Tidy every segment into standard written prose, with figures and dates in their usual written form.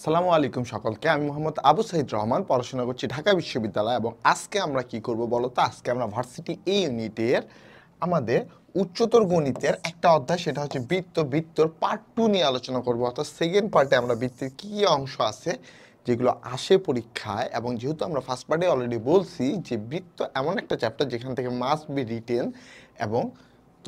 আসসালামু আলাইকুম সকলকে। আমি মোহাম্মদ আবু সাইদ রহমান, পড়াশোনা করছি ঢাকা বিশ্ববিদ্যালয়। এবং আজকে আমরা কি করব বলো তো? আজকে আমরা ভার্সিটি এ ইউনিটের আমাদের উচ্চতর গণিতের একটা অধ্যায়, সেটা হচ্ছে বৃত্তর পার্ট 2 নিয়ে আলোচনা করব। অর্থাৎ সেকেন্ড পার্টে আমরা বৃত্তের কী কী অংশ আছে যেগুলো আসে পরীক্ষায়। এবং যেহেতু আমরা ফার্স্ট পার্টে অলরেডি বলছি যে বৃত্ত এমন একটা চ্যাপ্টার যেখান থেকে মাস্ট বি রিটেন এবং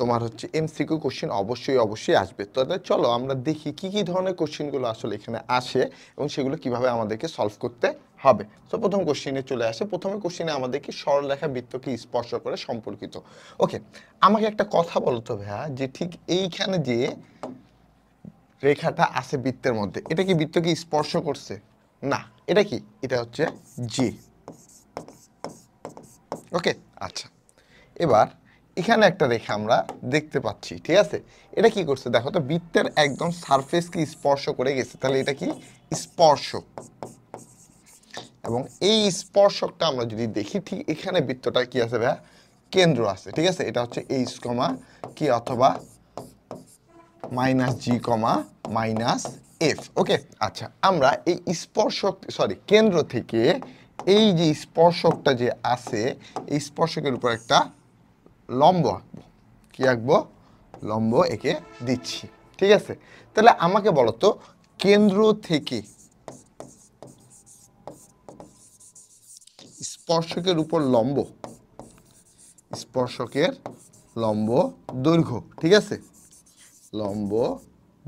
তোমার হচ্ছে এমসিকিউ কোশ্চেন অবশ্যই আসবে। তাহলে চলো আমরা দেখি কি কি ধরনের কোশ্চেনগুলো আসলে এখানে আসে এবং সেগুলো কিভাবে আমাদেরকে সলভ করতে হবে। তো প্রথম কোশ্চেনে চলে আসে। প্রথমে কোশ্চেনে আমাদেরকে সরলরেখা বৃত্তকে স্পর্শ করে সম্পর্কিত। ওকে, আমাকে একটা কথা বলো তো ভাইয়া, যে ঠিক এইখানে যে রেখাটা আছে বৃত্তের মধ্যে, এটা কি বৃত্তকে স্পর্শ করছে? না। এটা কি? এটা হচ্ছে জি। ওকে, আচ্ছা। এবার এখানে একটা রেখা আমরা দেখতে পাচ্ছি, ঠিক আছে? এটা কি করছে দেখো তো, বৃত্তের একদম সারফেসকে স্পর্শ করে গেছে। তাহলে এটা কি? স্পর্শক। এবং এই স্পর্শকটা আমরা যদি দেখি, ঠিক এখানে বৃত্তটা কি আছে ভাইয়া? কেন্দ্র আছে, ঠিক আছে? এটা হচ্ছে এইচ কমা কি অথবা মাইনাস জি কমা মাইনাস এফ। ওকে, আচ্ছা। আমরা এই স্পর্শক কেন্দ্র থেকে এই যে স্পর্শকটা যে আছে, এই স্পর্শকের উপর একটা লম্ব আঁকবো। কি আঁকবো? লম্ব এঁকে দিচ্ছি, ঠিক আছে? তাহলে আমাকে বলো তো, কেন্দ্র থেকে স্পর্শকের উপর লম্ব, স্পর্শকের লম্ব দৈর্ঘ্য, ঠিক আছে? লম্ব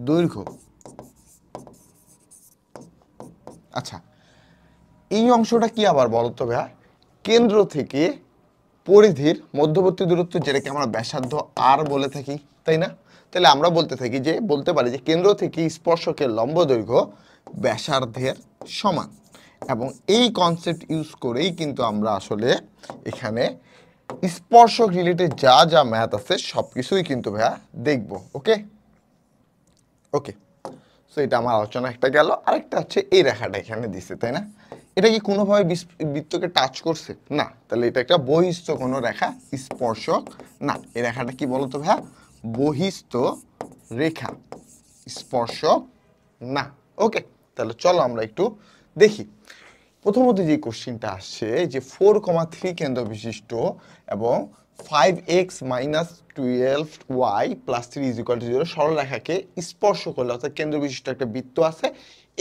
দৈর্ঘ্য। আচ্ছা, এই অংশটা কি আবার বলো তো ভাইয়া? কেন্দ্র থেকে পরিধির মধ্যবর্তী দূরত্ব, যেটাকে আমরা ব্যাসার্ধ আর বলে থাকি, তাই না? তাহলে আমরা বলতে পারি যে কেন্দ্র থেকে স্পর্শকের লম্ব দৈর্ঘ্য ব্যাসার্ধের সমান। এবং এই কনসেপ্ট ইউজ করেই কিন্তু আমরা আসলে এখানে স্পর্শক রিলেটেড যা যা ম্যাথ আছে সব কিছুই কিন্তু ভাইয়া দেখব। ওকে ওকে, সো এটা আমার আলোচনা একটা গেল। আরেকটা হচ্ছে এই রেখাটা এখানে দিছে, তাই না? এটা কি কোনোভাবে বৃত্তকে টাচ করছে? না। তাহলে এটা একটা বহিস্থ কোনো রেখা, স্পর্শক না। এই রেখাটা কি বলতো ভাইয়া? বহিস্থ রেখা, স্পর্শক না। ওকে, তাহলে চলো আমরা একটু দেখি। প্রথমত যে কোশ্চিনটা আসছে যে 4,3 কেন্দ্র বিশিষ্ট এবং 5x minus 12y plus 3 is equal to 0 সরলরেখাকে স্পর্শ করলে, অর্থাৎ কেন্দ্র বিশিষ্ট একটা বৃত্ত আছে,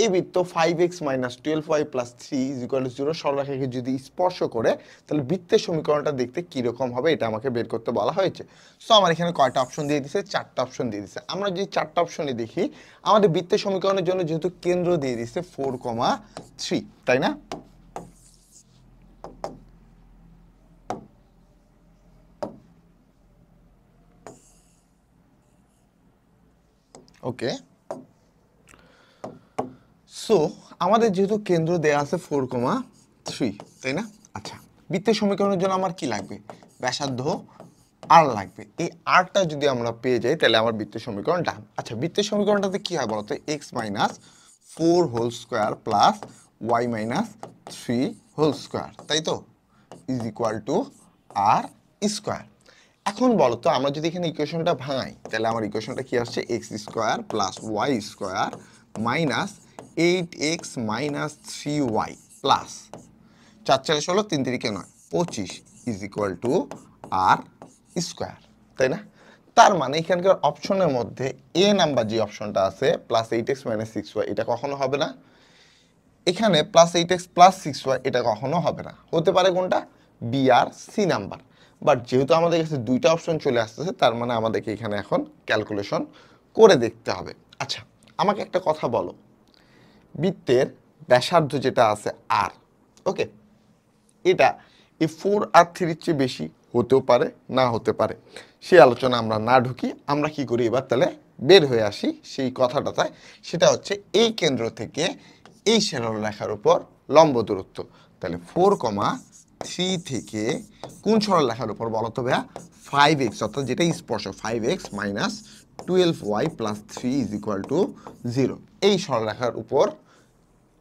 এই বৃত্ত 5x minus 12y plus 3 is equal to 0 সরলরেখাকে যদি স্পর্শ করে, তাহলে বৃত্তের সমীকরণটা দেখতে কীরকম হবে এটা আমাকে বের করতে বলা হয়েছে। সো আমার এখানে কয়টা অপশন দিয়ে দিছে? 4টা অপশন দিয়ে দিছে। আমরা যে 4টা অপশনে দেখি, আমাদের বৃত্তের সমীকরণের জন্য যেহেতু কেন্দ্র দিয়ে দিছে 4,3, তাই না? ওকে, সো আমাদের যেহেতু কেন্দ্র দেয়া আছে 4,3, তাই না? আচ্ছা, বৃত্তের সমীকরণের জন্য আমার কি লাগবে? ব্যাসার্ধ আর লাগবে। এই আরটা যদি আমরা পেয়ে যাই, তাহলে আমার বৃত্তের সমীকরণ ডান। আচ্ছা, বৃত্তের সমীকরণটাতে কি হয় বলতো? X minus 4 whole square plus y minus 3 whole square, তাই তো? Is equal to r square. এখন বলো তো, আমরা যদি এখানে ইকুয়েশনটা ভাঙাই, তাহলে আমার ইকুয়েশনটা কি আসছে? X square plus Y square minus 8x minus 3y plus 4 4 16, 3 3 9 25 is equal to r square, তাই না? তার মানে এখানকার অপশনের মধ্যে এ নাম্বার যে অপশনটা আছে প্লাস 8x মাইনাস 6y, এটা কখনো হবে না। এখানে প্লাস 8x প্লাস 6y, এটা কখনো হবে না। হতে পারে কোনটা? বি আর সি নাম্বার। বাট যেহেতু আমাদের কাছে দুইটা অপশন চলে আসতেছে, তার মানে আমাদেরকে এখানে এখন ক্যালকুলেশন করে দেখতে হবে। আচ্ছা, আমাকে একটা কথা বলো, বৃত্তের ব্যাসার্ধ যেটা আছে আর, ওকে, এটা এই 4 আর 3-র চেয়ে বেশি হতেও পারে, না হতে পারে। সেই আলোচনা আমরা না ঢুকি, আমরা কি করি এবার তাহলে বের হয়ে আসি সেই কথাটাতে। সেটা হচ্ছে এই কেন্দ্র থেকে এই সরলরেখার উপর লম্ব দূরত্ব। তাহলে 4,3 থেকে কোন সরলরেখার উপর বলো তো ভাইয়া? 5x, অর্থাৎ যেটা স্পর্শ 5x minus 12y plus 3 is equal to 0, এই সরলরেখার উপর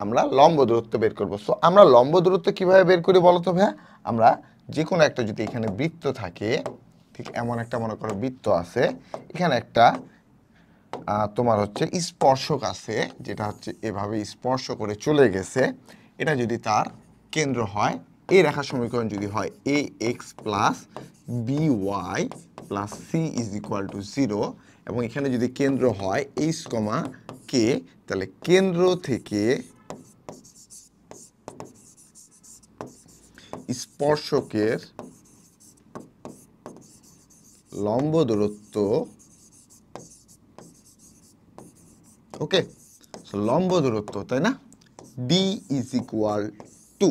আমরা লম্ব দূরত্ব বের করবো। সো আমরা লম্ব দূরত্ব কিভাবে বের করি বলো তো ভাইয়া? আমরা যে কোনো একটা, যদি এখানে বৃত্ত থাকে, ঠিক এমন একটা মনে করো বৃত্ত আছে, এখানে একটা তোমার হচ্ছে স্পর্শক আছে, যেটা হচ্ছে এভাবে স্পর্শ করে চলে গেছে, এটা যদি তার কেন্দ্র হয়, এই রেখা সমীকরণ যদি হয় a x plus b y plus c is equal to 0, এবং এখানে যদি কেন্দ্র হয় এইচ কমা কে, তাহলে কেন্দ্র থেকে স্পর্শকের লম্ব দূরত্ব, ওকে, লম্ব দূরত্ব, তাই না, ডি ইজ ইকুয়াল টু,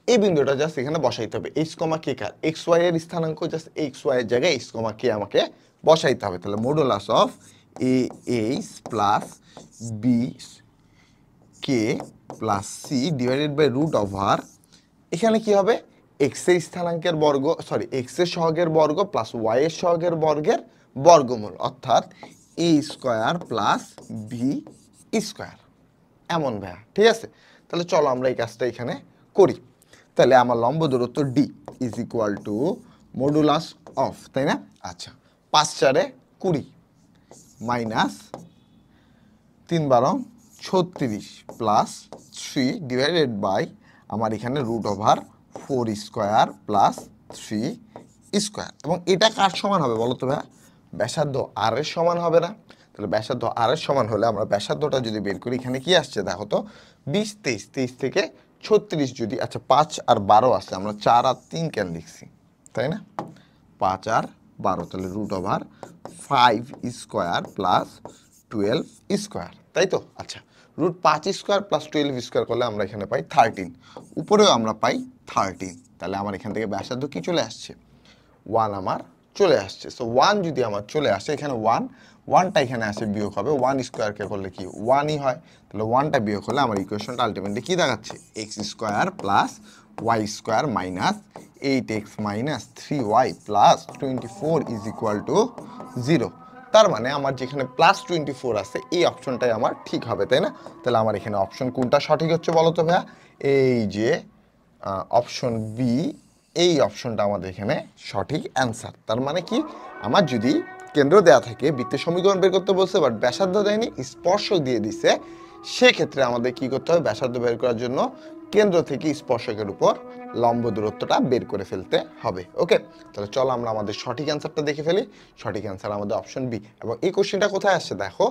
এই বিন্দুটা জাস্ট এখানে বসাইতে হবে। এইচ কমা কে কার, এক্স ওয়াই এর স্থানাঙ্ক, জাস্ট এক্স ওয়াই এর জায়গায় এইচ কমা কে আমাকে বসাইতে হবে। তাহলে modulus of a h plus b k plus c divided by root over, এখানে কি হবে, এক্স এর স্থানাঙ্কের বর্গ, সরি এক্স এর সহগের বর্গ প্লাস ওয়াই এর সহগের বর্গের বর্গমূল, অর্থাৎ এ স্কোয়ার প্লাস বি স্কোয়ার, এমন ভাইয়া, ঠিক আছে। তাহলে চলো আমরা এই কাজটা এখানে করি। তাহলে আমার লম্ব দূরত্ব D is equal to modulus of, তাই না, আচ্ছা 5 4 20 মাইনাস 3 12 36 প্লাস 3 ডিভাইডেড বাই আমার এখানে root over 4 square plus 3 square, এবং এটা কার সমান হবে বলো তো ভাইয়া, ব্যাসার্ধ আর এর সমান হবে না। তাহলে ব্যাসার্ধ আর এর সমান হলে আমরা ব্যাসার্ধটা যদি বের করি, এখানে কি আসছে দেখো তো, 20 23 23 থেকে 36 যদি, আচ্ছা 5 আর 12 আসছে, আমরা 4 আর 3 কেন লিখছি, তাই না, 5 আর 12, তাহলে root over 5 square plus 12 square, তাই তো, আচ্ছা রুট 5 স্কোয়ার প্লাস 12 স্কোয়ার করলে আমরা এখানে পাই 13, উপরেও আমরা পাই 13, তাহলে আমার এখান থেকে ব্যাসার্ধ কি চলে আসছে, 1 আমার চলে আসছে। সো 1 যদি আমার চলে আসে, এখানে 1টা এখানে আসে বিয়োগ হবে, 1 স্কোয়ারকে করলে কি 1ই হয়, তাহলে 1টা বিয়োগ হলে আমার ইকুয়েশনটা আলটিমেটলি কি দাঁড়াচ্ছে, x square plus Y square minus 8x minus 3y plus 24 is equal to 0। তার মানে আমার যেখানে প্লাস 24 আছে, এই অপশনটাই আমার ঠিক হবে, তাই না। তাহলে আমার এখানে অপশন কোনটা সঠিক হচ্ছে বলো তো ভাইয়া, এই যে অপশন বি, এই অপশনটা আমাদের এখানে সঠিক অ্যান্সার। তার মানে কি, আমার যদি কেন্দ্র দেওয়া থাকে, বৃত্তের সমীকরণ বের করতে বলছে, বাট ব্যাসার্ধ দেয়নি, স্পর্শক দিয়ে দিছে, সেক্ষেত্রে আমাদের কি করতে হবে, ব্যাসার্ধ বের করার জন্য কেন্দ্র থেকে স্পর্শকের উপর লম্ব দূরত্বটা বের করে ফেলতে হবে। ওকে, তাহলে চলো আমরা আমাদের সঠিক অ্যান্সারটা দেখে ফেলি। সঠিক অ্যান্সার আমাদের অপশন বি, এবং এই কোশ্চেনটা কোথায় আসছে দেখো,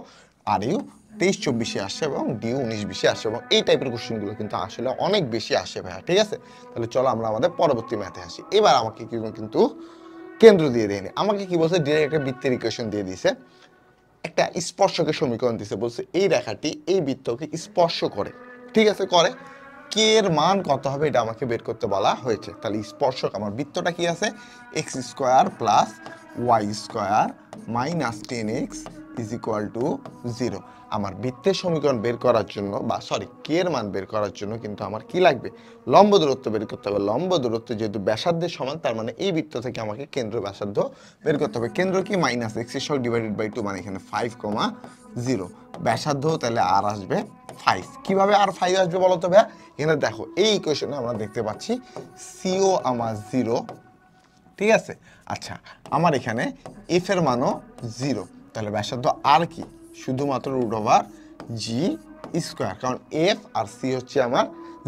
আর ইউ 23-24 আসছে এবং ডিউ 19-20 আসছে, এবং এই টাইপের কোশ্চেনগুলো কিন্তু আসলে অনেক বেশি আসে ভাইয়া, ঠিক আছে। তাহলে চলো আমরা আমাদের পরবর্তী ম্যাথে আসি। এবার আমাকে কিন্তু কেন্দ্র দিয়ে দেয়নি, আমাকে কি বলছে, ডিরেক্ট একটা বৃত্তের ইকুয়েশন দিয়ে দিছে, একটা স্পর্শকের সমীকরণ দিছে, বলছে এই রেখাটি এই বৃত্তকে স্পর্শ করে, ঠিক আছে, করে, কে এর মান কত হবে এটা আমাকে বের করতে বলা হয়েছে। তাহলে স্পর্শক, আমার বৃত্তটা কি আছে, x square plus Y square minus 10x is equal to 0। আমার বৃত্তের সমীকরণ বের করার জন্য, বা সরি কে এর মান বের করার জন্য কিন্তু আমার কি লাগবে, লম্ব দূরত্ব বের করতে হবে। লম্ব দূরত্ব যেহেতু ব্যাসার্ধের সমান, তার মানে এই বৃত্ত থেকে আমাকে কেন্দ্র ব্যাসার্ধ বের করতে হবে। কেন্দ্র কি, minus x square divided by 2, মানে এখানে 5,0, ব্যাসার্ধ তাহলে আর আসবে 5। কিভাবে আর 5 আসবে বলো তো ভাইয়া, এখানে দেখো এই ইকুয়েশনে আমরা দেখতে পাচ্ছি সিও আমার 0, ঠিক আছে, আচ্ছা আমার এখানে এফ এর মানও 0, তাহলে ব্যাসার্ধ আর কি, শুধুমাত্র রুট ওভার জি স্কোয়ার, কারণ এফ আর সি হচ্ছে আমার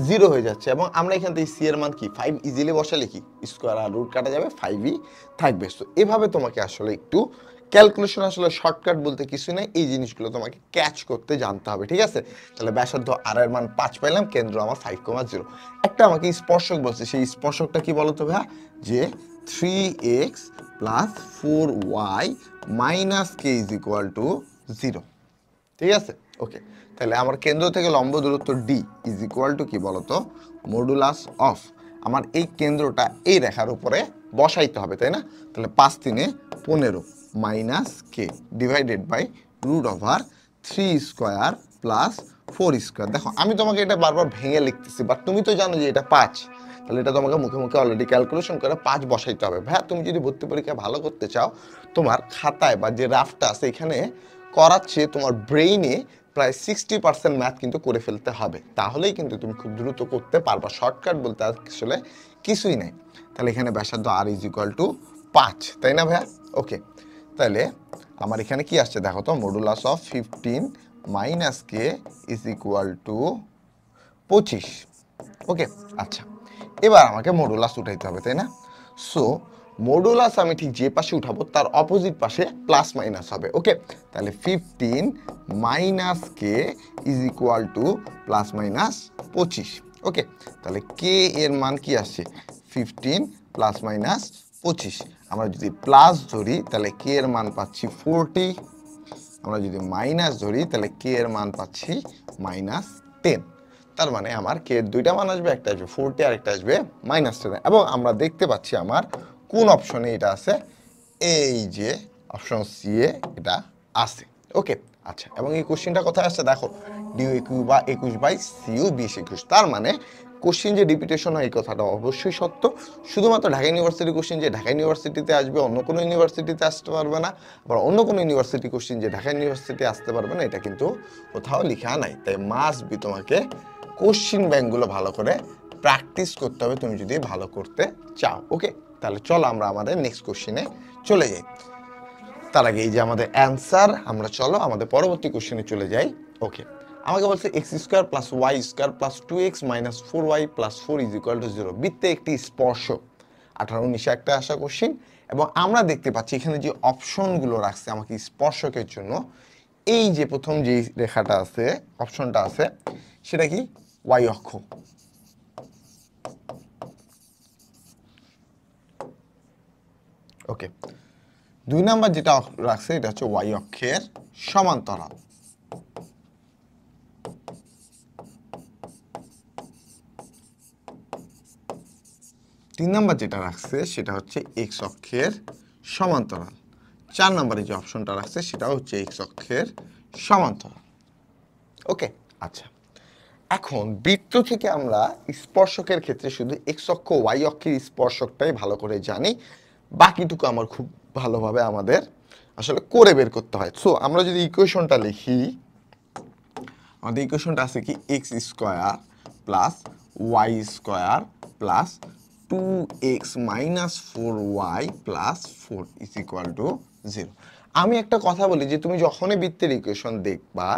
0 হয়ে যাচ্ছে, এবং আমরা এখান থেকে সি এর মান কি 5 ইজিলি বসালে কি স্কোয়ার আর রুট কাটা যাবে, 5ই থাকবে। সো এভাবে তোমাকে আসলে একটু ক্যালকুলেশন, আসলে শর্টকাট বলতে কিছু নেই, এই জিনিসগুলো তোমাকে ক্যাচ করতে জানতে হবে, ঠিক আছে। তাহলে ব্যাসার্ধ আর এর মান 5 পাইলাম, কেন্দ্র আমার 5,0। একটা আমাকে স্পর্শক বলছে, সেই স্পর্শকটা কি বলতো ভাইয়া, যে 3x plus 4y minus K is equal to 0, ঠিক আছে, ওকে। তাহলে আমার কেন্দ্র থেকে লম্ব দূরত্ব ডি ইজ ইকুয়াল টু কি বলতো, মডুলাস অফ, আমার এই কেন্দ্রটা এই রেখার উপরে বসাইতে হবে, তাই না। তাহলে 5 3 15 minus k divided by root over 3 square plus 4 square. দেখো আমি তোমাকে এটা বারবার ভেঙে লিখতেছি, বাট তুমি তো জানো যে এটা 5, তাহলে এটা তোমাকে মুখে মুখে অলরেডি ক্যালকুলেশন করে 5 বসাইতে হবে। ভাইয়া তুমি যদি ভর্তি পরীক্ষা ভালো করতে চাও, তোমার খাতায় বা যে রাফটা আছে এখানে করাচ্ছে, তোমার ব্রেইনে প্রায় 60% ম্যাথ কিন্তু করে ফেলতে হবে, তাহলেই কিন্তু তুমি খুব দ্রুত করতে পারবা। শর্টকাট বলতে আসলে কিছুই নাই। তাহলে এখানে ব্যাসার্ধ আর ইজ ইকুয়াল টু 5, তাই না ভাইয়া, ওকে। তাহলে আমার এখানে কি আসছে দেখো তো, modulus of 15 minus K is equal to 25। ওকে, আচ্ছা এবার আমাকে মডুলাস উঠাইতে হবে, তাই না? সো মডুলাস আমি ঠিক যে পাশে উঠাবো তার অপোজিট পাশে প্লাস মাইনাস হবে। ওকে, তাহলে 15 minus K is equal to plus minus 25। ওকে, তাহলে কে এর মান কি আসছে 15 প্লাস মাইনাস 25। আমরা যদি প্লাস ধরি তাহলে কে এর মান পাচ্ছি 40, আমরা যদি মাইনাস ধরি তাহলে কে এর মান পাচ্ছি মাইনাস 10। তার মানে আমার কে এর দুইটা মান আসবে, একটা আসবে 40 আর একটা আসবে মাইনাস 10। এবং আমরা দেখতে পাচ্ছি আমার কোন অপশনে এটা আছে, এই যে অপশন সি এ এটা আছে। ওকে, আচ্ছা এবং এই কোশ্চেনটা কোথায় আসছে দেখো, ডিউ 21 সিইউ 20 তার মানে কোশ্চেন যে রিপিটেশন হয় এই কথাটা অবশ্যই সত্য। শুধুমাত্র ঢাকা ইউনিভার্সিটি কোশ্চেন যে ঢাকা ইউনিভার্সিটিতে আসবে অন্য কোনো ইউনিভার্সিটিতে আসতে পারবে না, আবার অন্য কোনো ইউনিভার্সিটি কোশ্চেন যে ঢাকা ইউনিভার্সিটি আসতে পারবে না এটা কিন্তু কোথাও লেখা নাই। তাই মাস্ট বি তোমাকে কোশ্চেন ব্যাংকগুলো ভালো করে প্র্যাকটিস করতে হবে তুমি যদি ভালো করতে চাও। ওকে, তাহলে চলো আমরা আমাদের নেক্সট কোশ্চেনে চলে যাই। তার আগে এই যে আমাদের অ্যান্সার, আমরা চলো আমাদের পরবর্তী কোশ্চেনে চলে যাই। ওকে, আমাকে বলছে x square plus Y square plus 2x minus 4y plus 4 is equal to 0 বৃত্তে একটি স্পর্শক। 18-19 একটা আসা কোশ্চেন এবং আমরা দেখতে পাচ্ছি এখানে যে অপশনগুলো রাখছে আমাকে স্পর্শকের জন্য, এই যে প্রথম যে রেখাটা আছে অপশনটা আছে সেটা কি ওয়াই অক্ষ। ওকে, 2 নাম্বার যেটা রাখছে এটা হচ্ছে ওয়াই অক্ষের সমান্তরাল। 3 নাম্বার যেটা রাখছে সেটা হচ্ছে এক্স অক্ষের সমান্তরাল। 4 নম্বরে যে অপশনটা রাখছে সেটা হচ্ছে এক্স অক্ষের সমান্তরাল। ওকে, আচ্ছা এখন বৃত্ত থেকে আমরা স্পর্শকের ক্ষেত্রে শুধু এক্স অক্ষ ওয়াই অক্ষের স্পর্শকটাই ভালো করে জানি, বাকিটুকু আমার খুব ভালোভাবে আমাদের আসলে করে বের করতে হয়। সো আমরা যদি ইকুয়েশনটা লিখি, আমাদের ইকুয়েশনটা আছে কি x square plus Y square plus 2x minus 4y plus 4 is equal to 0। আমি একটা কথা বলি যে তুমি যখনই বৃত্তের ইকুয়েশন দেখবা,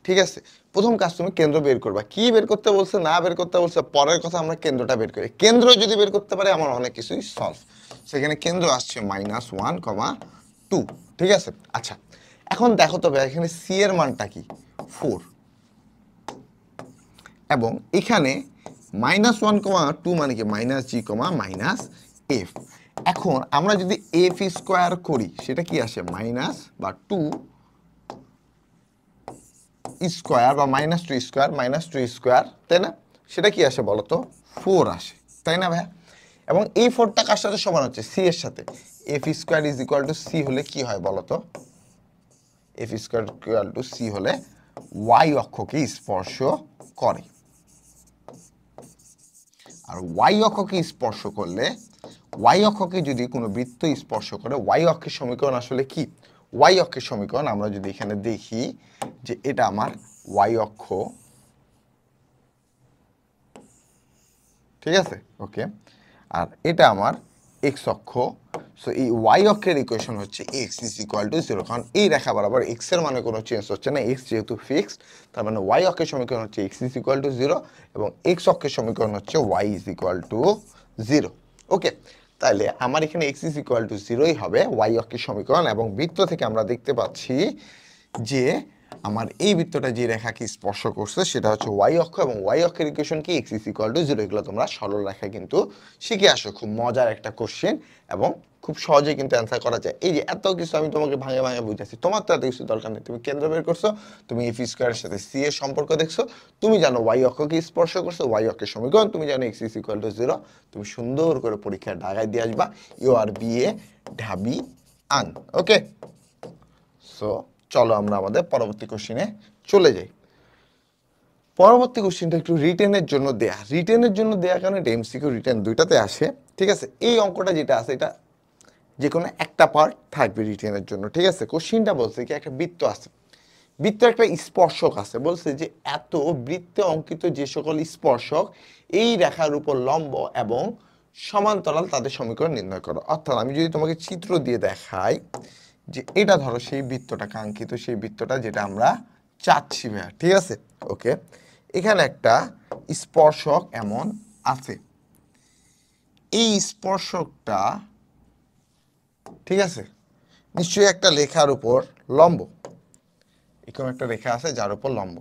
ঠিক আছে, প্রথম কাজ তুমি কেন্দ্র বের করবা। কি বের করতে বলছে না বের করতে বলছে পরের কথা, আমরা কেন্দ্রটা বের করি। কেন্দ্র যদি বের করতে পারে আমার অনেক কিছুই সলভ। সেখানে কেন্দ্র আসছে -1,2, ঠিক আছে। আচ্ছা এখন দেখো তবে এখানে সি এর মানটা কি 4 এবং এখানে -1,2 মানে কি -g, -f। এখন আমরা যদি f স্কোয়ার করি সেটা কি আসে মাইনাস বা 2 স্কোয়ার বা -2 স্কোয়ার -2 স্কোয়ার, তাই না? সেটা কি আসে বলতো 4 আসে, তাই না ভাইয়া? এবং এই 4টা কার সাথে সমান হচ্ছে সি এর সাথে। f square is equal to c হলে কি হয় বলতো, f square equal to c হলে y অক্ষকে স্পর্শ করে। আর ওয়াই অক্ষকে স্পর্শ করলে, ওয়াই অক্ষকে যদি কোনো বৃত্ত স্পর্শ করে, ওয়াই অক্ষের সমীকরণ আসলে কি? ওয়াই অক্ষের সমীকরণ আমরা যদি এখানে দেখি যে এটা আমার ওয়াই অক্ষ, ঠিক আছে, ওকে, আর এটা আমার এক্স অক্ষ। সো এই ওয়াই অক্ষের ইকুয়েশন হচ্ছে এক্স ইজ ইকুয়াল টু 0, কারণ এই রেখা বরাবর এক্স এর মানে কোনো চেঞ্জ হচ্ছে না, এক্স যেহেতু ফিক্সড। তার মানে ওয়াই অক্ষের সমীকরণ হচ্ছে এক্স ইজ ইকুয়াল টু 0 এবং এক্স অক্ষের সমীকরণ হচ্ছে ওয়াই ইজ ইকুয়াল টু 0। ওকে, তাহলে আমার এখানে এক্স ইজ ইকুয়াল টু 0ই হবে ওয়াই অক্ষের সমীকরণ। এবং বৃত্ত থেকে আমরা দেখতে পাচ্ছি যে আমার এই বৃত্তটা যে রেখাকে স্পর্শ করছে সেটা হচ্ছে ওয়াই অক্ষ এবং ওয়াই অক্ষের ইকুয়েশন কি এক্স ইজ ইকুয়াল টু 0। এগুলো তোমরা সরল রেখায় কিন্তু শিখে আসো, খুব মজার একটা কোশ্চেন এবং খুব সহজেই কিন্তু অ্যান্সার করা যায়। এই যে এত কিছু আমি তোমাকে ভাঙে ভাঙে বুঝাচ্ছি, তোমার তো এত কিছু দরকার নেই। তুমি কেন্দ্র বের করছো, তুমি এফ স্কোয়ারের সাথে সি এর সম্পর্ক দেখছো, তুমি জানো ওয়াই অক্ষকে স্পর্শ করছো, ওয়াই অক্ষের সমীকরণ তুমি জানো এক্স ইজ ইকুয়াল টু 0। তুমি সুন্দর করে পরীক্ষার ডাগায় দিয়ে আসবা, ইউ আর বি এ ঢাবি আন। ওকে, সো চলো আমরা আমাদের পরবর্তী কোশ্চেনে চলে যাই। পরবর্তী কোশ্চেনটা একটু রিটেনের জন্য দেয়া, রিটেনের জন্য দেয়া কারণ এটা এমসিকিউ রিটেন দুইটাতে আসে, ঠিক আছে। এই অঙ্কটা যেটা আছে এটা যে কোনো একটা পার্ট থাকবে রিটেনের জন্য, ঠিক আছে। কোশ্চেনটা বলছে কি একটা বৃত্ত আছে, বৃত্ত একটা স্পর্শক আছে, বলছে যে এত বৃত্তে অঙ্কিত যে সকল স্পর্শক এই রেখার উপর লম্ব এবং সমান্তরাল তাদের সমীকরণ নির্ণয় করো। অর্থাৎ আমি যদি তোমাকে চিত্র দিয়ে দেখাই যে এটা ধরো সেই বৃত্তটা, কাঙ্ক্ষিত সেই বৃত্তটা যেটা আমরা চাচ্ছি ভাইয়া, ঠিক আছে? ওকে, এখানে একটা স্পর্শক এমন আছে, এই স্পর্শকটা, ঠিক আছে, নিশ্চয়ই একটা লেখার উপর লম্ব, এরকম একটা রেখা আছে যার উপর লম্ব।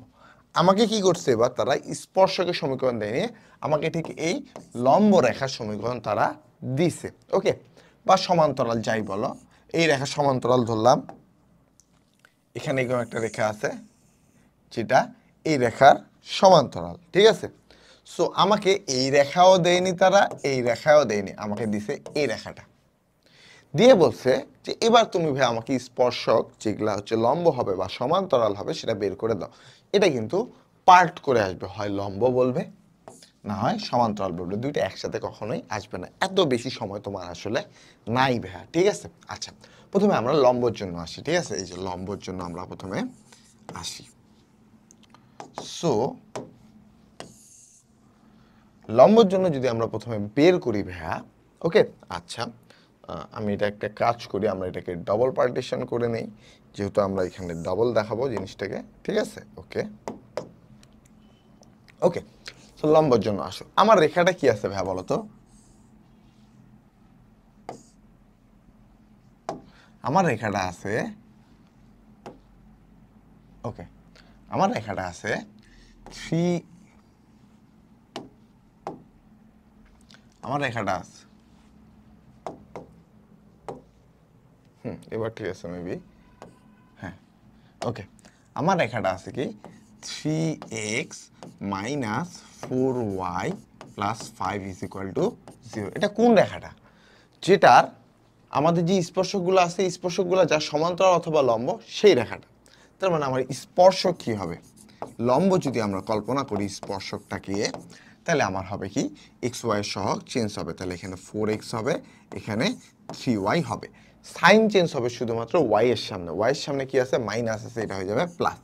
আমাকে কি করছে এবার তারা স্পর্শকের সমীকরণ দেয়নি, আমাকে ঠিক এই লম্ব রেখার সমীকরণ তারা দিছে। ওকে, বা সমান্তরাল যাই বলো, এই রেখা সমান্তরাল ধরলাম, এখানে এরকম একটা রেখা আছে যেটা এই রেখার সমান্তরাল, ঠিক আছে? সো আমাকে এই রেখাও দেয়নি তারা, এই রেখাও দেয়নি, আমাকে দিছে এই রেখাটা দিয়ে বলছে যে এবার তুমি ভাই আমাকে স্পর্শক যেগুলা হচ্ছে লম্ব হবে বা সমান্তরাল হবে সেটা বের করে দাও। এটা কিন্তু পার্ট করে আসবে, হয় লম্ব বলবে না হয় সমান্তরাল বলবে, দুইটা একসাথে কখনোই আসবে না। এত বেশি সময় তোমার আসলে নাই ভাইয়া, ঠিক আছে? আচ্ছা, প্রথমে আমরা লম্বর জন্য আসি, ঠিক আছে? এই যে লম্বর জন্য আমরা প্রথমে আসি। সো লম্বর জন্য যদি আমরা প্রথমে বের করি ভাইয়া, ওকে, আচ্ছা, আমি এটা একটা কাজ করি, আমরা এটাকে ডবল পার্টিশন করে নেই, যেহেতু আমরা এখানে ডবল দেখাবো জিনিসটাকে, ঠিক আছে? ওকে ওকে, তো লম্বর জন্য আসো, আমার রেখাটা কি আছে ভাইয়া বলো তো? আমার রেখাটা আছে, ওকে, আমার রেখাটা আছে 3, আমার রেখাটা আছে, এবার ঠিক আছে মেবি, হ্যাঁ, ওকে, আমার রেখাটা আছে কি 3x minus 4y plus 5 is equal to 0। এটা কোন রেখাটা? যেটার আমাদের যে স্পর্শকগুলো আছে, স্পর্শকগুলো যা সমান্তরাল অথবা লম্ব, সেই রেখাটা। তার মানে আমার স্পর্শক কি হবে? লম্ব যদি আমরা কল্পনা করি স্পর্শকটাকে, তাহলে আমার হবে কি এক্স ওয়াই সহগ চেঞ্জ হবে, তাহলে এখানে 4x হবে, এখানে 3y হবে। সাইন চেঞ্জ হবে শুধুমাত্র ওয়াই এর সামনে, ওয়াই এর সামনে কি আছে? মাইনাস আছে, এটা হয়ে যাবে প্লাস।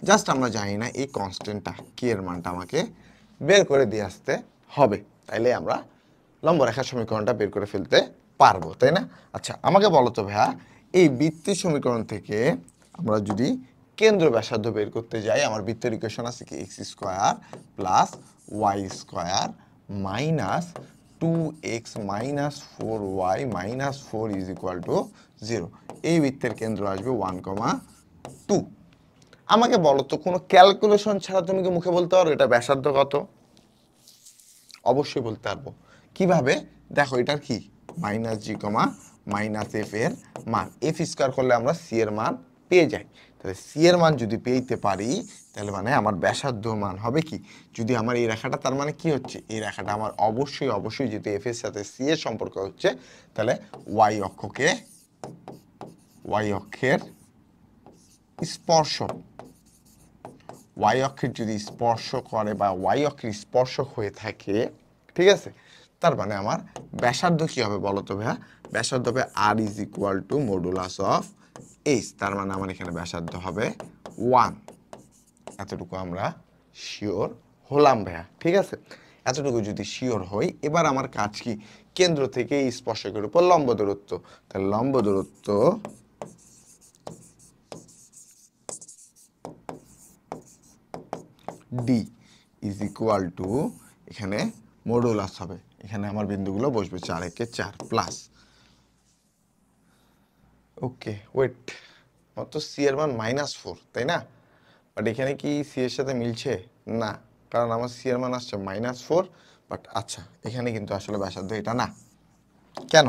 জাস্ট আমরা জানি না এই কনস্ট্যান্টটা কি এর মানটা আমাকে বের করে দিয়ে আসতে হবে, তাইলে আমরা লম্ব রেখার সমীকরণটা বের করে ফেলতে পারবো, তাই না? আচ্ছা, আমাকে বলো তো ভাইয়া, এই বৃত্তের সমীকরণ থেকে আমরা যদি কেন্দ্র ব্যাসার্ধ বের করতে যাই, আমার বৃত্তের ইকুয়েশন আছে কি x square plus Y square minus 2x minus 4y minus 4 is equal to 0। এই বৃত্তের কেন্দ্র আসবে 1,2। আমাকে বলো তো কোনো ক্যালকুলেশন ছাড়া তুমি কি মুখে বলতে পারো এটা ব্যাসার্ধ কত? অবশ্যই বলতে পারবো। কিভাবে? দেখো এটার কি মাইনাস জি কমা মাইনাস এফ এর মান, এফ স্কোয়ার করলে আমরা সি এর মান পেয়ে যাই, তাহলে সি এর মান যদি পেতে পারি তাহলে মানে আমার ব্যাসার্ধ মান হবে কি, যদি আমার এই রেখাটা, তার মানে কি হচ্ছে এই রেখাটা আমার অবশ্যই অবশ্যই যদি এফ এর সাথে সি এর সম্পর্ক হচ্ছে, তাহলে ওয়াই অক্ষকে, ওয়াই অক্ষের স্পর্শক, ওয়াই অক্ষের যদি স্পর্শ করে বা ওয়াই অক্ষের স্পর্শক হয়ে থাকে, ঠিক আছে, তার মানে আমার ব্যাসার্ধ কি হবে বলো তো ভাইয়া? ব্যাসার্ধ হবে r is equal to modulus of h, তার মানে আমার এখানে ব্যাসার্ধ হবে 1। এতটুকু আমরা শিওর হলাম ভাইয়া, ঠিক আছে? এতটুকু যদি শিওর হই, এবার আমার কাজ কি কেন্দ্র থেকে এই স্পর্শকের উপর লম্ব দূরত্ব, তাহলে লম্ব দূরত্ব ডি ইজ ইকুয়াল টু, এখানে মডুলাস হবে, এখানে আমার বিন্দুগুলো বসবে 4 একে 4 প্লাস, ওকে ওয়েট, আমার তো সি এর মান -4, তাই না? বাট এখানে কি সি এর সাথে মিলছে না, কারণ আমার সি এর মান আসছে -4, বাট আচ্ছা এখানে কিন্তু আসলে ব্যাসার্ধ এটা না। কেন?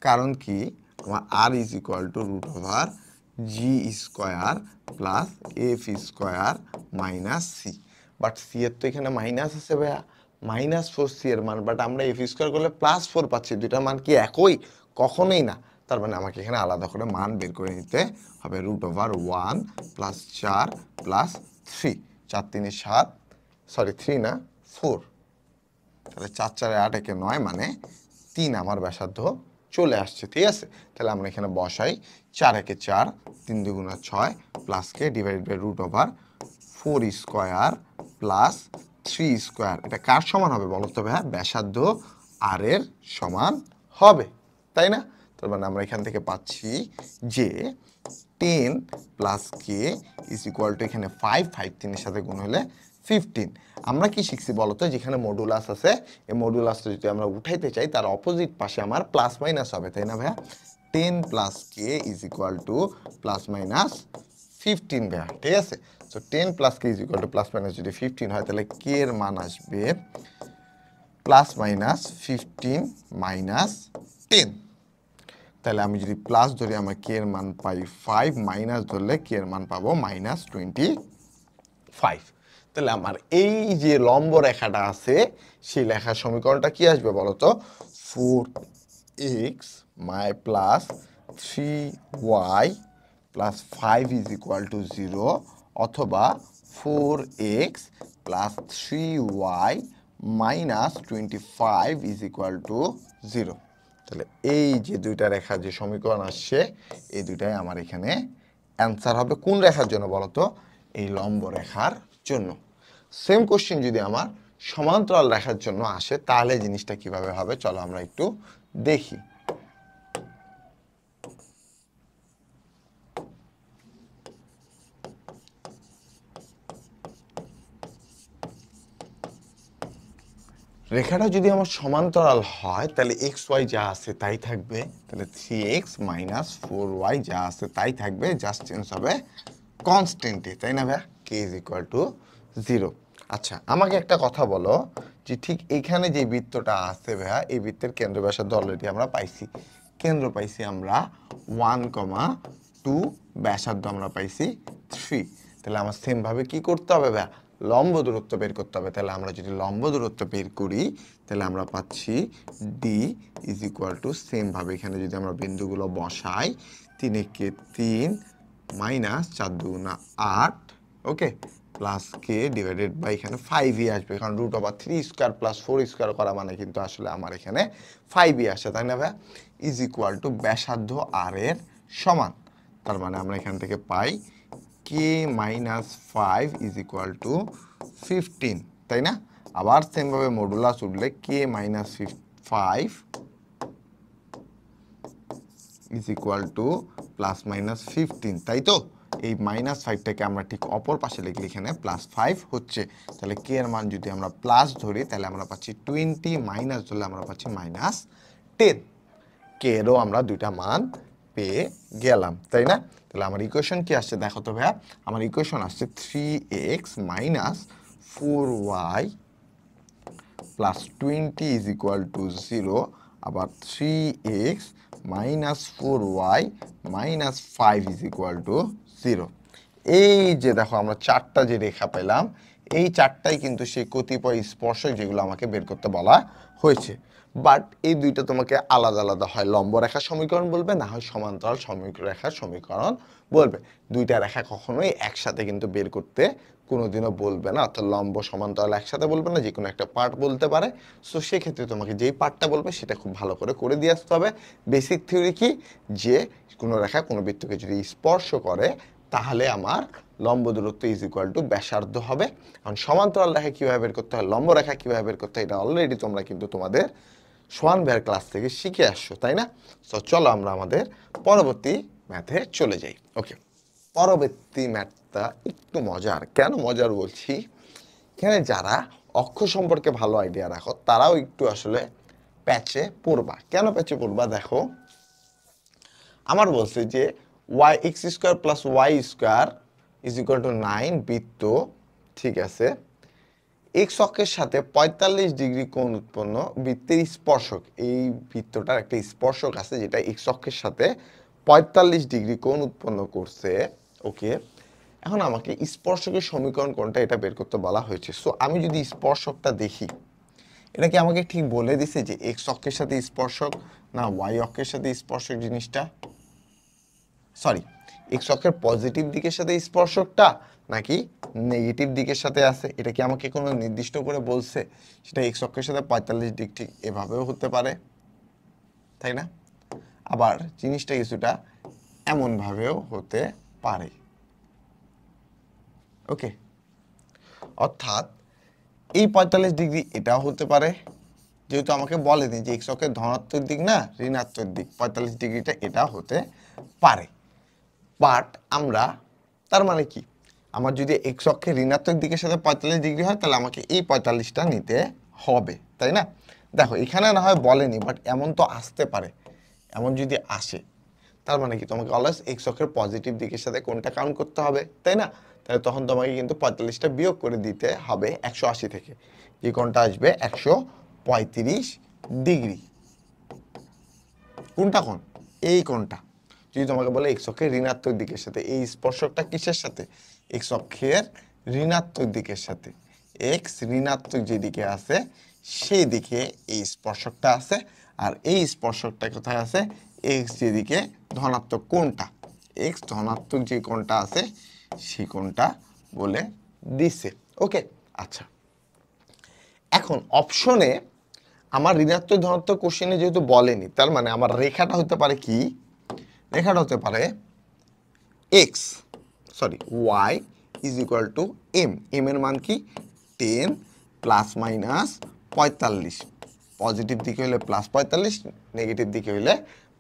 কারণ কি আমার R is equal to root over G square plus F square minus C, but C এর তো এখানে মাইনাস আছে ভাইয়া, -4 সি এর মান, বাট আমরা এফ স্কোয়ার করলে +4 পাচ্ছি, দুইটার মান কি একই? কখনোই না। তার মানে আমাকে এখানে আলাদা করে মান বের করে নিতে হবে, root over 1 plus 4 plus 3, 4 3 7, sorry 3 না 4, তাহলে 4 4 8 একে 9, মানে 3 আমার ব্যাসার্ধ চলে আসছে, ঠিক আছে? তাহলে আমরা এখানে বসাই 4 একে 4, 3 2 6 plus k divide by root over 4 square plus 3 square, এটা কার সমান হবে বলো তো ভাইয়া? ব্যাসার্ধ আর এর সমান হবে, তাই না? তার মানে আমরা এখান থেকে পাচ্ছি যে 10 plus K is equal two এখানে 5 5 3 এর সাথে গুণ হলে 15। আমরা কি শিখছি বলতো, যেখানে মডুলাস আছে এই মডুলাসটা যদি আমরা উঠাইতে চাই তার অপোজিট পাশে আমার প্লাস মাইনাস হবে, তাই না ভাইয়া? 10 plus K is equal to plus minus 15 ভাইয়া, ঠিক আছে? So 10 plus K is equal to plus minus যদি 15 হয় তাহলে কে এর মান আসবে প্লাস মাইনাস 15 মাইনাস 10। তাহলে আমি যদি প্লাস ধরি আমার কে এর মান পাই 5, মাইনাস ধরলে কে এর মান পাবো মাইনাস 25। তাহলে আমার এই যে লম্ব রেখাটা আছে সেই লেখার সমীকরণটা কি আসবে বলতো? 4x my plus 3y plus 5 is equal to 0, অথবা 4x plus 3y minus 25 is equal to 0। তাহলে এই যে দুইটা রেখার যে সমীকরণ আসছে এই দুইটাই আমার এখানে অ্যান্সার হবে। কোন রেখার জন্য বলতো? এই লম্ব রেখার জন্য। সেম কোশ্চেন যদি আমার সমান্তরাল রেখার জন্য আসে তাহলে জিনিসটা কিভাবে হবে চলো আমরা একটু দেখি। রেখাটা যদি আমার সমান্তরাল হয় তাহলে এক্স ওয়াই যা আছে তাই থাকবে, তাহলে 3x মাইনাস 4y যা আছে তাই থাকবে, জাস্ট চেঞ্জ হবে কনস্ট্যান্টে, তাই না ভাইয়া? k is equal to 0। আচ্ছা আমাকে একটা কথা বলো যে ঠিক এইখানে যে বৃত্তটা আছে ভাইয়া এই বৃত্তের কেন্দ্র ব্যাসার্ধ অলরেডি আমরা পাইছি, কেন্দ্র পাইছি আমরা 1,2, ব্যাসার্ধ আমরা পাইছি 3। তাহলে আমার সেম ভাবে কি করতে হবে ভাইয়া? লম্ব দূরত্ব বের করতে হবে। তাহলে আমরা যদি লম্ব দূরত্ব বের করি তাহলে আমরা পাচ্ছি D is equal to same ভাবে এখানে যদি আমরা বিন্দুগুলো বসাই 3 কে 3 মাইনাস 4 দুগুণা 8, okay, plus k divided by এখানে 5ই আসবে, কারণ root over 3 square plus 4 square করা মানে কিন্তু আসলে আমার এখানে 5ই আসে, তাই না ভাই? ইজ ইকুয়াল টু ব্যাসার্ধ আর এর সমান। তার মানে আমরা এখান থেকে পাই K minus 5 is equal to 15, তাই না? আবার সেমভাবে মডুলাস উঠলে K minus 5 is equal to plus minus 15, তাই তো? এই মাইনাস 5টাকে আমরা ঠিক অপর পাশে লিখলে এখানে প্লাস 5 হচ্ছে। তাহলে কে এর মান যদি আমরা প্লাস ধরি তাহলে আমরা পাচ্ছি 20, মাইনাস ধরলে আমরা পাচ্ছি মাইনাস 10। কে এরও আমরা দুইটা মান পেয়ে গেলাম, তাই না? তাহলে আমার ইকুয়েশন কি আসছে দেখো তো ভাইয়া, আমার ইকুয়েশন আসছে 3x minus 4y plus 20 is equal to 0, আবার 3x minus 4y minus 5 is equal to 0। এই যে দেখো আমরা চারটা যে রেখা পেলাম এই চারটাই কিন্তু সেই কতিপয় স্পর্শক যেগুলো আমাকে বের করতে বলা হয়েছে। বাট এই দুইটা তোমাকে আলাদা আলাদা হয় লম্ব রেখার সমীকরণ বলবে, না হয় সমান্তরাল রেখার সমীকরণ বলবে। দুইটা রেখা কখনোই একসাথে কিন্তু বের করতে কোনোদিনও বলবে না, অর্থাৎ লম্ব সমান্তরাল একসাথে বলবে না, যে কোনো একটা পার্ট বলতে পারে। সো সেক্ষেত্রে তোমাকে যেই পার্টটা বলবে সেটা খুব ভালো করে দিয়ে আসতে হবে। বেসিক থিওরি কি, যে কোনো রেখা কোনো বৃত্তকে যদি স্পর্শ করে তাহলে আমার লম্ব দূরত্ব ইজ ইকুয়াল টু ব্যাসার্ধ হবে। কারণ সমান্তরাল রেখা কীভাবে বের করতে হয়, লম্ব রেখা কীভাবে বের করতে হয়, এটা অলরেডি তোমরা কিন্তু তোমাদের সোয়ান ভাইয়ের ক্লাস থেকে শিখে আসছো, তাই না? সো চলো আমরা আমাদের পরবর্তী ম্যাথে চলে যাই। ওকে, পরবর্তী ম্যাথটা একটু মজার। কেন মজার বলছি, এখানে যারা অক্ষ সম্পর্কে ভালো আইডিয়া রাখো তারাও একটু আসলে প্যাচে পড়বা। কেন প্যাচে পড়বা দেখো, আমার বলছে যে y x square plus Y square is equal to 9 বৃত্ত, ঠিক আছে, এক্স অক্ষের সাথে 45 ডিগ্রি কোণ উৎপন্ন বৃত্তের স্পর্শক, এই বৃত্তটার একটা স্পর্শক আছে যেটা এক্স অক্ষের সাথে 45 ডিগ্রি কোণ উৎপন্ন করছে। ওকে, এখন আমাকে স্পর্শকের সমীকরণ কোনটা এটা বের করতে বলা হয়েছে। সো আমি যদি স্পর্শকটা দেখি, এটা কি আমাকে ঠিক বলে দিছে যে এক্স অক্ষের সাথে স্পর্শক না ওয়াই অক্ষের সাথে স্পর্শক জিনিসটা? সরি, এক্স অক্ষের পজিটিভ দিকের সাথে স্পর্শকটা নাকি নেগেটিভ দিকের সাথে আছে, এটা কি আমাকে কোনো নির্দিষ্ট করে বলছে? সেটা এক্স অক্ষের সাথে 45 ডিগ্রি ঠিক এভাবেও হতে পারে, তাই না? আবার জিনিসটা কিছুটা এমনভাবেও হতে পারে। ওকে, অর্থাৎ এই 45 ডিগ্রি এটাও হতে পারে, যেহেতু আমাকে বলেনি যে এক্স অক্ষের ধনাত্মক দিক না ঋণাত্মক দিক 45 ডিগ্রিটা এটা হতে পারে। বাট আমরা তার মানে কি, আমার যদি এক্স অক্ষের ঋণাত্মক দিকের সাথে 45 ডিগ্রি হয় তাহলে আমাকে এই 45টা নিতে হবে, তাই না? দেখো এখানে না হয় বলেনি, বাট এমন তো আসতে পারে। এমন যদি আসে তার মানে কি তোমাকে অলওয়েজ এক্স অক্ষের পজিটিভ দিকের সাথে কোনটা কাউন্ট করতে হবে, তাই না? তাহলে তখন তোমাকে কিন্তু 45টা বিয়োগ করে দিতে হবে 180 থেকে, যে কোনটা আসবে 135 ডিগ্রি। কোনটা কোণ? এই কোণটা। যদি তোমাকে বলে এক্স অক্ষের ঋণাত্মক দিকের সাথে, এই স্পর্শকটা কিসের সাথে? এক্স অক্ষের ঋণাত্মক দিকের সাথে। এক্স ঋণাত্মক যেদিকে আছে সেই দিকে এই স্পর্শকটা আছে, আর এই স্পর্শকটা কোথায় আছে? এক্স যেদিকে ধনাত্মক কোণটা, এক্স ধনাত্মক যে কোণটা আছে সেই কোণটা বলে দিছে। ওকে, আচ্ছা এখন অপশনে আমার ঋণাত্মক ধনাত্মক কোশ্চেনে যেহেতু বলেনি, তার মানে আমার রেখাটা হতে পারে কি? রেখাটা হতে পারে y is equal to m. M এর মান কি? 10 প্লাস মাইনাস 45। পজিটিভ দিকে হলে প্লাস 45, নেগেটিভ দিকে হলে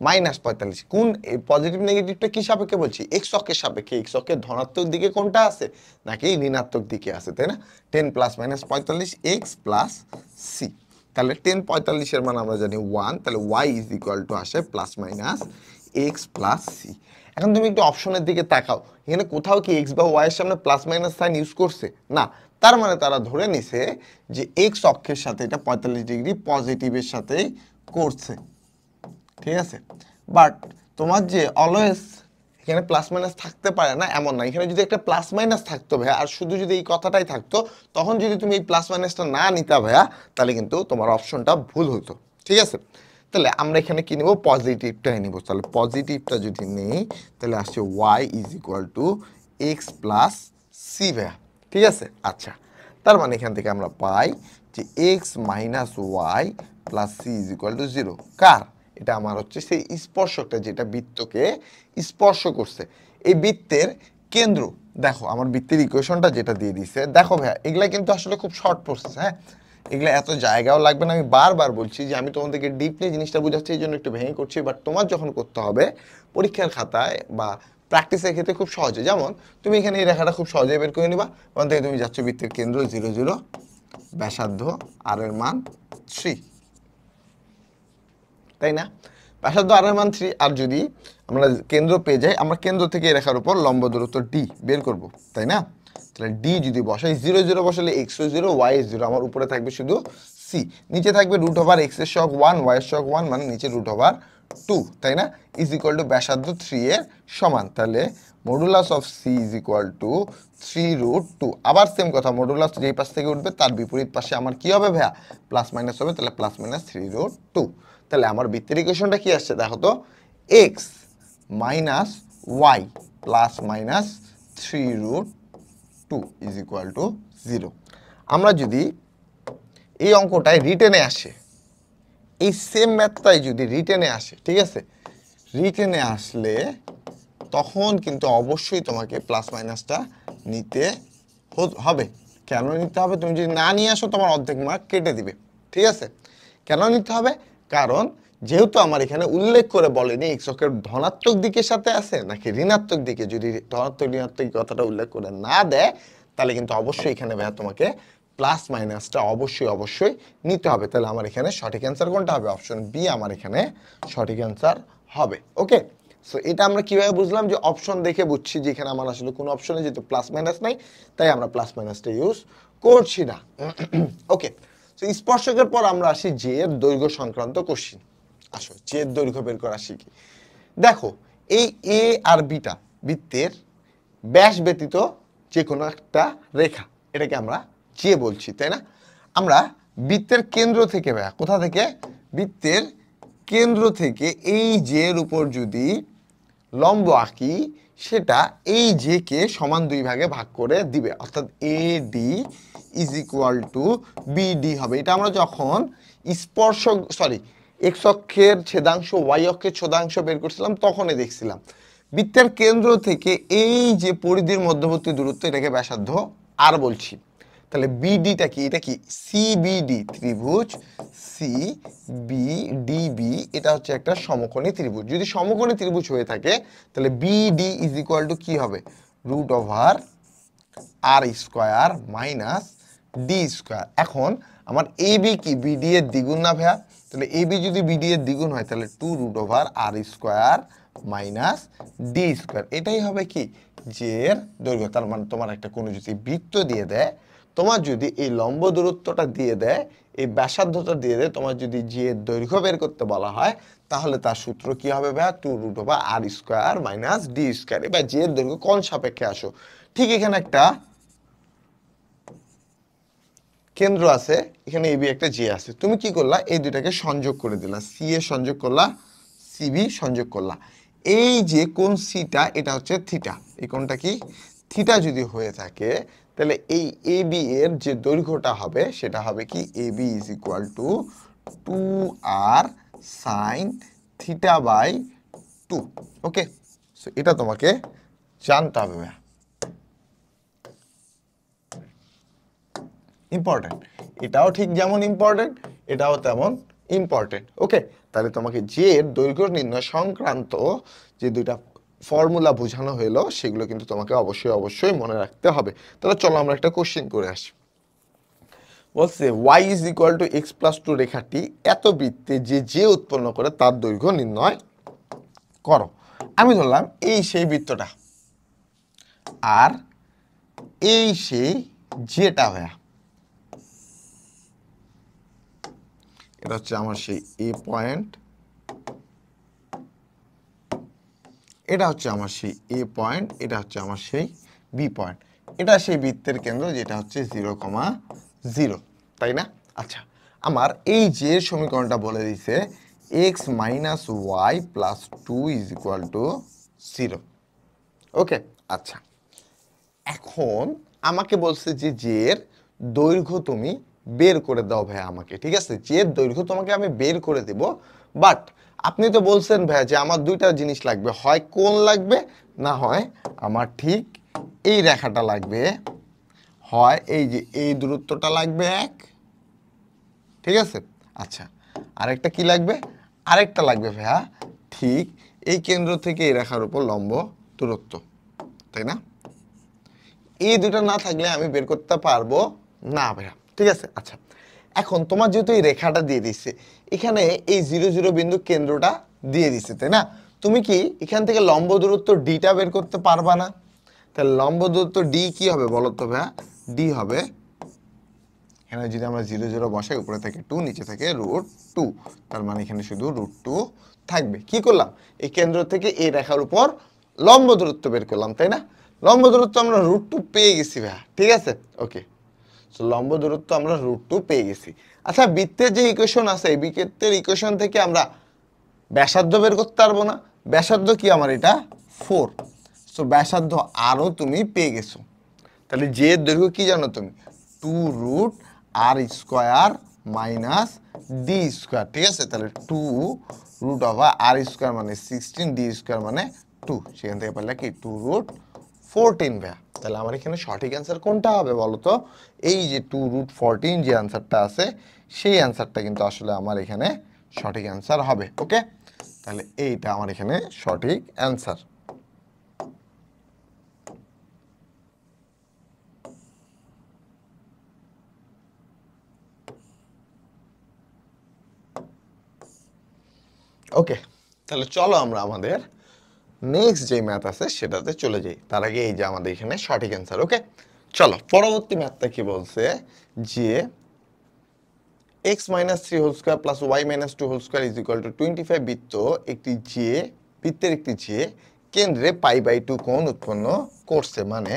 মাইনাস 45। কোন পজিটিভ নেগেটিভটা কি সাপেক্ষে বলছি? এক্স অক্ষের সাপেক্ষে। এক্স অক্ষের ধনাত্মক দিকে কোনটা আছে নাকি ঋণাত্মক দিকে আছে, তাই না? 10 plus minus 45 x plus c. তাহলে 10 45-এর মান আমরা জানি 1, তাহলে y ইজ ইকুয়াল টু আসে plus minus x plus c. এখন তুমি একটু অপশনের দিকে তাকাও, এখানে কোথাও কি এক্স বা ওয়াই এর সামনে প্লাস মাইনাস সাইন ইউজ করছে? না। তার মানে তারা ধরে নিছে যে এক্স অক্ষের সাথে এটা 45 ডিগ্রি পজিটিভের সাথেই করছে, ঠিক আছে? বাট তোমার যে অলওয়েজ এখানে প্লাস মাইনাস থাকতে পারে না এমন না। এখানে যদি একটা প্লাস মাইনাস থাকতো ভাইয়া, আর শুধু যদি এই কথাটাই থাকতো, তখন যদি তুমি এই প্লাস মাইনাসটা না নিতা ভাইয়া, তাহলে কিন্তু তোমার অপশনটা ভুল হতো, ঠিক আছে? তাহলে আমরা এখানে কি নেব? পজিটিভটাই নিব। তাহলে পজিটিভটা যদি নেই তাহলে আসছে y is equal to x plus c ভাইয়া, ঠিক আছে? আচ্ছা, তার মানে এখান থেকে আমরা পাই যে x minus y plus c is equal to 0। কার? এটা আমার হচ্ছে সেই স্পর্শকটা যেটা বৃত্তকে স্পর্শ করছে। এই বৃত্তের কেন্দ্র দেখো, আমার বৃত্তের ইকুয়েশনটা যেটা দিয়ে দিছে, দেখো ভাইয়া এগুলা কিন্তু আসলে খুব শর্ট প্রসেস, হ্যাঁ? এগুলা এত জায়গাও লাগবে না। আমি বারবার বলছি যে আমি তোমাদেরকে ডিপলি জিনিসটা বুঝাচ্ছি, এই জন্য একটু ভেঙে করছি। বাট তোমার যখন করতে হবে পরীক্ষার খাতায় বা প্র্যাকটিসের ক্ষেত্রে খুব সহজে, যেমন তুমি এখানে এই রেখাটা খুব সহজে বের করে নিবা। ওখান থেকে তুমি যাচ্ছ বৃত্তের কেন্দ্র 0 0, ব্যাসার্ধ আর এর মান 3, তাই না? ব্যাসার্ধ আর এর মান 3। আর যদি আমরা কেন্দ্র পেয়ে যাই, আমরা কেন্দ্র থেকে এই রেখার উপর লম্ব দূরত্ব ডি বের করব, তাই না? তাহলে ডি যদি বসাই, 0 0 বসালে এক্স 0 ওয়াই 0, আমার উপরে থাকবে শুধু সি, নিচে থাকবে রুট ওভার এক্স এর সহগ 1 ওয়াই এর সহগ 1, মানে নিচে রুট ওভার 2, তাই না? ইজ ইকুয়াল টু ব্যাসার্ধ 3 এর সমান। তাহলে modulus of c is equal to 3√2। আবার সেম কথা, মডুলাস যেই পাশ থেকে উঠবে তার বিপরীত পাশে আমার কি হবে ভাইয়া? প্লাস মাইনাস হবে। তাহলে প্লাস মাইনাস 3√2। তাহলে আমার বৃত্তের ইকুয়েশনটা কি আসছে দেখো তো? X minus y plus minus 3√2 is equal to 0। আমরা যদি এই অঙ্কটায় রিটেনে আসে, এই সেম ম্যাথটাই যদি রিটেনে আসে, ঠিক আছে? রিটেনে আসলে তখন কিন্তু অবশ্যই তোমাকে প্লাস মাইনাসটা নিতে হবে। কেন নিতে হবে? তুমি যদি না নিয়ে আসো তোমার অর্ধেক মার্ক কেটে দিবে, ঠিক আছে? কেন নিতে হবে? কারণ যেহেতু আমার এখানে উল্লেখ করে বলেনি এক্স অক্ষের ধনাত্মক দিকের সাথে আছে নাকি ঋণাত্মক দিকে, যদি ধনাত্মক ঋণাত্মক কথাটা উল্লেখ করে না দেয় তাহলে কিন্তু অবশ্যই এখানে ভাইয়া তোমাকে প্লাস মাইনাসটা অবশ্যই নিতে হবে। তাহলে আমার এখানে সঠিক অ্যান্সার কোনটা হবে? অপশন বি আমার এখানে সঠিক অ্যান্সার হবে। ওকে, সো এটা আমরা কিভাবে বুঝলাম? যে অপশন দেখে বুঝছি যে এখানে আমার আসলে কোনো অপশনে যেহেতু প্লাস মাইনাস নাই, তাই আমরা প্লাস মাইনাসটা ইউজ করছি না। ওকে, সো স্পর্শকের পর আমরা আসি জে এর দৈর্ঘ্য সংক্রান্ত কোশ্চিন। আসো জে এর দৈর্ঘ্য বের করা শিখি। দেখো এই এ আর বিটা বৃত্তের ব্যাস ব্যতীত যে কোনো একটা রেখা, এটাকে আমরা জে বলছি, তাই না? আমরা বৃত্তের কেন্দ্র থেকে ভাইয়া, কোথা থেকে? বৃত্তের কেন্দ্র থেকে এই জে এর উপর যদি লম্ব আঁকি, সেটা এই জে কে সমান 2 ভাগে ভাগ করে দিবে, অর্থাৎ A D is equal to BD হবে। এটা আমরা যখন স্পর্শক এক্স অক্ষের ছেদাংশ ওয়াই অক্ষের ছেদাংশ বের করছিলাম তখনই দেখছিলাম। বৃত্তের কেন্দ্র থেকে এই যে পরিধির মধ্যবর্তী দূরত্ব, এটাকে ব্যাসার্ধ আর বলছি। তাহলে বিডিটা কি, এটা কি সিবিডি ত্রিভুজ, সিবিডিবি এটা হচ্ছে একটা সমকোণী ত্রিভুজ। যদি সমকোণী ত্রিভুজ হয়ে থাকে তাহলে বিডি ইজ ইকুয়াল টু কি হবে, রুট ওভার আর স্কোয়ার মাইনাস ডি স্কোয়ার। এখন আমার এ বি কি বিডি এর দ্বিগুণ না ভাইয়া? তাহলে এ বি যদি বিডি এর দ্বিগুণ হয় তাহলে 2 রুট ওভার আর স্কোয়ার মাইনাস ডি স্কোয়ার, এটাই হবে কি জে এর দৈর্ঘ্য। তার মানে তোমার একটা কোনো যদি বৃত্ত দিয়ে দেয়, তোমার যদি এই লম্ব দূরত্বটা দিয়ে দেয়, এই ব্যাসার্ধটা দিয়ে দেয়, তোমার যদি জে এর দৈর্ঘ্য বের করতে বলা হয় তাহলে তার সূত্র কি হবে ভাইয়া, 2 রুট ওভার আর স্কোয়ার মাইনাস ডি স্কোয়ার। এবার জে এর দৈর্ঘ্য কোন সাপেক্ষে আসো, ঠিক এখানে একটা কেন্দ্র আছে, এখানে এবি একটা জে আছে, তুমি কি করলা এই দুটাকে সংযোগ করে দিলা, সি এ সংযোগ করলা, সিবি সংযোগ করলা। এই যে কোণ সিটা এটা হচ্ছে থিটা, এই কোণটা কি থিটা যদি হয়ে থাকে তাহলে এই এবি এর যে দৈর্ঘ্যটা হবে সেটা হবে কি AB is equal to 2r sine theta by 2। Okay, so এটা তোমাকে জানতে হবে, ইম্পর্টেন্ট। এটাও ঠিক যেমন ইম্পর্টেন্ট, এটাও তেমন ইম্পর্টেন্ট। ওকে, তাহলে তোমাকে যে দৈর্ঘ্য নির্ণয় সংক্রান্ত যে দুইটা ফর্মুলা বোঝানো হলো সেগুলো কিন্তু তোমাকে অবশ্যই অবশ্যই মনে রাখতে হবে। তাহলে চলো আমরা একটা কোশ্চেন করে আসি। বলছে y is equal to x plus 2 রেখাটি এত বৃত্তে যে উৎপন্ন করে তার দৈর্ঘ্য নির্ণয় করো। আমি ধরলাম এই সেই বৃত্তটা আর এই সেই যেটা ভাইয়া, এটা হচ্ছে আমার সেই এ পয়েন্ট, এটা হচ্ছে আমার সেই এ পয়েন্ট, এটা হচ্ছে আমার সেই বি পয়েন্ট, এটা সেই বৃত্তের কেন্দ্র যেটা হচ্ছে 0,0, তাই না? আচ্ছা, আমার এই যে সমীকরণটা বলে দিছে x minus y plus 2 is equal to 0। Okay, আচ্ছা, এখন আমাকে বলছে যে এর দৈর্ঘ্য তুমি বের করে দাও ভাইয়া আমাকে, ঠিক আছে? যে দৈর্ঘ্য তোমাকে আমি বের করে দেব, বাট আপনি তো বলছেন ভাইয়া যে আমার দুইটা জিনিস লাগবে, হয় কোণ লাগবে, না হয় আমার ঠিক এই রেখাটা লাগবে, হয় এই যে এই দূরত্বটা লাগবে এক, ঠিক আছে? আচ্ছা, আরেকটা কি লাগবে, আরেকটা লাগবে ভাইয়া ঠিক এই কেন্দ্র থেকে এই রেখার উপর লম্ব দূরত্ব, তাই না? এই দুটো না থাকলে আমি বের করতে পারবো না ভাইয়া, ঠিক আছে? আচ্ছা, এখন তোমার যেহেতু এই রেখাটা দিয়ে দিচ্ছে, এখানে এই 0,0 বিন্দু কেন্দ্রটা দিয়ে দিচ্ছে, তাই না? তুমি কি এখান থেকে লম্ব দূরত্ব ডিটা বের করতে পারবা না? তাহলে লম্ব দূরত্ব ডি কি হবে বলো তো ভাইয়া? ডি হবে, এখানে যদি আমরা 0,0 বসাই, উপরে থেকে 2, নিচে থেকে √2, তার মানে এখানে শুধু √2 থাকবে। কি করলাম, এই কেন্দ্র থেকে এই রেখার উপর লম্ব দূরত্ব বের করলাম, তাই না? লম্ব দূরত্ব আমরা √2 পেয়ে গেছি ভাইয়া, ঠিক আছে? ওকে, সো লম্ব দূরত্ব আমরা √2 পেয়ে গেছি। আচ্ছা, বৃত্তের যে ইকুয়েশন আছে, এই বৃত্তের ইকুয়েশন থেকে আমরা ব্যাসার্ধ বের করতে পারবো না? ব্যাসার্ধ কি আমার এটা 4, সো ব্যাসার্ধ আরও তুমি পেয়ে গেছো। তাহলে যে দৈর্ঘ্য কি জানো তুমি, 2 রুট আর স্কোয়ার মাইনাস ডি স্কোয়ার, ঠিক আছে? তাহলে 2 রুট ওভার আর স্কোয়ার মানে 16, ডি স্কোয়ার মানে 2, সেখান থেকে পারলে কি 2 রুট 14 ভাইয়া। তাহলে আমার এখানে সঠিক অ্যান্সার কোনটা হবে বলো তো? এই যে 2 রুট 14 যে অ্যান্সারটা আছে সেই অ্যান্সারটা কিন্তু আসলে আমার এখানে সঠিক অ্যান্সার হবে। ওকে, তাহলে এইটা আমার এখানে সঠিক অ্যান্সার। ওকে, তাহলে চলো আমরা আমাদের নেক্সট যে ম্যাথ আছে সেটাতে চলে যাই। তার আগে এই যে আমাদের এখানে সঠিক অ্যান্সার। ওকে, চলো পরবর্তী ম্যাথটা কি বলছে যে x minus 3 whole square plus y minus 2 whole square is equal to 25 বৃত্তের একটি যে কেন্দ্রে π/2 কোণ উৎপন্ন করছে, মানে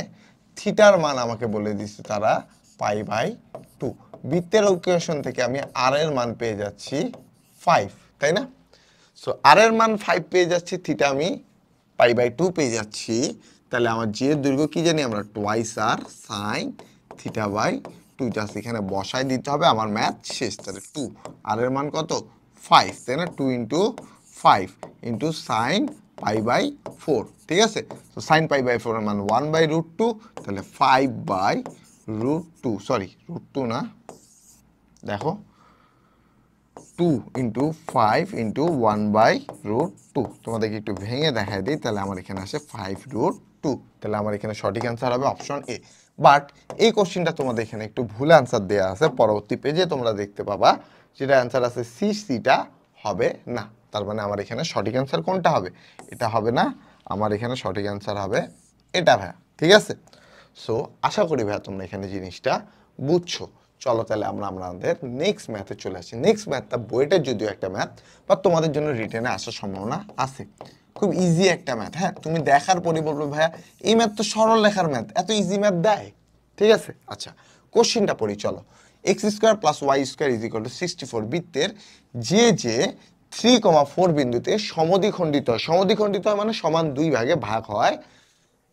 থিটার মান আমাকে বলে দিচ্ছে তারা π/2। বৃত্তের ইকুয়েশন থেকে আমি আর এর মান পেয়ে যাচ্ছি 5, তাই না? সো আর এর মান 5 পেয়ে যাচ্ছি, থিটা আমি π/2 পেয়ে যাচ্ছি। তাহলে আমার যে দৈর্ঘ্য কি জানি আমরা, twice r sine theta by 2, just এখানে বসাই দিতে হবে, আমার ম্যাথ শেষ। তাহলে 2 আর এর মান কত 5, তাই না? 2 ইন্টু 5 ইন্টু সাইন π/4, ঠিক আছে? তো সাইন π/4 এর মান 1/√2, তাহলে 5/√2 √2, সরি √2 না, দেখো 2 ইন্টু 5 ইন্টু 1/√2। তোমাদেরকে একটু ভেঙে দেখাই দিই, তাহলে আমার এখানে আসে 5√2। তাহলে আমার এখানে সঠিক অ্যান্সার হবে অপশন এ। বাট এই কোশ্চেনটা তোমাদের এখানে একটু ভুল অ্যান্সার দেওয়া আছে, পরবর্তী পেজে তোমরা দেখতে পাবা যেটা অ্যান্সার আছে সি, সিটা হবে না। তার মানে আমার এখানে সঠিক অ্যান্সার কোনটা হবে? এটা হবে না, আমার এখানে সঠিক অ্যান্সার হবে এটা ভাইয়া। ঠিক আছে, সো আশা করি ভাইয়া তোমরা এখানে জিনিসটা বুঝছো। চলো তাহলে আমরা আমাদের নেক্সট ম্যাথে চলে আসি। নেক্সট ম্যাথটা বইটার যদিও একটা ম্যাথ, বা তোমাদের জন্য রিটেনে আসার সম্ভাবনা আছে। খুব ইজি একটা ম্যাথ, হ্যাঁ তুমি দেখার পরই বলবে ভাইয়া এই ম্যাথ তো সরল লেখার ম্যাথ, এত ইজি ম্যাথ দেয়? ঠিক আছে, আচ্ছা কোশ্চিনটা পড়ি চলো। x² + y² = 64 বৃত্তের যে 3,4 বিন্দুতে সমদ্বিখণ্ডিত হয়, সমদ্বিখণ্ডিত হয় মানে সমান 2 ভাগে ভাগ হয়,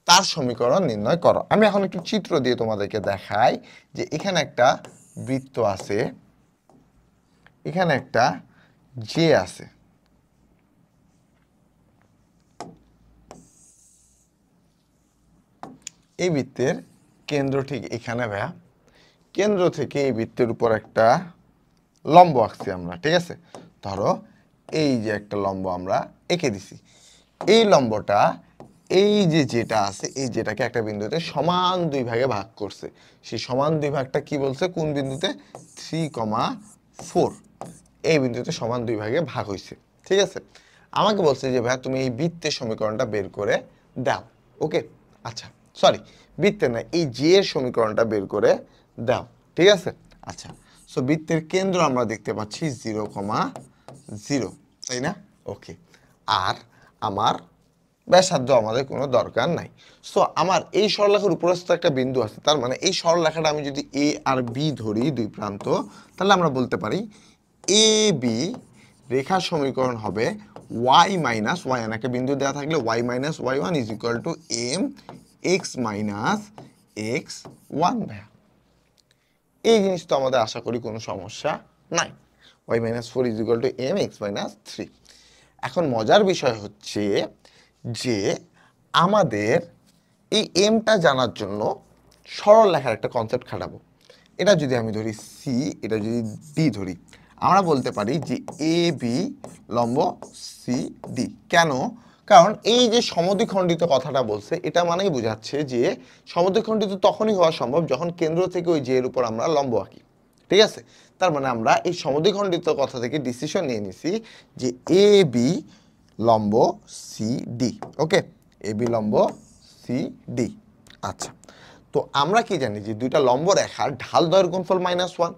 তার সমীকরণ নির্ণয় করো। আমি এখন একটু চিত্র দিয়ে তোমাদেরকে দেখাই যে এখানে একটা বৃত্ত আছে, এখানে একটা যে আছে, এই বৃত্তের কেন্দ্র ঠিক এখানে ভাইয়া, কেন্দ্র থেকে এই বৃত্তের উপর একটা লম্ব আঁকছি আমরা। ঠিক আছে, ধরো এই যে একটা লম্ব আমরা এঁকে দিছি, এই লম্বটা এই যে যেটা আছে এই যেটাকে একটা বিন্দুতে সমান 2 ভাগে ভাগ করছে। সেই সমান 2 ভাগটা কি বলছে, কোন বিন্দুতে? 3,4 এই বিন্দুতে সমান 2 ভাগে ভাগ হয়েছে। ঠিক আছে, আমাকে বলছে যে ভাই তুমি এই বৃত্তের সমীকরণটা বের করে দাও। ওকে, আচ্ছা সরি বৃত্তের না, এই যে এর সমীকরণটা বের করে দাও। ঠিক আছে, আচ্ছা সো বৃত্তের কেন্দ্র আমরা দেখতে পাচ্ছি 0,0, তাই না? ওকে, আর আমার ব্যাসার্ধ আমাদের কোনো দরকার নাই। সো আমার এই সরলরেখার উপরস্থ একটা বিন্দু আছে, তার মানে এই সরলরেখাটা আমি যদি এ আর বি ধরি দুই প্রান্ত, তাহলে আমরা বলতে পারি এ বি রেখার সমীকরণ হবে y - y1, একটা বিন্দু দেওয়া থাকলে y - y1 = mx - x1 ভাইয়া। এই জিনিস তো আমাদের আশা করি কোনো সমস্যা নাই, y - 4 = mx - 3। এখন মজার বিষয় হচ্ছে যে আমাদের এই এমটা জানার জন্য সরল লেখার একটা কনসেপ্ট খাটাবো। এটা যদি আমি ধরি সি, এটা যদি ডি ধরি, আমরা বলতে পারি যে এ বি লম্ব সি ডি। কেন? কারণ এই যে সমদ্বিখণ্ডিত কথাটা বলছে, এটা মানেই বোঝাচ্ছে যে সমদ্বিখণ্ডিত তখনই হওয়া সম্ভব যখন কেন্দ্র থেকে ওই যে এর উপর আমরা লম্ব আঁকি। ঠিক আছে, তার মানে আমরা এই সমদ্বিখণ্ডিত কথা থেকে ডিসিশন নিয়ে নিছি যে এ বি লম্ব C D. Okay, A B লম্ব সি ডি। আচ্ছা, তো আমরা কি জানি যে দুইটা লম্ব রেখার ঢাল দৈর্ঘ্য গুণফল -1।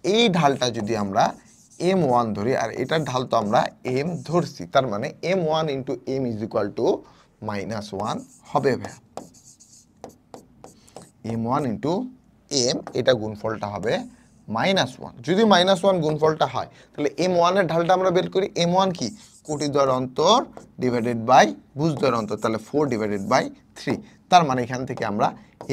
এই ঢালটা যদি আমরা m1 ধরি, আর এটার ঢাল তো আমরা m ধরছি, তার মানে m1 × m = -1 হবে ভাইয়া। m1 × m, এটা গুণফলটা হবে -1। যদি -1 গুণফলটা হয়, তাহলে m1 এর ঢালটা আমরা বের করি। m1 কি? কোটিদ্বয় অন্তর ডিভাইডেড বাই ভুজদ্বয় অন্তর, তাহলে 4/3। তার মানে এখান থেকে আমরা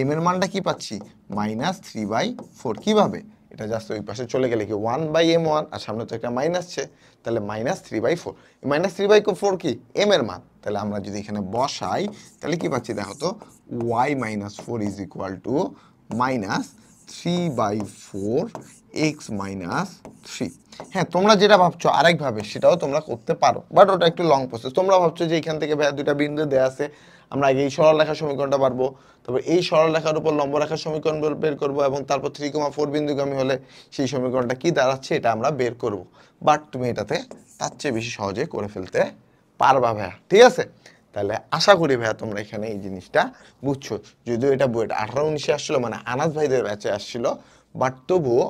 m এর মানটা কি পাচ্ছি? -3/4। কিভাবে? এটা জাস্ট ওই পাশে চলে গেলে কি 1/m1, আর সামনে তো একটা মাইনাস আছে, তাহলে -3/4। -3/4 কি? m এর মান। তাহলে আমরা যদি এখানে বসাই, তাহলে কি পাচ্ছি দেখো তো, y - 4 = -3/4 x - 3। হ্যাঁ, তোমরা যেটা ভাবছো আরেকভাবে সেটাও তোমরা করতে পারো, বাট ওটা একটু লং প্রসেস। তোমরা ভাবছো যে এখান থেকে ভাইয়া দুইটা বিন্দু দেয়া আছে, আমরা আগে এই সরলরেখার সমীকরণটা পারবো, তারপর এই সরলরেখার উপর লম্ব রেখার সমীকরণ বের করবো, এবং তারপর 3,4 বিন্দুগামী হলে সেই সমীকরণটা কি দাঁড়াচ্ছে এটা আমরা বের করব। বাট তুমি এটাতে তার চেয়ে বেশি সহজে করে ফেলতে পারবা ভাইয়া। ঠিক আছে, তাহলে আশা করি ভাইয়া তোমরা এখানে এই জিনিসটা বুঝছো। যদিও এটা বইটা 18-19 আসছিল, মানে আনাস ভাইদের ব্যাচে আসছিল, বাট তবুও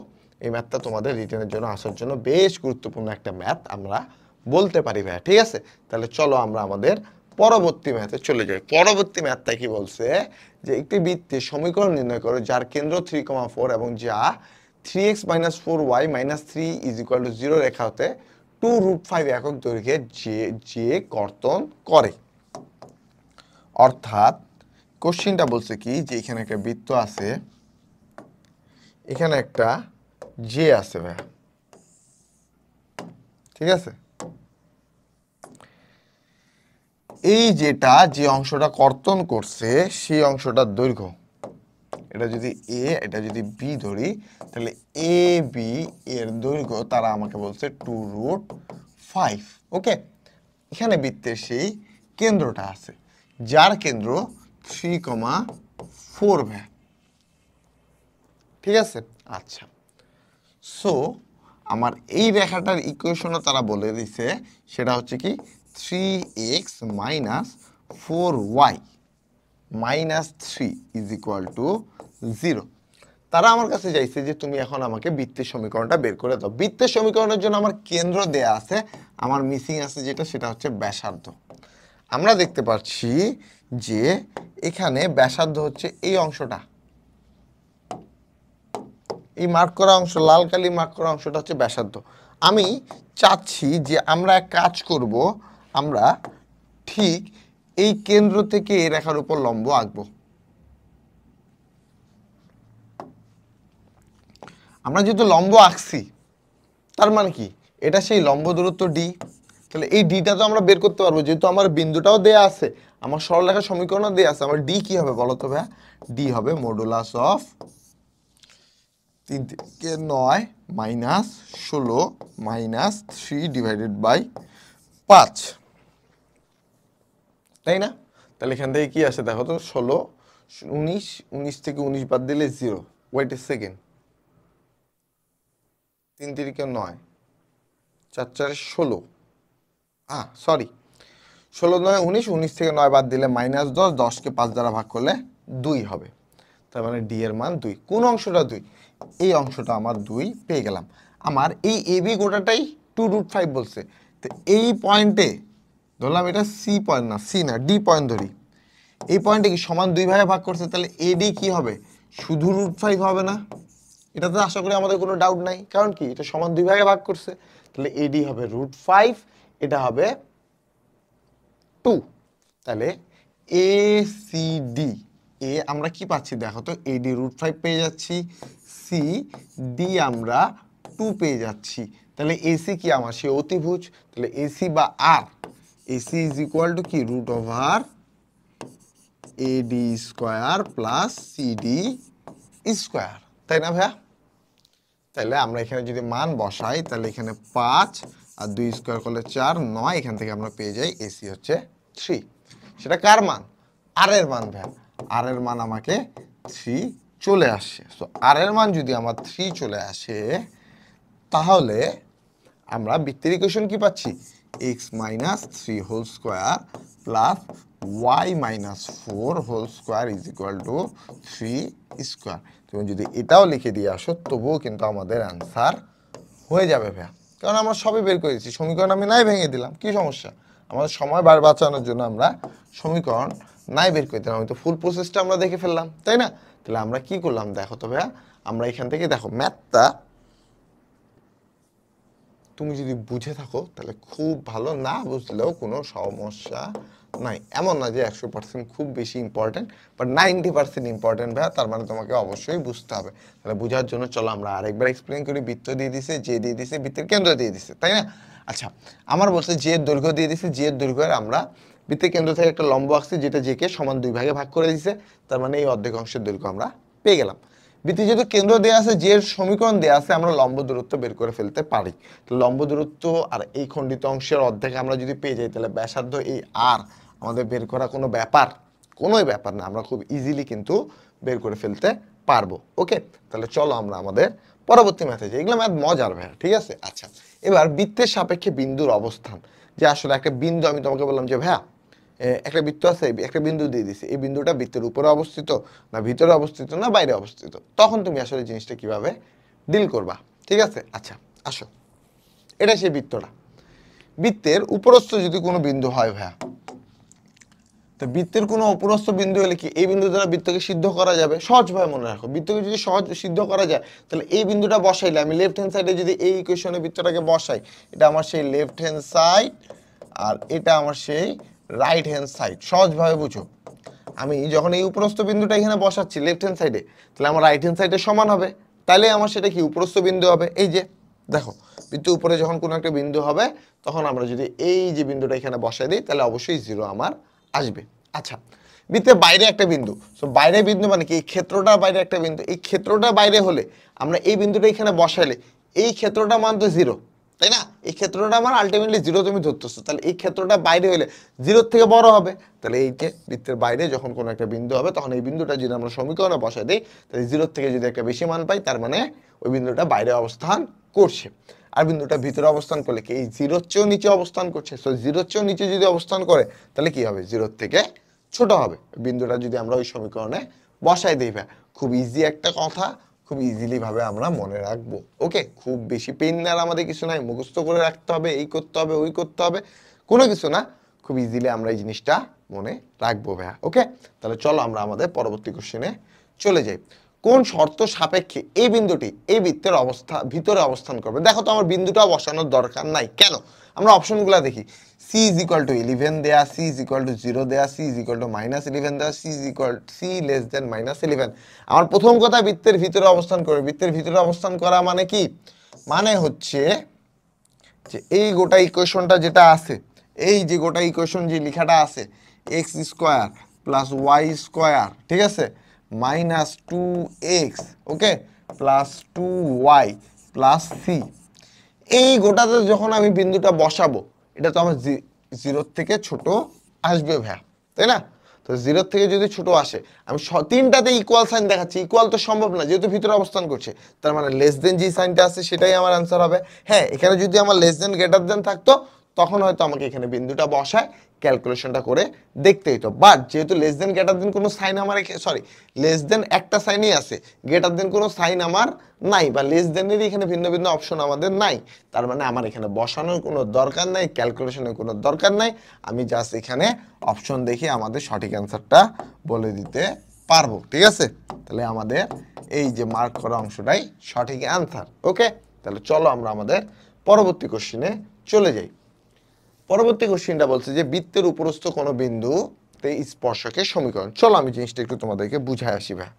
এই ম্যাথটা তোমাদের রিটেনের জন্য আসার জন্য বেশ গুরুত্বপূর্ণ একটা ম্যাথ আমরা বলতে পারি ভাইয়া। ঠিক আছে, তাহলে চলো আমরা আমাদের পরবর্তী ম্যাথে চলে যাই। পরবর্তী ম্যাথটা কি বলছে যে একটি বৃত্তের সমীকরণ নির্ণয় করো যার কেন্দ্র 3,4 এবং যা 3x - 4y - 3 = 0 রেখা হতে 2√5 একক দৈর্ঘ্যে যে কর্তন করে। অর্থাৎ কোশ্চিনটা বলছে কি যে এখানে একটা বৃত্ত আছে, এখানে একটা যে আছে ভাইয়া। ঠিক আছে, এই যেটা যে অংশটা কর্তন করছে সেই অংশটার দৈর্ঘ্য, এটা যদি এ এটা যদি বি ধরি তাহলে এ বি এর দৈর্ঘ্য তারা আমাকে বলছে 2√5। ওকে, এখানে বৃত্তের সেই কেন্দ্রটা আছে যার কেন্দ্র 3,4 ভাই। ঠিক আছে, আচ্ছা। সো আমার এই রেখাটার ইকুয়েশনও তারা বলে দিছে, সেটা হচ্ছে কি 3x - 4y - 3 = 0। তারা আমার কাছে চাইছে যে তুমি এখন আমাকে বৃত্তের সমীকরণটা বের করে দাও। বৃত্তের সমীকরণের জন্য আমার কেন্দ্র দেয়া আছে, আমার মিসিং আছে যেটা, সেটা হচ্ছে ব্যাসার্ধ। আমরা দেখতে পাচ্ছি যে এখানে ব্যাসার্ধ হচ্ছে এই অংশটা, এই মার্ক করা অংশ, লাল কালি মার্ক করা অংশটা হচ্ছে ব্যাসার্ধ। আমি চাচ্ছি যে আমরা এক কাজ করব, আমরা ঠিক এই কেন্দ্র থেকে এই রেখার উপর লম্ব আঁকবো। আমরা যেহেতু লম্ব আঁকছি তার মানে কি এটা সেই লম্ব দূরত্ব ডি। তাহলে এই ডিটা তো আমরা বের করতে পারবো, যেহেতু আমার বিন্দুটাও দেয়া আছে, আমার সরলরেখার সমীকরণও দেয়া আছে। আমার ডি কি হবে বলো তো ভাইয়া? ডি হবে মডুলাস অফ 3 থেকে 9 - 16 - 3 / 5, তাই না? তাহলে এখান থেকে কি আসে দেখো তো, 16 19 19 থেকে 19 বাদ দিলে 0। ওয়েট এ সেকেন্ড, 3 × 9 4 × 16, সরি 16 9 19, 19 থেকে 9 বাদ দিলে -10, 10কে 5 দ্বারা ভাগ করলে 2 হবে। তার মানে ডি এর মান 2। কোন অংশটা 2? এই অংশটা আমার 2 পেয়ে গেলাম। আমার এই এবি গোটাটাই 2√5 বলছে। তো এই পয়েন্টে ধরলাম এটা সি পয়েন্ট না, সি না, ডি পয়েন্ট ধরি। এই পয়েন্টে কি সমান 2 ভাগে ভাগ করছে, তাহলে এডি কি হবে? শুধু √5 হবে না? এটা তো আশা করি আমাদের কোনো ডাউট নাই, কারণ কি এটা সমান 2 ভাগে ভাগ করছে। তাহলে এডি হবে √5, এটা হবে 2। তাহলে এ সি ডি, এ আমরা কি পাচ্ছি দেখো তো, এডি √5 পেয়ে যাচ্ছি, সি ডি আমরা 2 পেয়ে যাচ্ছি। তাহলে এসি কি আমার সে অতিভুজ, তাহলে এসি বা আর, এসি = কি √/AD² + CD², তাই না ভাইয়া? তাহলে আমরা এখানে যদি মান বসাই, তাহলে এখানে 5 আর 2 স্কোয়ার করলে 4 9, এখান থেকে আমরা পেয়ে যাই এসি হচ্ছে 3। সেটা কার মান? আর এর মান ভাইয়া। আর এর মান আমাকে 3 চলে আসে। সো আর এর মান যদি আমার 3 চলে আসে, তাহলে আমরা বৃত্তের ইকুয়েশন কি পাচ্ছি? x - 3 whole square plus y - 4 whole square = 3 square. তুমি যদি এটাও লিখে দিয়ে আসো তবুও কিন্তু আমাদের অ্যান্সার হয়ে যাবে ভাইয়া, কারণ আমরা সবই বের করে দিচ্ছি। সমীকরণ আমি নাই ভেঙে দিলাম, কি সমস্যা? আমাদের সময় বাঁচানোর জন্য আমরা সমীকরণ নাই বের করে দিলাম, আমি তো ফুল প্রসেসটা আমরা দেখে ফেললাম, তাই না? তাহলে আমরা কি করলাম দেখো তো ভাইয়া, আমরা এখান থেকে দেখো ম্যাথটা তুমি যদি বুঝে থাকো তাহলে খুব ভালো, না বুঝলেও কোনো সমস্যা নাই। এমন না যে 100% খুব বেশি ইম্পর্টেন্ট, বাট 90% ইম্পর্টেন্ট ভাইয়া, তার মানে তোমাকে অবশ্যই বুঝতে হবে। তাহলে বোঝার জন্য চলো আমরা আরেকবার এক্সপ্লেন করি। বৃত্ত দিয়ে দিছে, যে দিয়ে দিছে, বৃত্তের কেন্দ্র দিয়ে দিছে, তাই না? আচ্ছা, আমার বলছে যে দৈর্ঘ্য দিয়ে দিছে, যে দৈর্ঘ্যের আমরা বৃত্তের কেন্দ্র থেকে একটা লম্ব আঁকছি, যেটা জেকে সমান 2 ভাগে ভাগ করে দিছে। তার মানে এই অর্ধেক অংশের দৈর্ঘ্য আমরা পেয়ে গেলাম। বৃত্তে যেহেতু কেন্দ্র দেওয়া আছে, যে সমীকরণ দেওয়া আছে, আমরা লম্ব দূরত্ব বের করে ফেলতে পারি। লম্ব দূরত্ব আর এই খণ্ডিত অংশের অর্ধেক আমরা যদি পেয়ে যাই, তাহলে ব্যাসার্ধ এই আর আমাদের বের করা কোনো ব্যাপার, কোনোই ব্যাপার না, আমরা খুব ইজিলি কিন্তু বের করে ফেলতে পারবো। ওকে, তাহলে চলো আমরা আমাদের পরবর্তী ম্যাথে যাই। এগুলো ম্যাথ মজার ভাইয়া, ঠিক আছে? আচ্ছা, এবার বৃত্তের সাপেক্ষে বিন্দুর অবস্থান। যে আসলে একটা বিন্দু, আমি তোমাকে বললাম যে ভাইয়া একটা বৃত্ত আছে, একটা বিন্দু দিয়ে দিছে, এই বিন্দুটা বৃত্তের উপরে অবস্থিত না ভিতরে অবস্থিত না বাইরে অবস্থিত, তখন তুমি আসলে জিনিসটা কিভাবে ডিল করবা, ঠিক আছে? আচ্ছা আসো, এটা সেই বৃত্তটা। বৃত্তের উপরস্থ যদি কোনো বিন্দু হয় ভাইয়া, তো বৃত্তের কোনো উপরস্থ বিন্দু হলে কি এই বিন্দু দ্বারা বৃত্তকে সিদ্ধ করা যাবে? সহজভাবে মনে রাখো, বৃত্তকে যদি সহজ সিদ্ধ করা যায়, তাহলে এই বিন্দুটা বসাইলে আমি লেফট হ্যান্ড সাইডে যদি এই ইকুয়েশনে বৃত্তটাকে বসাই, এটা আমার সেই লেফট হ্যান্ড সাইড আর এটা আমার সেই রাইট হ্যান্ড সাইড। সহজভাবে বুঝো, আমি যখন এই উপরস্থ বিন্দুটা এখানে বসাচ্ছি লেফট হ্যান্ড সাইডে, তাহলে আমার রাইট হ্যান্ড সাইডে সমান হবে, তাহলে আমার সেটা কি উপরস্থ বিন্দু হবে। এই যে দেখো, বৃত্তের উপরে যখন কোনো একটা বিন্দু হবে, তখন আমরা যদি এই যে বিন্দুটা এখানে বসাই দিই, তাহলে অবশ্যই 0 আমার আসবে। আচ্ছা, বৃত্তের বাইরে একটা বিন্দু। সো বাইরে বিন্দু মানে কি, এই ক্ষেত্রটার বাইরে একটা বিন্দু। এই ক্ষেত্রটার বাইরে হলে আমরা এই বিন্দুটা এখানে বসাইলে এই ক্ষেত্রটার মান তো 0, তাই না? এই ক্ষেত্রটা আমার আলটিমেটলি 0 তুমি ধরতেছো, তাহলে এই ক্ষেত্রটা বাইরে হলে 0 থেকে বড় হবে। তাহলে এই যে বৃত্তের বাইরে যখন কোনো একটা বিন্দু হবে তখন এই বিন্দুটা যদি আমরা সমীকরণে বসাই দিই, তাহলে 0 থেকে যদি একটা বেশি মান পাই তার মানে ওই বিন্দুটা বাইরে অবস্থান করছে। আর বিন্দুটা ভিতরে অবস্থান করলে কি এই 0-র চেয়েও নিচে অবস্থান করছে। সো 0-র চেয়েও নিচে যদি অবস্থান করে তাহলে কি হবে, 0 থেকে ছোট হবে বিন্দুটা যদি আমরা ওই সমীকরণে বসাই দিই। খুব ইজি একটা কথা, খুব ইজিলি ভাবে আমরা মনে রাখবো। ওকে, খুব বেশি পেন নেওয়ার আমাদের কিছু নাই, মুখস্থ করে রাখতে হবে, এই করতে হবে ওই করতে হবে, কোনো কিছু না, খুব ইজিলি আমরা এই জিনিসটা মনে রাখবো ভাইয়া। ওকে, তাহলে চলো আমরা আমাদের পরবর্তী কোশ্চেনে চলে যাই। কোন শর্ত সাপেক্ষে এই বিন্দুটি এই বৃত্তের ভিতরে অবস্থান করবে? দেখো তো আমার বিন্দুটা বসানোর দরকার নাই, কেন? আমরা অপশনগুলো দেখি। c = 11 দেয়া, c = 0 দেয়া, c = -11 দেয়া, c less than -11। আমার প্রথম কথা বৃত্তের ভিতরে অবস্থান করবে। বৃত্তের ভিতরে অবস্থান করা মানে কি? মানে হচ্ছে যে এই গোটা ইকুয়েশনটা যেটা আছে, এই যে গোটা ইকুয়েশন যে লেখাটা আছে x² + y², ঠিক আছে, -2x, ওকে, +2y + c, এই গোটাতে যখন আমি বিন্দুটা বসাবো এটা তো আমার 0 থেকে ছোট আসবে ভাইয়া, তাই না? তো 0 থেকে যদি ছোট আসে, আমি তিনটাতে ইকুয়াল সাইন দেখাচ্ছি, ইকুয়াল তো সম্ভব না যেহেতু ভিতরে অবস্থান করছে, তার মানে লেস দেন যে সাইনটা আছে সেটাই আমার অ্যান্সার হবে। হ্যাঁ, এখানে যদি আমার লেস দেন গ্রেটার দেন থাকতো তখন হয়তো আমাকে এখানে বিন্দুটা বসায় ক্যালকুলেশনটা করে দেখতে হতো, বাট যেহেতু লেস দেন গ্রেটার দেন কোনো সাইন আমার সরি লেস দেন একটা সাইনই আছে, গ্রেটার দেন কোনো সাইন আমার নাই, বা লেস দেনেরই এখানে ভিন্ন ভিন্ন অপশন আমাদের নাই, তার মানে আমার এখানে বসানোর কোনো দরকার নাই, ক্যালকুলেশনের কোনো দরকার নাই, আমি জাস্ট এখানে অপশন দেখে আমাদের সঠিক অ্যান্সারটা বলে দিতে পারবো। ঠিক আছে, তাহলে আমাদের এই যে মার্ক করা অংশটাই সঠিক অ্যান্সার। ওকে, তাহলে চলো আমরা আমাদের পরবর্তী কোশ্চেনে চলে যাই। পরবর্তী কোশ্চেনটা বলছে যে বৃত্তের উপরস্থ কোনো বিন্দুতে স্পর্শকের সমীকরণ। চলো আমি জিনিসটা একটু তোমাদেরকে বুঝাই আসি ভাই।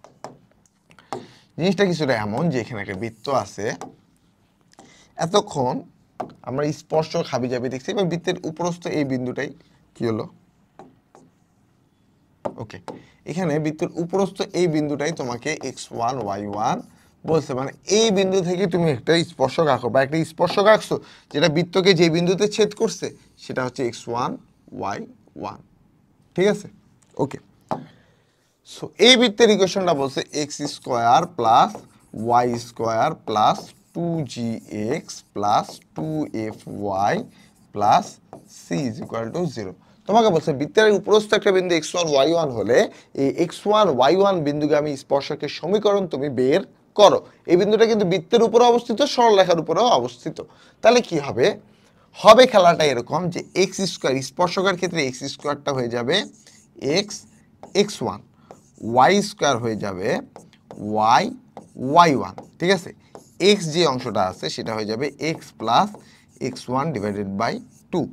জিনিসটা কিছুটা এমন যে এখানে একটা বৃত্ত আছে, এতক্ষণ আমরা স্পর্শক হাবিজাবি দেখছি, এবং বৃত্তের উপরস্থ এই বিন্দুটাই কি হলো, ওকে, এখানে বৃত্তের উপরস্থ এই বিন্দুটাই তোমাকে x1 y1 বলছে, মানে এই বিন্দু থেকে তুমি একটা স্পর্শক আঁকো বা একটা স্পর্শক আঁকছো যেটা বৃত্তকে যে বিন্দুতে ছেদ করছে সেটা হচ্ছে x1 y1, ঠিক আছে? ওকে, সো এই বৃত্তের ইকুয়েশনটা বলছে x² + y² + 2gx + 2fy + c = 0। তোমাকে বলছে বৃত্তের উপরস্থ একটা বিন্দু x1 y1 হলে এই x1 y1 বিন্দুগামী স্পর্শকের সমীকরণ তুমি বের করো। এই বিন্দুটা কিন্তু বৃত্তের উপরে অবস্থিত, সরলরেখার উপরেও অবস্থিত। তাহলে কি হবে? হবে খেলাটা এরকম যে x² স্পর্শকের ক্ষেত্রে x² হয়ে যাবে x1, y² হয়ে যাবে y1, ঠিক আছে? x যে অংশটা আছে সেটা হয়ে যাবে x + x1 / 2,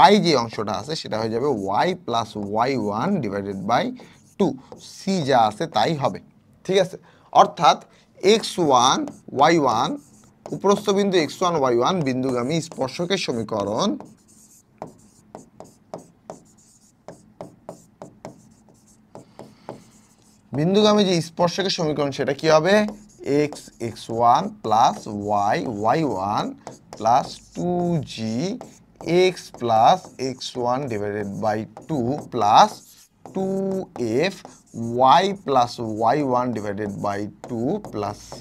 y যে অংশটা আছে সেটা হয়ে যাবে y + y1 / 2, c যা আছে তাই হবে, ঠিক আছে? অর্থাৎ x1 y1 উপরস্থ বিন্দু x1 y1 বিন্দুগামী স্পর্শকের সমীকরণ বিন্দুগামী যে স্পর্শকের সমীকরণ সেটা কি হবে? x1 + y1 + 2g x + x1 / 2 + 2f y + y1 / 2 + c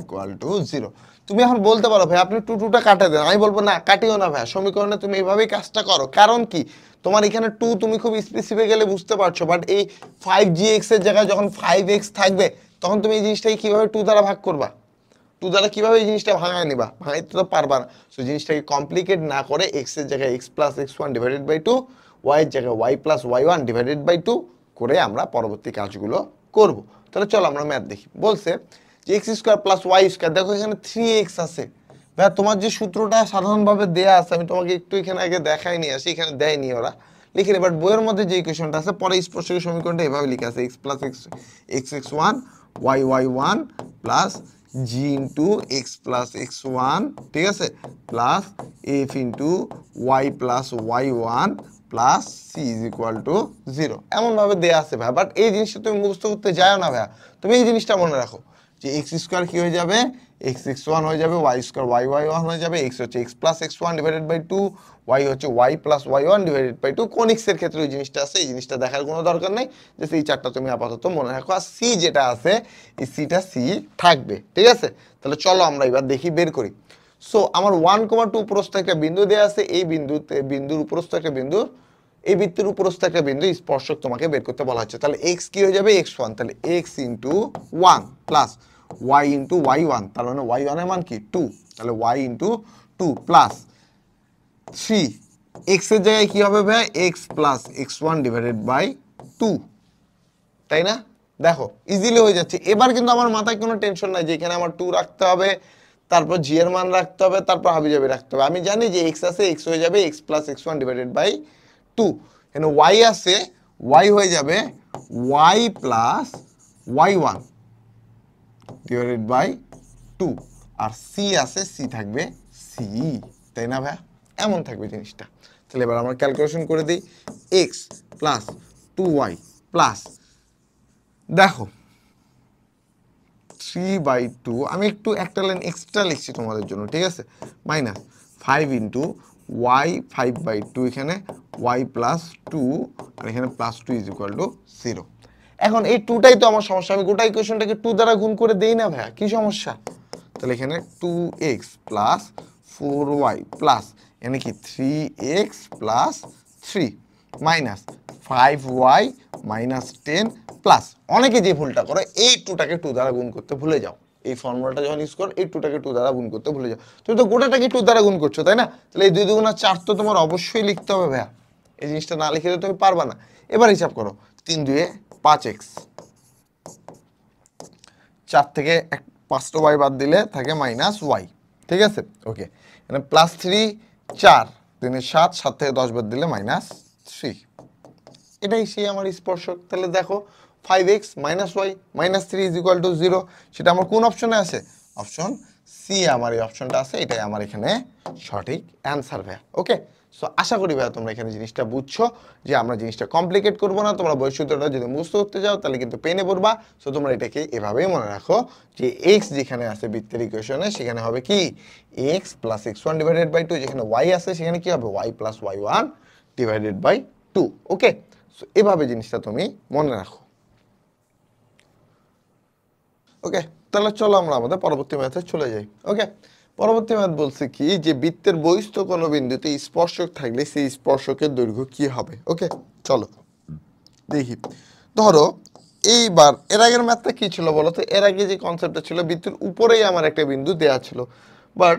= 0। তুমি এখন বলতে পারো ভাই আপনি 2টা কাটে দেন, আমি বলবো না কাটিও না ভাই, সমীকরণে তুমি এইভাবেই কাজটা করো। কারণ কি, তোমার এখানে 2 তুমি খুব স্পেসিফিক্যালি বুঝতে পারছো, বাট এই 5gx এর জায়গায় যখন 5x থাকবে তখন তুমি এই জিনিসটাকে কিভাবে 2 দ্বারা ভাগ করবা? 2 দ্বারা কিভাবে এই জিনিসটা ভাঙায় নিবা? ভাঙাইতে তো পারবা না। সো জিনিসটাকে কমপ্লিকেট না করে x এর জায়গায় x + x1 / 2, y এর জায়গায় y + y1 / 2 করে আমরা পরবর্তী কাজগুলো করব। তাহলে চলো আমরা ম্যাথ দেখি। বলছে যে x² + y², দেখো এখানে 3x আছে ভাই, তোমার যে সূত্রটা সাধারণভাবে দেয়া আছে আমি তোমাকে একটু এখানে আগে দেখাই নিয়ে আসি, এখানে দেয়নি ওরা লিখে নি, বাট বইয়ের মধ্যে যে ইকুয়েশনটা আছে পরে স্পর্শকের সমীকরণটা এভাবে লেখা আছে x + x1 y1 plus g into x + x1, ঠিক আছে, plus f into y + y1 plus c is equal to 0 এমনভাবে দেওয়া আছে ভাইয়া। বাট এই জিনিসটা তুমি মুখস্থ করতে যাও না ভাইয়া, তুমি এই জিনিসটা মনে রাখো যে এক্স স্কোয়ার কি হয়ে যাবে, এক্স এক্স ওয়ান হয়ে যাবে, Y square Y Y one হয়ে যাবে, এক্স হচ্ছে X plus x one divided by two, Y হচ্ছে Y plus Y one divided by two. কোনিক্সের ক্ষেত্রে ওই জিনিসটা আছে, এই জিনিসটা দেখার কোনো দরকার নেই, যে এই চারটা তুমি আপাতত মনে রাখো। আর সি যেটা আছে এই সিটা সি থাকবে, ঠিক আছে। তাহলে চলো আমরা এবার দেখি, বের করি। সো আমার 1,2 উপরস্থ একটা বিন্দু দেওয়া আছে, এই বিন্দুর উপরস্থ একটা বিন্দু, এই বৃত্তের উপরস্থ একটা বিন্দু স্পর্শক তোমাকে বের করতে বলা হচ্ছে। তাহলে এক্স কি হয়ে যাবে, এক্স ওয়ান, তাহলে x into one plus y into y one, তার মানে ওয়াই ওয়ানের মান কি 2, তাহলে ওয়াই ইন্টু 2 প্লাস 3, এক্স এর জায়গায় কি হবে ভাই, x plus x one divided by 2, তাই না? দেখো ইজিলি হয়ে যাচ্ছে। এবার কিন্তু আমার মাথায় কোনো টেনশন নাই যে এখানে আমার 2 রাখতে হবে, তারপর জি এর মান রাখতে হবে, তারপর হাবি যাবে রাখতে হবে। আমি জানি যে এক্স আছে, এক্স হয়ে যাবে x plus x one divided by 2, এখানে ওয়াই আছে, ওয়াই হয়ে যাবে y plus Y one divided by 2, আর সি আছে, সি থাকবে সি, তাই না ভাইয়া? এমন থাকবে জিনিসটা। তাহলে এবার আমরা ক্যালকুলেশন করে দিই, এক্স প্লাস 2y প্লাস, দেখো 3/2, আমি একটু একটা লাইন এক্সট্রা লিখছি তোমাদের জন্য, ঠিক আছে, মাইনাস 5 ইন্টু ওয়াই 5/2, এখানে ওয়াই প্লাস 2 আর এখানে প্লাস 2 ইজ ইকুয়াল টু 0। এখন এই 2টাই তো আমার সমস্যা, আমি গোটা ইকুয়েশনটাকে 2 দ্বারা গুণ করে দেই না ভাইয়া, কি সমস্যা? তাহলে এখানে 2x প্লাস 4y প্লাস এখানে কি 3x plus 3 minus 5y minus 10 plus, অনেকে যে ভুলটা করে এই 2টাকে 2 দ্বারা গুণ করতে ভুলে যাও। এই ফর্মুলাটা যখন ইউজ করো এই 2টাকে 2 দ্বারা গুণ করতে ভুলে যাও। তুমি তো গোটাটাকে 2 দ্বারা গুণ করছো, তাই না? তাহলে এই 2 2 4 তো তোমার অবশ্যই লিখতে হবে ভাইয়া, এই জিনিসটা না লিখে তো তুমি পারবা না। এবার হিসাব করো, 3 2 5x, 4 থেকে 5টা ওয়াই বাদ দিলে থাকে মাইনাস ওয়াই, ঠিক আছে, ওকে। এখানে প্লাস 3 4 3 7, 7 থেকে 10 বাদ দিলে মাইনাস 3, এটাই সেই আমার স্পর্শক। তাহলে দেখো 5x minus y minus 3 is equal to 0, সেটা আমার কোন অপশনে আছে, অপশন সি আমার এই অপশনটা আছে, এটাই আমার এখানে সঠিক অ্যান্সার ভাইয়া। ওকে, সো আশা করি ভাইয়া তোমরা এখানে জিনিসটা বুঝছো যে আমরা জিনিসটা কমপ্লিকেট করবো না। তোমরা বৈশিষ্ট্যটা যদি মুখস্থ করতে যাও তাহলে কিন্তু পেনে পড়বা। সো তোমরা এটাকে এভাবেই মনে রাখো যে এক্স যেখানে আছে বৃত্তের ইকুয়েশনে সেখানে হবে কি x plus x one divided by two, যেখানে ওয়াই আছে সেখানে কি হবে y plus Y one divided by two. Okay, so এভাবে জিনিসটা তুমি মনে রাখো। ওকে, তাহলে চলো আমরা আমাদের পরবর্তী ম্যাথে চলে যাই। ওকে, পরবর্তী ম্যাথ বলছে কি যে বৃত্তের বহিস্থ কোনো বিন্দুতে স্পর্শক থাকলে সেই স্পর্শকের দৈর্ঘ্য কি হবে। ওকে, চলো দেখি। ধরো এইবার এর আগের ম্যাথটা কি ছিল বলো তো, এর আগে যে কনসেপ্টটা ছিল বৃত্তের উপরেই আমার একটা বিন্দু দেয়া ছিল, বাট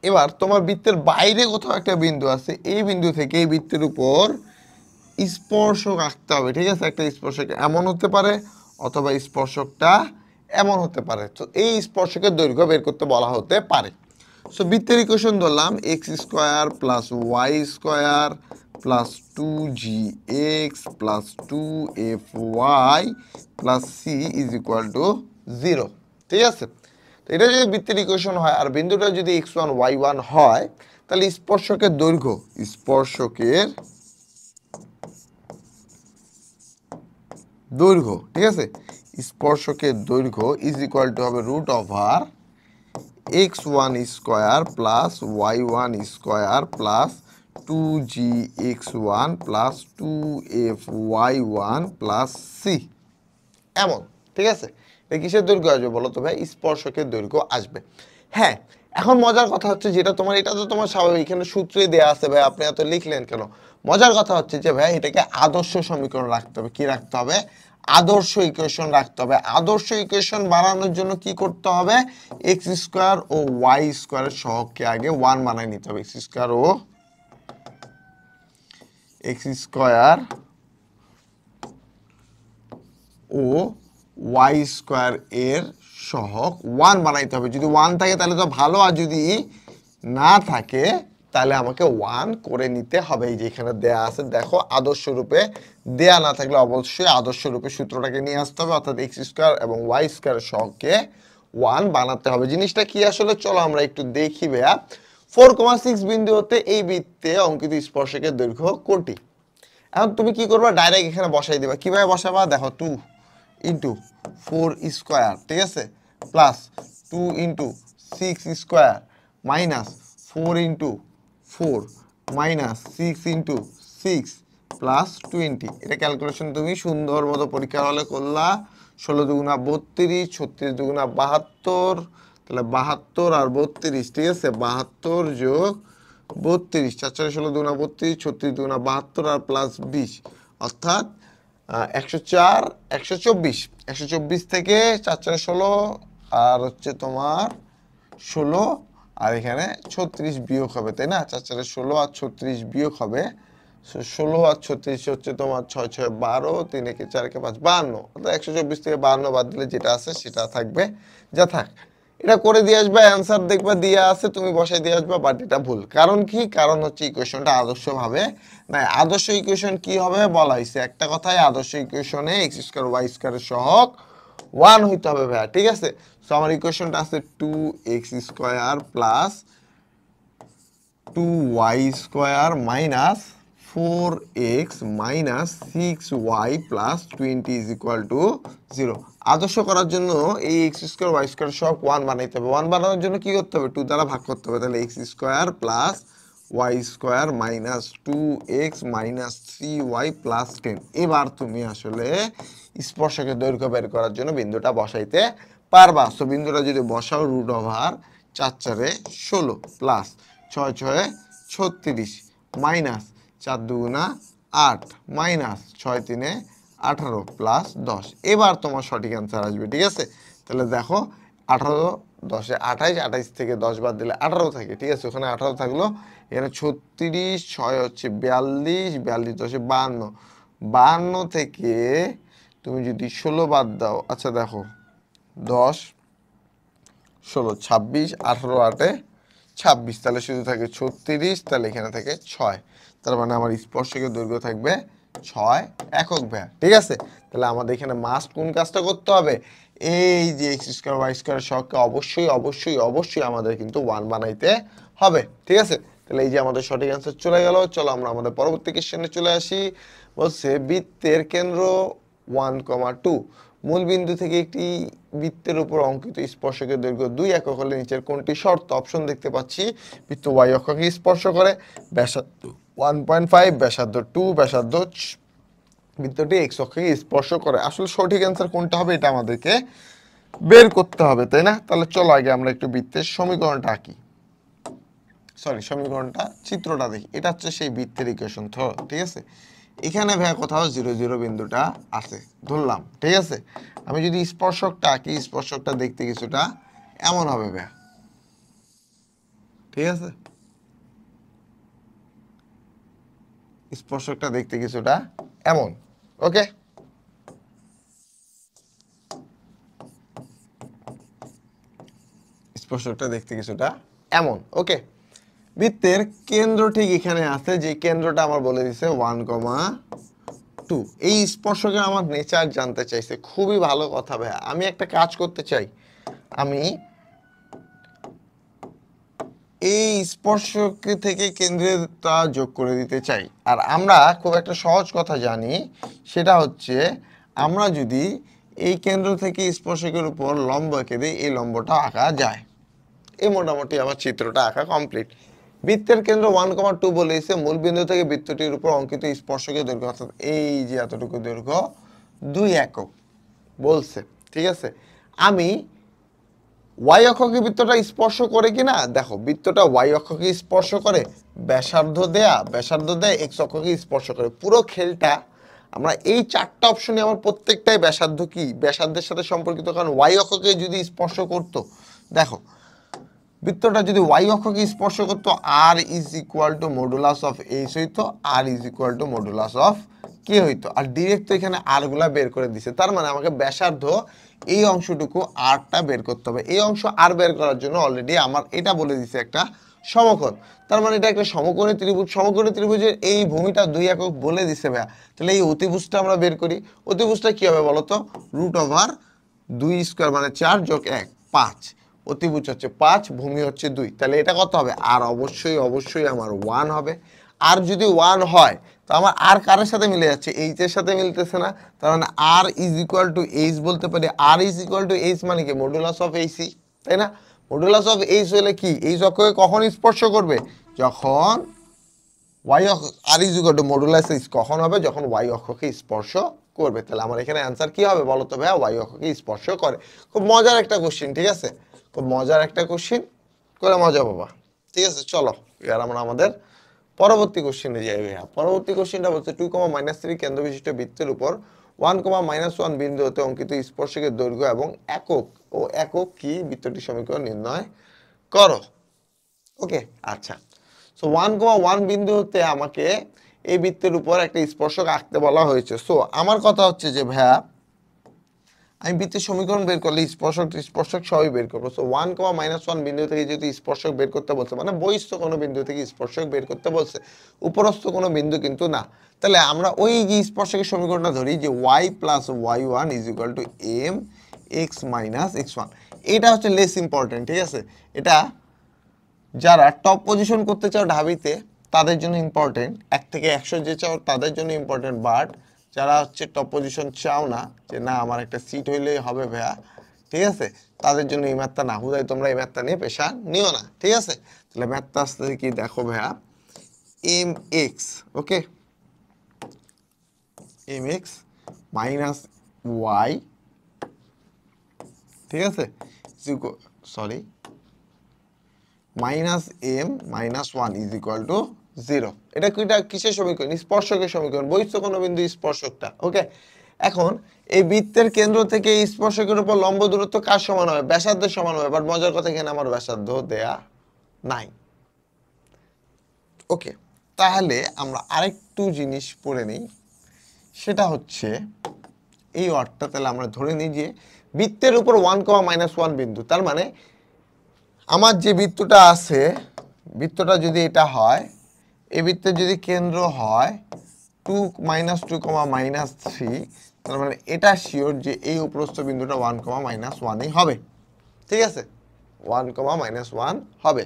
এবার তোমার বৃত্তের বাইরে কোথাও একটা বিন্দু আছে, এই বিন্দু থেকে এই বৃত্তের উপর স্পর্শক আঁকতে হবে, ঠিক আছে। একটা স্পর্শক এমন হতে পারে অথবা স্পর্শকটা এমন হতে পারে। তো এই স্পর্শকের দৈর্ঘ্য বের করতে বলা হতে পারে। সো বৃত্তের ইকুয়েশন ধরলাম x square plus Y square plus 2gx plus 2fy plus c is equal to 0, ঠিক আছে। তো এটা যদি বৃত্তের ইকুয়েশন হয় আর বিন্দুটা যদি x1 y1 হয়, তাহলে স্পর্শকের দৈর্ঘ্য, ঠিক আছে, স্পর্শকের দৈর্ঘ্য ইজ ইকুয়াল টু হবে root over x1 square plus y1 square plus 2gx1 plus 2fy1 plus c, এমন, ঠিক আছে। এটা কিসের দৈর্ঘ্য আসবে বলো তো ভাই, স্পর্শকের দৈর্ঘ্য আসবে। হ্যাঁ, এখন মজার কথা হচ্ছে যেটা তোমার, এটা তো তোমার স্বাভাবিক, এখানে সূত্রে দেয়া আছে ভাই, আপনি এত লিখলেন কেন। মজার কথা হচ্ছে যে ভাই এটাকে আদর্শ সমীকরণ রাখতে হবে। কি রাখতে হবে? আদর্শ ইকুয়েশন রাখতে হবে। আদর্শ ইকুয়েশন বানানোর জন্য কি করতে হবে, এক্স স্কোয়ার ও ওয়াই স্কোয়ারের সহগকে আগে 1 বানায় নিতে হবে। এক্স স্কোয়ার ও ওয়াই স্কোয়ার এর সহগ 1 বানাইতে হবে। যদি 1 থাকে তাহলে তো ভালো, আর যদি না থাকে তাহলে আমাকে 1 করে নিতে হবে। এই যে এখানে দেয়া আছে দেখো, আদর্শ রূপে দেয়া না থাকলে অবশ্যই আদর্শ রূপে সূত্রটাকে নিয়ে আসতে হবে, অর্থাৎ এক্স স্কোয়ার এবং ওয়াই স্কোয়ার সহগকে 1 বানাতে হবে। জিনিসটা কি আসলে চলো আমরা একটু দেখি ভাইয়া। 4,6 বিন্দু হতে এই বৃত্তে অঙ্কিত স্পর্শকের দৈর্ঘ্য কোনটি? এখন তুমি কি করবা, ডাইরেক্ট এখানে বসাই দিবা। কিভাবে বসাবা দেখো, 2 ইন্টু 4 স্কোয়ার, ঠিক আছে, plus 2 into 6 square minus 4 into 4 minus 6 into 6 plus 20। এটা ক্যালকুলেশন তুমি সুন্দর মতো পরীক্ষা হলে করলা। 16 দুগুণা 32, 36 দুগুণা 72, তাহলে 72 আর 32, ঠিক আছে, 72 যোগ 32, 4 4 16 দুগুণা 32, 36 দুগুণা 72 আর প্লাস 20, অর্থাৎ 104 124। 124 থেকে 4 4 16 আর হচ্ছে তোমার 16 আর এখানে 36 বিয়োগ হবে, তাই না? 4 4 16 আর 36 বিয়োগ হবে। 16 আর 36 হচ্ছে তোমার 6 6 12, 3 একে 4 কে 5 52, অর্থাৎ 124 থেকে 52 বাদ দিলে যেটা আছে সেটা থাকবে, যা থাক। এটা করে দিয়ে আসবে, অ্যান্সার দেখবা দিয়ে আছে, তুমি বসাই দিয়ে আসবা, বাট এটা ভুল। কারণ কি? কারণ হচ্ছে ইকুয়েশনটা আদর্শভাবে না। আদর্শ ইকুয়েশন কি হবে বলা হয়েছে একটা কথায়, আদর্শ ইকুয়েশনে এক্স স্কোয়ার ওয়াই স্কোয়ারের সহগ 1 হইতে হবে ভাইয়া, ঠিক আছে। সো আমার ইকুয়েশনটা আছে 2x square plus 2y square minus 4x minus 6y plus 20 is equal to 0। আদর্শ করার জন্য এই এক্স স্কোয়ার ওয়াই স্কোয়ার সব 1 বানাইতে হবে। 1 বানানোর জন্য কি করতে হবে? 2 দ্বারা ভাগ করতে হবে। তাহলে x square plus Y square minus 2x minus 3y plus 10। এবার তুমি আসলে স্পর্শকের দৈর্ঘ্য বের করার জন্য বিন্দুটা বসাইতে পারবা। সো বিন্দুটা যদি বসাও, রুট ওভার 4 4 16 প্লাস 6 6 36 মাইনাস 4 দুগুণা 8 মাইনাস 6 3 18 প্লাস 10। এবার তোমার সঠিক অ্যান্সার আসবে, ঠিক আছে। তাহলে দেখো 18 10 28, 28 থেকে 10 বাদ দিলে 18 থাকে, ঠিক আছে, ওখানে 18 থাকলো। এখানে 36, 6 হচ্ছে 42, 42 10 52, 52 থেকে তুমি যদি 16 বাদ দাও, আচ্ছা দেখো 10 16 26, 18 8 26, তাহলে শুধু থাকে 36, তাহলে এখানে থাকে 6। তার মানে আমার স্পর্শকের দৈর্ঘ্য থাকবে 6 একক ভাইয়া, ঠিক আছে। তাহলে আমাদের এখানে মাস্ট কোন কাজটা করতে হবে? এই যে এক্স স্কোয়ার ওয়াই স্কোয়ারের সহগকে অবশ্যই অবশ্যই অবশ্যই আমাদের কিন্তু 1 বানাইতে হবে, ঠিক আছে। তাহলে এই যে আমাদের সঠিক অ্যান্সার চলে গেল। চলো আমরা আমাদের পরবর্তী কোশ্চেনে চলে আসি। বলছে বৃত্তের কেন্দ্র 1,2 মূল বিন্দু থেকে একটি বৃত্তের উপর অঙ্কিত স্পর্শকের দৈর্ঘ্য 2 একক হলে নিচের কোনটি শর্ত? অপশন দেখতে পাচ্ছি। বৃত্ত ওয়াই অক্ষকে স্পর্শ করে, ব্যাসার্ধ 1.5, ব্যাসার্ধ 2, ব্যাসার্ধ বৃত্তটি এক্স অক্ষকে স্পর্শ করে। আসলে সঠিক অ্যান্সার কোনটা হবে এটা আমাদেরকে বের করতে হবে, তাই না? তাহলে চলো আগে আমরা একটু বৃত্তের সমীকরণটা আঁকি, সমীকরণটা চিত্রটা দেখি। এটা হচ্ছে সেই বৃত্তের ইকুয়েশন, ঠিক আছে। এখানে ভাইয়া কোথাও 0 0 বিন্দুটা আছে ধরলাম, ঠিক আছে। আমি যদি স্পর্শকটা আঁকি, স্পর্শকটা দেখতে কিছুটা এমন হবে ভাইয়া, ঠিক আছে। স্পর্শকটা দেখতে কিছুটা এমন, ওকে। স্পর্শকটা দেখতে কিছুটা এমন, ওকে। বৃত্তের কেন্দ্র ঠিক এখানে আছে, যে কেন্দ্রটা আমার বলে দিছে 1,2। এই স্পর্শকের আমার নেচার জানতে চাইছে, খুবই ভালো কথা ভাইয়া। আমি একটা কাজ করতে চাই, আমি এই স্পর্শক থেকে কেন্দ্রটা যোগ করে দিতে চাই। আর আমরা খুব একটা সহজ কথা জানি, সেটা হচ্ছে আমরা যদি এই কেন্দ্র থেকে স্পর্শকের উপর লম্ব এঁকে দিই, এই লম্বটা আঁকা যায়। এই মোটামুটি আমার চিত্রটা আঁকা কমপ্লিট। বৃত্তের কেন্দ্র 1,2 বলেছে, মূল বিন্দু থেকে বৃত্তটির উপর অঙ্কিত স্পর্শকের দৈর্ঘ্য, অর্থাৎ এই যে এতটুকু দৈর্ঘ্য 2 একক বলছে, ঠিক আছে। আমি ওয়াই অক্ষকে বৃত্তটা স্পর্শ করে কিনা দেখো, বৃত্তটা ওয়াই অক্ষকে স্পর্শ করে, ব্যাসার্ধ দেয় এক্স অক্ষকে স্পর্শ করে। পুরো খেলটা আমরা এই 4টা অপশনে আমার প্রত্যেকটাই ব্যাসার্ধ কি ব্যাসার্ধের সাথে সম্পর্কিত, কারণ ওয়াই অক্ষকে যদি স্পর্শ করতো, দেখো বৃত্তটা যদি ওয়াই অক্ষকে স্পর্শ করতো, R is equal to modulus of H হইতো, R is equal to modulus of K হইতো। আর ডিরেক্ট তো এখানে আর গুলা বের করে দিছে, তার মানে আমাকে ব্যাসার্ধ এই অংশটুকু আরটা বের করতে হবে। এই অংশ আর বের করার জন্য অলরেডি আমার এটা বলে দিছে একটা সমকোণ, তার মানে এটা একটা সমকোণী ত্রিভুজ। সমকোণী ত্রিভুজের এই ভূমিটা 2 একক বলে দিছে ভাইয়া। তাহলে এই অতিভুজটা আমরা বের করি। অতিভুজটা কি হবে বলতো? √2 স্কোয়ার মানে 4 যোগ 1 5, অতিভুজ হচ্ছে 5, ভূমি হচ্ছে 2, তাহলে এটা কত হবে? আর অবশ্যই অবশ্যই আমার 1 হবে। আর যদি 1 হয় তো আমার আর কারের সাথে মিলে যাচ্ছে? এইচ এর সাথে মিলতেছে না, তার মানে R is equal two H বলতে পারি। আর ইজ ইকুয়াল টু এইচ মানে কি? মডুলাস অফ এইচই, তাই না? মডুলাস অফ এইচ হলে কি এইচ অক্ষকে কখন স্পর্শ করবে? যখন ওয়াই অক্ষ, R is equal to modulus H কখন হবে? যখন ওয়াই অক্ষকে স্পর্শ করবে। তাহলে আমার এখানে অ্যান্সার কি হবে বলো তো ভাইয়া? ওয়াই অক্ষকে স্পর্শ করে। খুব মজার একটা কোশ্চিন, ঠিক আছে? খুব মজার একটা কোশ্চিন, করে মজা পাবা। ঠিক আছে, চলো এবার আমরা আমাদের পরবর্তী কোশ্চেনে যাই ভাইয়া। পরবর্তী কোশ্চেনটা বলছে 2,-3 কেন্দ্র বিশিষ্ট বৃত্তের উপর 1,-1 বিন্দু হতে অঙ্কিত স্পর্শকের দৈর্ঘ্য এবং একক ও একক কি বৃত্তটি সমীকরণ নির্ণয় করো। ওকে, আচ্ছা। সো 1,1 বিন্দু হতে আমাকে এই বৃত্তের উপর একটা স্পর্শক আঁকতে বলা হয়েছে। সো আমার কথা হচ্ছে যে ভাইয়া আমি বৃত্তের সমীকরণ বের করলে স্পর্শক স্পর্শক সবই বের করবো। সো 1,-1 বিন্দু থেকে যদি স্পর্শক বের করতে বলছে, মানে বহিস্থ কোনো বিন্দু থেকে স্পর্শক বের করতে বলছে, উপরস্থ কোনো বিন্দু কিন্তু না, তাহলে আমরা ওই যে স্পর্শকের সমীকরণটা ধরি যে y plus y1 is equal to m x minus x1। এটা হচ্ছে লেস ইম্পর্টেন্ট, ঠিক আছে? এটা যারা টপ পজিশন করতে চাও ঢাবিতে তাদের জন্য ইম্পর্টেন্ট, 1 থেকে 100 যে চাও তাদের জন্য ইম্পর্টেন্ট। বাট যারা হচ্ছে টপ পজিশন চাও না, যে না আমার একটা সিট হইলেই হবে ভাইয়া, ঠিক আছে, তাদের জন্য এই ম্যাথটা না। হুদাই তোমরা এই ম্যাথটা নিয়ে পেশা নিও না, ঠিক আছে? তাহলে ম্যাথটা আসতে কি দেখো ভাইয়া, m x, okay, m x minus y, ঠিক আছে, sorry minus m minus 1 is equal to 0। এটা কিসের সমীকরণ? স্পর্শকের সমীকরণ, বহিস্থ কোনো বিন্দু স্পর্শকটা। ওকে, এখন এই বৃত্তের কেন্দ্র থেকে এই স্পর্শকের উপর লম্ব দূরত্ব কার সমান হবে? ব্যাসার্ধের সমান হবে। বাট মজার কথা এখানে আমার ব্যাসার্ধ দেয়া নাই। ওকে, তাহলে আমরা আরেকটু জিনিস পড়ে নিই, সেটা হচ্ছে এই অর্থটা। তাহলে আমরা ধরে নিই যে বৃত্তের উপর 1,-1 বিন্দু, তার মানে আমার যে বৃত্তটা আছে, বৃত্তটা যদি এটা হয়, এই বৃত্তের যদি কেন্দ্র হয় 2-2,-3, তার মানে এটা শিওর যে এই উপরস্থ বিন্দুটা 1,-1ই হবে, ঠিক আছে? 1,-1 হবে।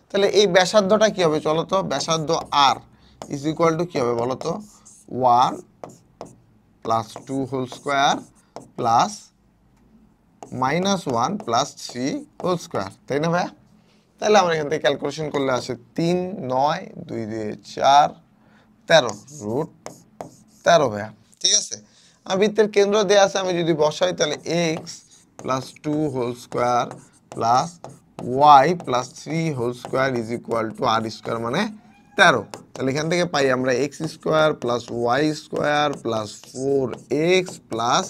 তাহলে এই ব্যাসার্ধটা কি হবে চলো তো? ব্যাসার্ধ আর ইজ ইকুয়াল টু কি হবে বলো তো? 1 plus 2 whole square plus -1 plus 3 whole square, তাই না ভাইয়া? তাহলে আমরা এখান থেকে ক্যালকুলেশন করলে আসে 3, 9, 2 দিয়ে 4, 13 রুট 13 ভাইয়া, ঠিক আছে? আমার বৃত্তের কেন্দ্র দেওয়া আছে, আমি যদি বসাই তাহলে x plus 2 whole square plus y plus 3 whole square is equal to r square মানে 13। তাহলে এখান থেকে পাই আমরা x square plus Y square plus 4x plus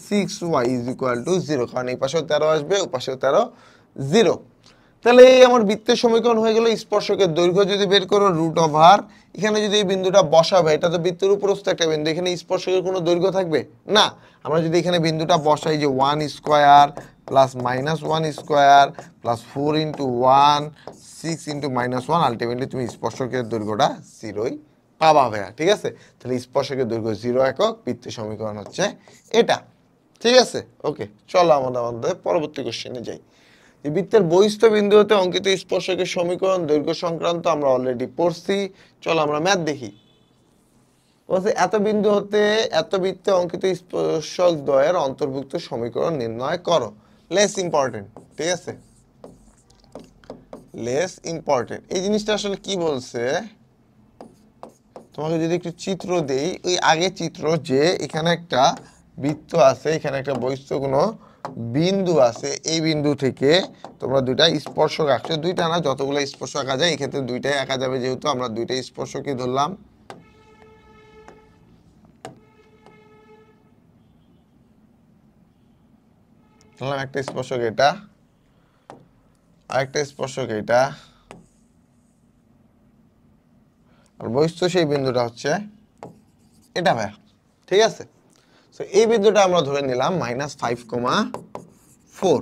6y is equal to 0, কারণ এই পাশেও 13 আসবে, ও পাশেও 13, 0। তাহলে এই আমার বৃত্তের সমীকরণ হয়ে গেল। স্পর্শকের দৈর্ঘ্য যদি বের করো রুট ওভার, এখানে যদি এই বিন্দুটা বসাবে, এটা তো বৃত্তের উপরস্থ একটা বিন্দু, এখানে স্পর্শকের কোনো দৈর্ঘ্য থাকবে না। আমরা যদি এখানে বিন্দুটা বসাই যে 1 square plus -1 square plus 4 into 1 6 into -1, ultimately তুমি স্পর্শকের দৈর্ঘ্যটা 0ই পাবা ভাইয়া, ঠিক আছে? তাহলে স্পর্শকের দৈর্ঘ্য 0 একক, বৃত্তের সমীকরণ হচ্ছে এটা, ঠিক আছে? ওকে, চলো আমাদের পরবর্তী কোশ্চেনে যাই। বৃত্তের বহিস্থ বিন্দু হতে অঙ্কিত স্পর্শকের সমীকরণ দৈর্ঘ্য সংক্রান্ত আমরা অলরেডি পড়ছি। চলো আমরা ম্যাথ দেখি। বলছে এত বিন্দু হতে এত বৃত্তে অঙ্কিত স্পর্শক দ্বয়ের অন্তর্ভুক্ত সমীকরণ নির্ণয় করো। লেস ইম্পর্টেন্ট, ঠিক আছে? Less important. এই জিনিসটা আসলে কি বলছে, তোমাকে যদি একটু চিত্র দেই, ওই আগে চিত্র যে এখানে একটা বৃত্ত আছে, এখানে একটা বহিস্থ কোনো বিন্দু আছে, এই বিন্দু থেকে তোমরা দুইটা স্পর্শক আঁকছো, দুইটা না যতগুলো স্পর্শ আঁকা যায়, এক্ষেত্রে দুইটাই আঁকা যাবে, যেহেতু আমরা দুইটাই স্পর্শকই ধরলাম। ধরলাম একটা স্পর্শক এটা, আরেকটা স্পর্শক এটা, আর বহিস্থ সেই বিন্দুটা হচ্ছে এটা ভাইয়া, ঠিক আছে? তো এই বিন্দুটা আমরা ধরে নিলাম -5,4।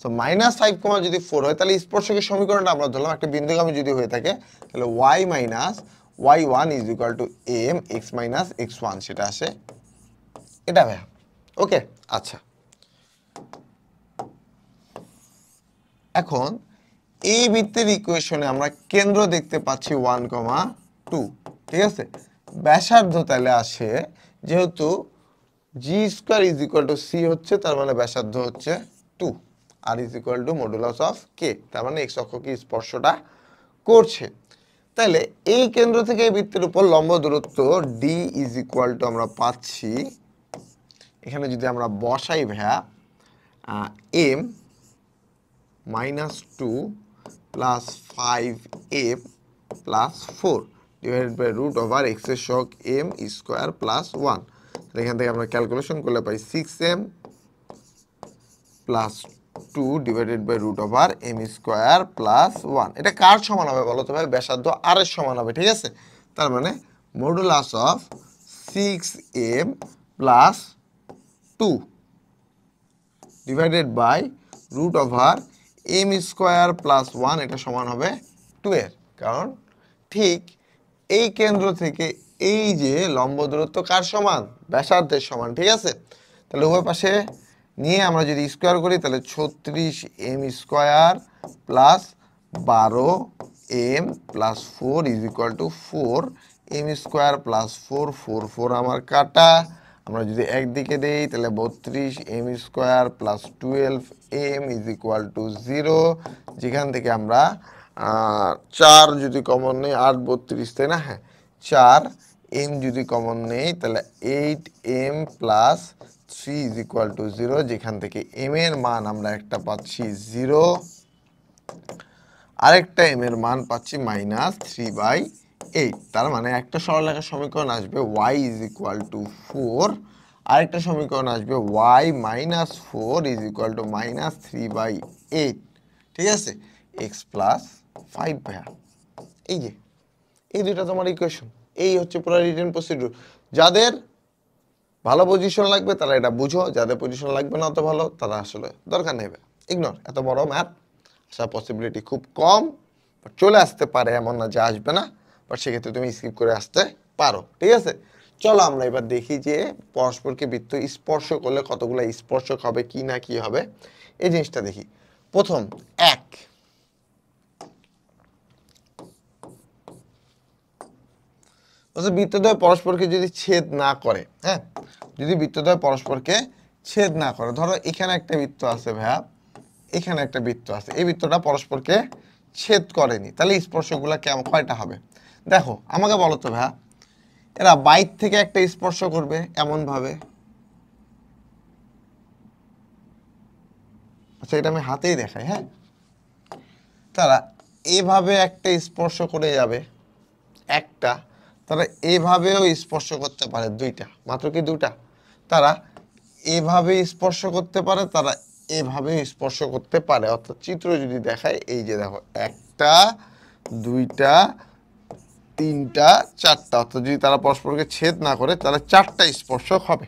তো -5, যদি 4 হয় তাহলে স্পর্শকের সমীকরণটা আমরা ধরলাম একটা বিন্দুগামী যদি হয়ে থাকে, তাহলে y minus y1 is equal to m x minus x1, সেটা আসে এটা ভাইয়া। ওকে, আচ্ছা, এখন এই বৃত্তের ইকুয়েশনে আমরা কেন্দ্র দেখতে পাচ্ছি 1,2, ঠিক আছে। ব্যাসার্ধ তাহলে আসে, যেহেতু G square is equal to C হচ্ছে, তার মানে ব্যাসার্ধ হচ্ছে 2, R is equal to modulus of K, তার মানে এক্স অক্ষকে স্পর্শটা করছে। তাহলে এই কেন্দ্র থেকে এই বৃত্তের উপর লম্ব দূরত্ব ডি ইজ ইকুয়াল টু আমরা পাচ্ছি, এখানে যদি আমরা বসাই ভাইয়া, m -2 plus 5m plus 4 divided by root over x এর সহগ m স্কোয়ার প্লাস 1। তাহলে এখান থেকে আমরা ক্যালকুলেশন করলে পাই 6m plus 2 divided by root over m square plus 1। এটা কার সমান হবে বলো তো ভাই? ব্যাসার্ধ r এর সমান হবে, ঠিক আছে। তার মানে modulus of 6m plus 2 divided by root over m square plus 1, এটা সমান হবে 2 এর। কারণ ঠিক এই কেন্দ্র থেকে এই যে লম্ব দূরত্ব কার সমান? ব্যাসার্ধের সমান, ঠিক আছে। তাহলে উভয় পাশে নিয়ে আমরা যদি স্কোয়ার করি, তাহলে 36m square plus 12m plus 4 is equal two 4m square plus 4, 4 4 আমার কাটা। আমরা যদি একদিকে দেই তাহলে 32m square plus 12m is equal to 0, যেখান থেকে আমরা 4 যদি কমন নেই 8 32, তাই না? হ্যাঁ, 4m যদি কমন নেই তাহলে 8m plus 3 is equal to 0, যেখান থেকে m এর মান আমরা একটা পাচ্ছি 0, আরেকটা m এর মান পাচ্ছি -3/8। তার মানে একটা সরলরেখার সমীকরণ আসবে y ইজ ইকুয়াল টু 4, আরেকটা সমীকরণ আসবে y -4 ইজ ইকুয়াল টু -3/8, ঠিক আছে। x প্লাস 5 ভাইয়া, এই যে এই দুইটা তোমার ইকুয়েশন। এই হচ্ছে পুরো রিটেন প্রসিডিউর। যাদের ভালো পজিশন লাগবে তারা এটা বুঝো, যাদের পজিশন লাগবে না অত ভালো তারা আসলে দরকার নেই, ইগনোর। এত বড় ম্যাথ আসার পসিবিলিটি খুব কম, চলে আসতে পারে, এমন না যে আসবে না, বাট সেক্ষেত্রে তুমি স্কিপ করে আসতে পারো, ঠিক আছে। চলো আমরা এবার দেখি যে পরস্পরকে বৃত্ত স্পর্শ করলে কতগুলো স্পর্শক হবে, কি না কি হবে, এই জিনিসটা দেখি। প্রথম এক, বৃত্তদ্বয় পরস্পরকে যদি ছেদ না করে, হ্যাঁ, যদি বৃত্তদ্বয় পরস্পরকে ছেদ না করে, ধরো এখানে একটা বৃত্ত আছে ভাইয়া, এখানে একটা বৃত্ত আছে, এই বৃত্তটা পরস্পরকে ছেদ করেনি, তাহলে স্পর্শগুলো কেমন কয়টা হবে? দেখো আমাকে বলো তো ভাইয়া, এরা বাইর থেকে একটা স্পর্শ করবে এমন ভাবে, আচ্ছা এটা আমি হাতেই দেখাই, হ্যাঁ, তারা এভাবে একটা স্পর্শ করে যাবে একটা, তারা এভাবেও স্পর্শ করতে পারে দুইটা, মাত্র কি দুটা, তারা এভাবে স্পর্শ করতে পারে, তারা এভাবে স্পর্শ করতে পারে। অর্থাৎ চিত্র যদি দেখায়, এই যে দেখো একটা, দুইটা, তিনটা, চারটা, অর্থাৎ যদি তারা পরস্পরকে ছেদ না করে তাহলে চারটা স্পর্শক হবে।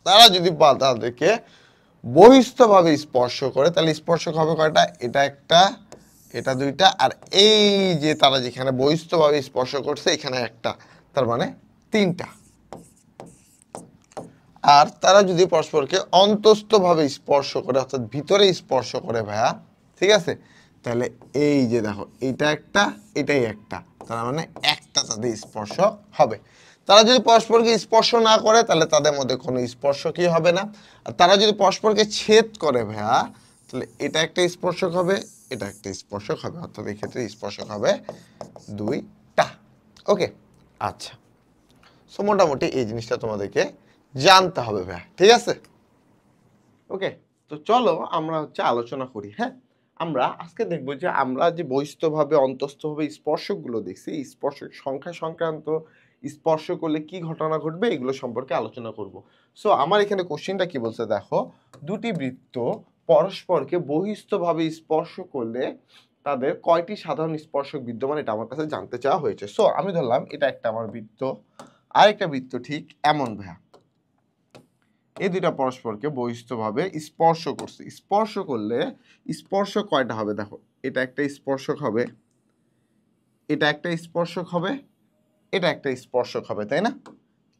তারা যদি তাদেরকে বহিস্থভাবে স্পর্শ করে তাহলে স্পর্শক হবে কয়টা? এটা একটা, এটা দুইটা, আর এই যে তারা যেখানে বহিস্থভাবে স্পর্শ করছে এখানে একটা, তার মানে তিনটা। আর তারা যদি পরস্পরকে অন্তস্থভাবে স্পর্শ করে, অর্থাৎ ভিতরে স্পর্শ করে ভাইয়া, ঠিক আছে, তাহলে এই যে দেখো এইটা একটা, এটাই একটা, তার মানে একটা তাদের স্পর্শ হবে। তারা যদি পরস্পরকে স্পর্শ না করে তাহলে তাদের মধ্যে কোনো স্পর্শকই হবে না। আর তারা যদি পরস্পরকে ছেদ করে ভাইয়া, তাহলে এটা একটা স্পর্শক হবে, এটা একটা স্পর্শক হবে, অর্থাৎ এই ক্ষেত্রে স্পর্শক হবে দুইটা। ওকে, আচ্ছা, সো মোটামুটি এই জিনিসটা তোমাদেরকে জানতে হবে ভাইয়া, ঠিক আছে। ওকে, তো চলো আমরা আলোচনা করি। হ্যাঁ, আমরা আজকে দেখবো যে আমরা যে বহিস্থভাবে অন্তস্থভাবে স্পর্শকগুলো দেখছি, এই স্পর্শক সংখ্যা সংক্রান্ত স্পর্শ করলে কি ঘটনা ঘটবে এগুলো সম্পর্কে আলোচনা করব। সো আমার এখানে কোশ্চেনটা কি বলছে দেখো, দুটি বৃত্ত পরস্পরকে বহিস্থভাবে স্পর্শ করলে তাদের কয়টি সাধারণ স্পর্শক বিদ্যমান, এটা আমার কাছে জানতে চাওয়া হয়েছে। সো আমি ধরলাম এটা একটা আমার বৃত্ত, আরেকটা বৃত্ত ঠিক এমন ভাইয়া, এই দুইটা পরস্পরকে বহিস্থভাবে স্পর্শ করছে। স্পর্শ করলে স্পর্শ কয়টা হবে দেখো, এটা একটা স্পর্শক হবে, এটা একটা স্পর্শক হবে, এটা একটা স্পর্শক হবে, তাই না?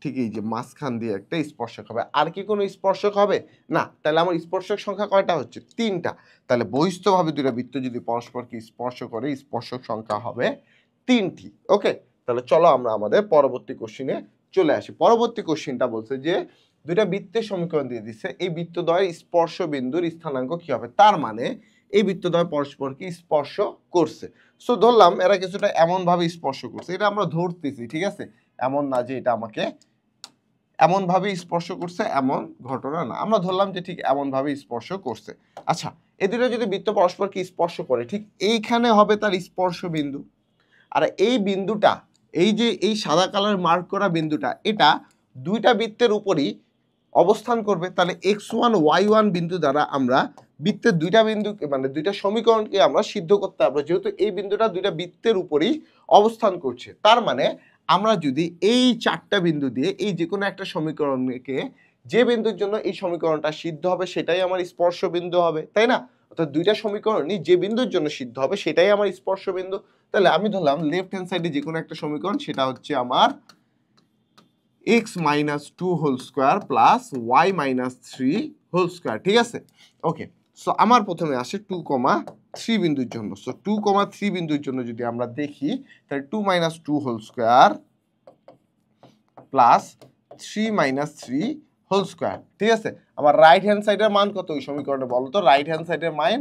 ঠিক এই যে মাঝখান দিয়ে একটা স্পর্শক হবে। আর কি কোনো স্পর্শক হবে না? তাহলে আমার স্পর্শক সংখ্যা কয়টা হচ্ছে? 3টা। তাহলে বহিস্থভাবে দুইটা বৃত্ত যদি পরস্পরকে স্পর্শ করে স্পর্শক সংখ্যা হবে 3টি। ওকে, তাহলে চলো আমরা আমাদের পরবর্তী কোশ্চিনে চলে আসি। পরবর্তী কোশ্চিনটা বলছে যে দুইটা বৃত্তের সমীকরণ দিয়ে দিচ্ছে, এই বৃত্তদ্বয়ের স্পর্শ বিন্দুর স্থানাঙ্ক কি হবে? তার মানে এই বৃত্তদ্বয় পরস্পরকে স্পর্শ করছে। সো ধরলাম এরা কিছুটা এমন ভাবে স্পর্শ করছে, এটা আমরা ধরতেছি, ঠিক আছে? এমন না যে এটা আমাকে এমন ভাবে স্পর্শ করছে, এমন ঘটনা না, আমরা ধরলাম যে ঠিক এমন ভাবে স্পর্শ করছে। আচ্ছা, এই দুটো যদি বৃত্ত পরস্পরকে স্পর্শ করে, ঠিক এইখানে হবে তার স্পর্শ বিন্দু। আর এই বিন্দুটা, এই যে এই সাদা কালার মার্ক করা বিন্দুটা, এটা দুইটা বৃত্তের উপরই অবস্থান করবে। তাহলে x1 y1 বিন্দু দ্বারা আমরা বৃত্তের দুইটা বিন্দু মানে দুইটা সমীকরণকে আমরা সিদ্ধ করতে পারবো, যেহেতু এই বিন্দুটা দুইটা বৃত্তের উপরই অবস্থান করছে। তার মানে আমরা যদি এই চারটা বিন্দু দিয়ে এই যে কোনো একটা সমীকরণকে, যে বিন্দুর জন্য এই সমীকরণটা সিদ্ধ হবে সেটাই আমার স্পর্শ বিন্দু হবে, তাই না? অর্থাৎ দুইটা সমীকরণই যে বিন্দুর জন্য সিদ্ধ হবে সেটাই আমার স্পর্শ বিন্দু। তাহলে আমি ধরলাম লেফট হ্যান্ড সাইডে যে কোনো একটা সমীকরণ, সেটা হচ্ছে আমার x minus 2 whole square plus y minus 3 whole square, ঠিক আছে? ওকে, সো আমার প্রথমে আসে 2,3 বিন্দুর জন্য। সো 2,3 বিন্দুর জন্য যদি আমরা দেখি, তাহলে 2 minus 2 whole square plus 3 minus 3 whole square, ঠিক আছে? আমার রাইট হ্যান্ড সাইডের মান কত ওই সমীকরণে বলো তো? রাইট হ্যান্ড সাইডের মান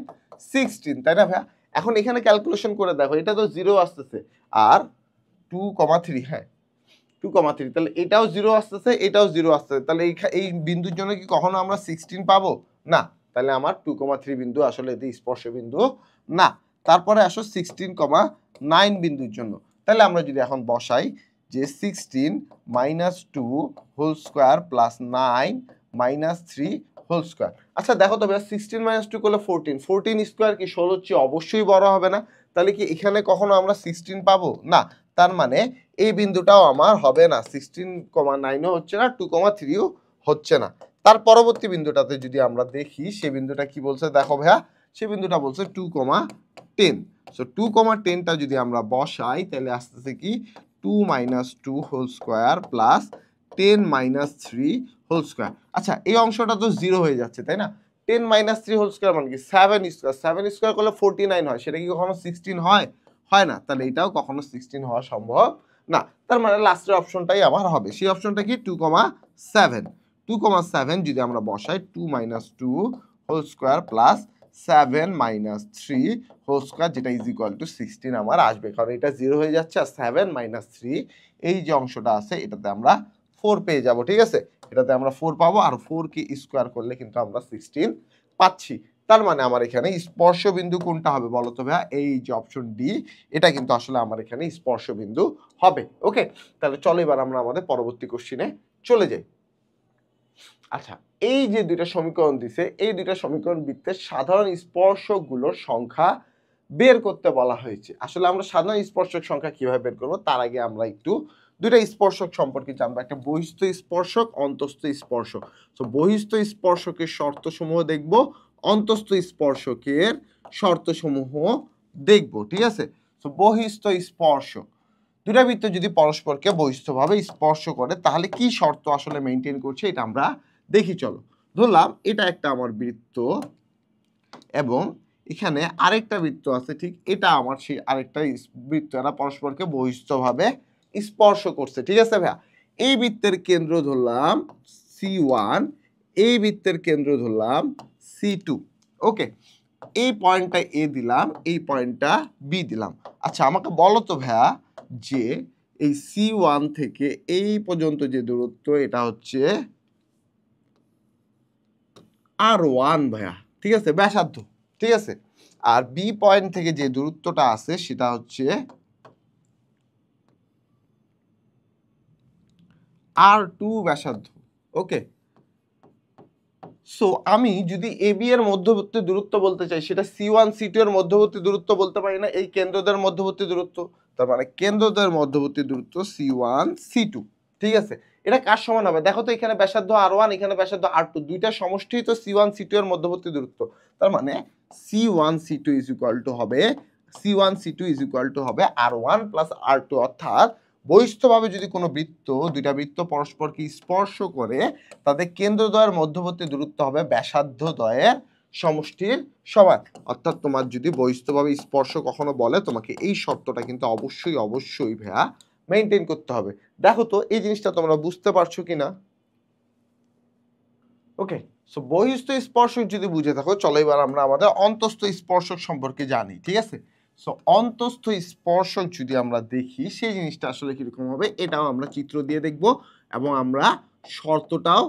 16, তাই না ভাইয়া? এখন এখানে ক্যালকুলেশন করে দেখো, এটা তো 0 আসতেছে, আর 2,3, হ্যাঁ 2,3, তাহলে এটাও 0 আসতেছে, এটাও 0 আসতেছে, তাহলে এই বিন্দুর জন্য কি কখনো আমরা 16 পাবো না? তাহলে আমার 2,3 বিন্দু আসলে এটি স্পর্শ বিন্দু না। তারপরে আসো 16,9 বিন্দুর জন্য। তাহলে আমরা যদি এখন বসাই যে 16 minus 2 whole square plus 9 minus 3 whole square. আচ্ছা দেখো তো ভাইয়া, 16 মাইনাস 2 করলে 14, 14 স্কোয়ার কি 16 চেয়ে অবশ্যই বড় হবে না? তাহলে কি এখানে কখনো আমরা 16 পাবো না? তার মানে এই বিন্দুটাও আমার হবে না, 16,9ও হচ্ছে না, 2,3ও হচ্ছে না। তার পরবর্তী বিন্দুটাতে যদি আমরা দেখি, সে বিন্দুটা কি বলছে দেখো ভাইয়া, সে বিন্দুটা বলছে 2,10। সো 2,10টা যদি আমরা বসাই, তাহলে আসতেছে কি 2 minus 2 whole square plus 10 minus 3 whole square. আচ্ছা, এই অংশটা তো 0 হয়ে যাচ্ছে, তাই না? 10 মাইনাস 3 হোল স্কোয়ার মানে কি 7 স্কোয়ার, 7 স্কোয়ার করলে 49 হয়, সেটা কি কখনো 16 হয়? হয় না। তাহলে এটাও কখনো 16 হওয়া সম্ভব না। তার মানে লাস্টের অপশনটাই আমার হবে, সেই অপশনটা কি 2,7। 2,7 যদি আমরা বসাই, 2 minus 2 whole square plus 7 minus 3 whole square, যেটা ইজ ইকুয়াল টু 16 আমার আসবে, কারণ এটা 0 হয়ে যাচ্ছে, আর 7 মাইনাস 3 এই যে অংশটা আছে এটাতে আমরা 4 পেয়ে যাব, ঠিক আছে? এটাতে আমরা 4 পাবো, আর 4 কে স্কোয়ার করলে কিন্তু আমরা 16 পাচ্ছি। তার মানে আমার এখানে স্পর্শ বিন্দু কোনটা হবে বলো তো ভাইয়া? এই যে অপশন ডি, এটা কিন্তু আসলে আমার এখানে স্পর্শ বিন্দু হবে। ওকে, তাহলে চলো এবার আমরা আমাদের পরবর্তী কোশ্চিনে চলে যাই। আচ্ছা, এই যে দুইটা সমীকরণ দিছে, এই দুইটা সমীকরণ বৃত্তের সাধারণ স্পর্শকগুলোর সংখ্যা বের করতে বলা হয়েছে। আসলে আমরা সাধারণ স্পর্শক সংখ্যা কিভাবে বের করব, তার আগে আমরা একটু দুইটা স্পর্শক সম্পর্কে জানবো। একটা বহিস্থ স্পর্শক, অন্তস্থ স্পর্শক। তো বহিস্থ স্পর্শকের শর্তসমূহ দেখব, অন্তস্থ স্পর্শকের শর্তসমূহ দেখব, ঠিক আছে? তো বহিস্থ স্পর্শক, দুটা বৃত্ত যদি পরস্পরকে বহিস্থভাবে স্পর্শ করে তাহলে কি শর্ত আসলে মেনটেন করছে, এটা আমরা দেখি। চলো, ধরলাম এটা একটা আমার বৃত্ত এবং এখানে আরেকটা বৃত্ত আছে, ঠিক এটা আমার সেই আরেকটা বৃত্ত, এরা পরস্পরকে বহিস্থভাবে স্পর্শ করছে, ঠিক আছে ভাইয়া? এই বৃত্তের কেন্দ্র ধরলাম C1, এই বৃত্তের কেন্দ্র ধরলাম C2। ওকে, এই পয়েন্টটা এ দিলাম, এই পয়েন্টটা বি দিলাম। আচ্ছা, আমাকে বলো তো ভাইয়া যে এই C1 থেকে এই পর্যন্ত যে দূরত্ব, এটা হচ্ছে R1 ভাইয়া, ঠিক আছে, ব্যাসার্ধ, ঠিক আছে? আর বি পয়েন্ট থেকে যে দূরত্বটা আছে সেটা হচ্ছে R2 ব্যাসার্ধ। ওকে, সো আমি যদি এ বি এর মধ্যবর্তী দূরত্ব বলতে চাই, সেটা C1 C2 এর মধ্যবর্তী দূরত্ব বলতে পারি না, এই কেন্দ্রদের মধ্যবর্তী দূরত্ব। তার মানে কেন্দ্রদের মধ্যবর্তী দূরত্ব C1 C2, ঠিক আছে? এটা কার সমান হবে দেখো তো, এখানে ব্যাসার্ধ R1, এখানে ব্যাসার্ধ R2, দুইটা সমষ্টি তো C1 C2 এর মধ্যবর্তী দূরত্ব। তার মানে C1 C2 is equal to হবে, C1 C2 is equal to হবে R1 প্লাস R2, অর্থাৎ বহিস্থভাবে যদি কোনো বৃত্ত, দুইটা বৃত্ত পরস্পরকে স্পর্শ করে, তাদের কেন্দ্রদ্বয়ের মধ্যবর্তী দূরত্ব হবে ব্যাসার্ধ দ্বয়ের সমষ্টির সমান। অর্থাৎ তোমার যদি বহিস্থভাবে স্পর্শ কখনো বলে, তোমাকে এই শর্তটা কিন্তু অবশ্যই অবশ্যই ভাইয়া মেনটেন করতে হবে। দেখো তো এই জিনিসটা তোমরা বুঝতে পারছো কিনা। ওকে, সো বহিস্থ স্পর্শক যদি বুঝে থাকো, চলো এবার আমরা আমাদের অন্তস্থ স্পর্শক সম্পর্কে জানি। ঠিক আছে, সো অন্তস্থ স্পর্শক যদি আমরা দেখি, সেই জিনিসটা আসলে কিরকম হবে এটাও আমরা চিত্র দিয়ে দেখব এবং আমরা শর্তটাও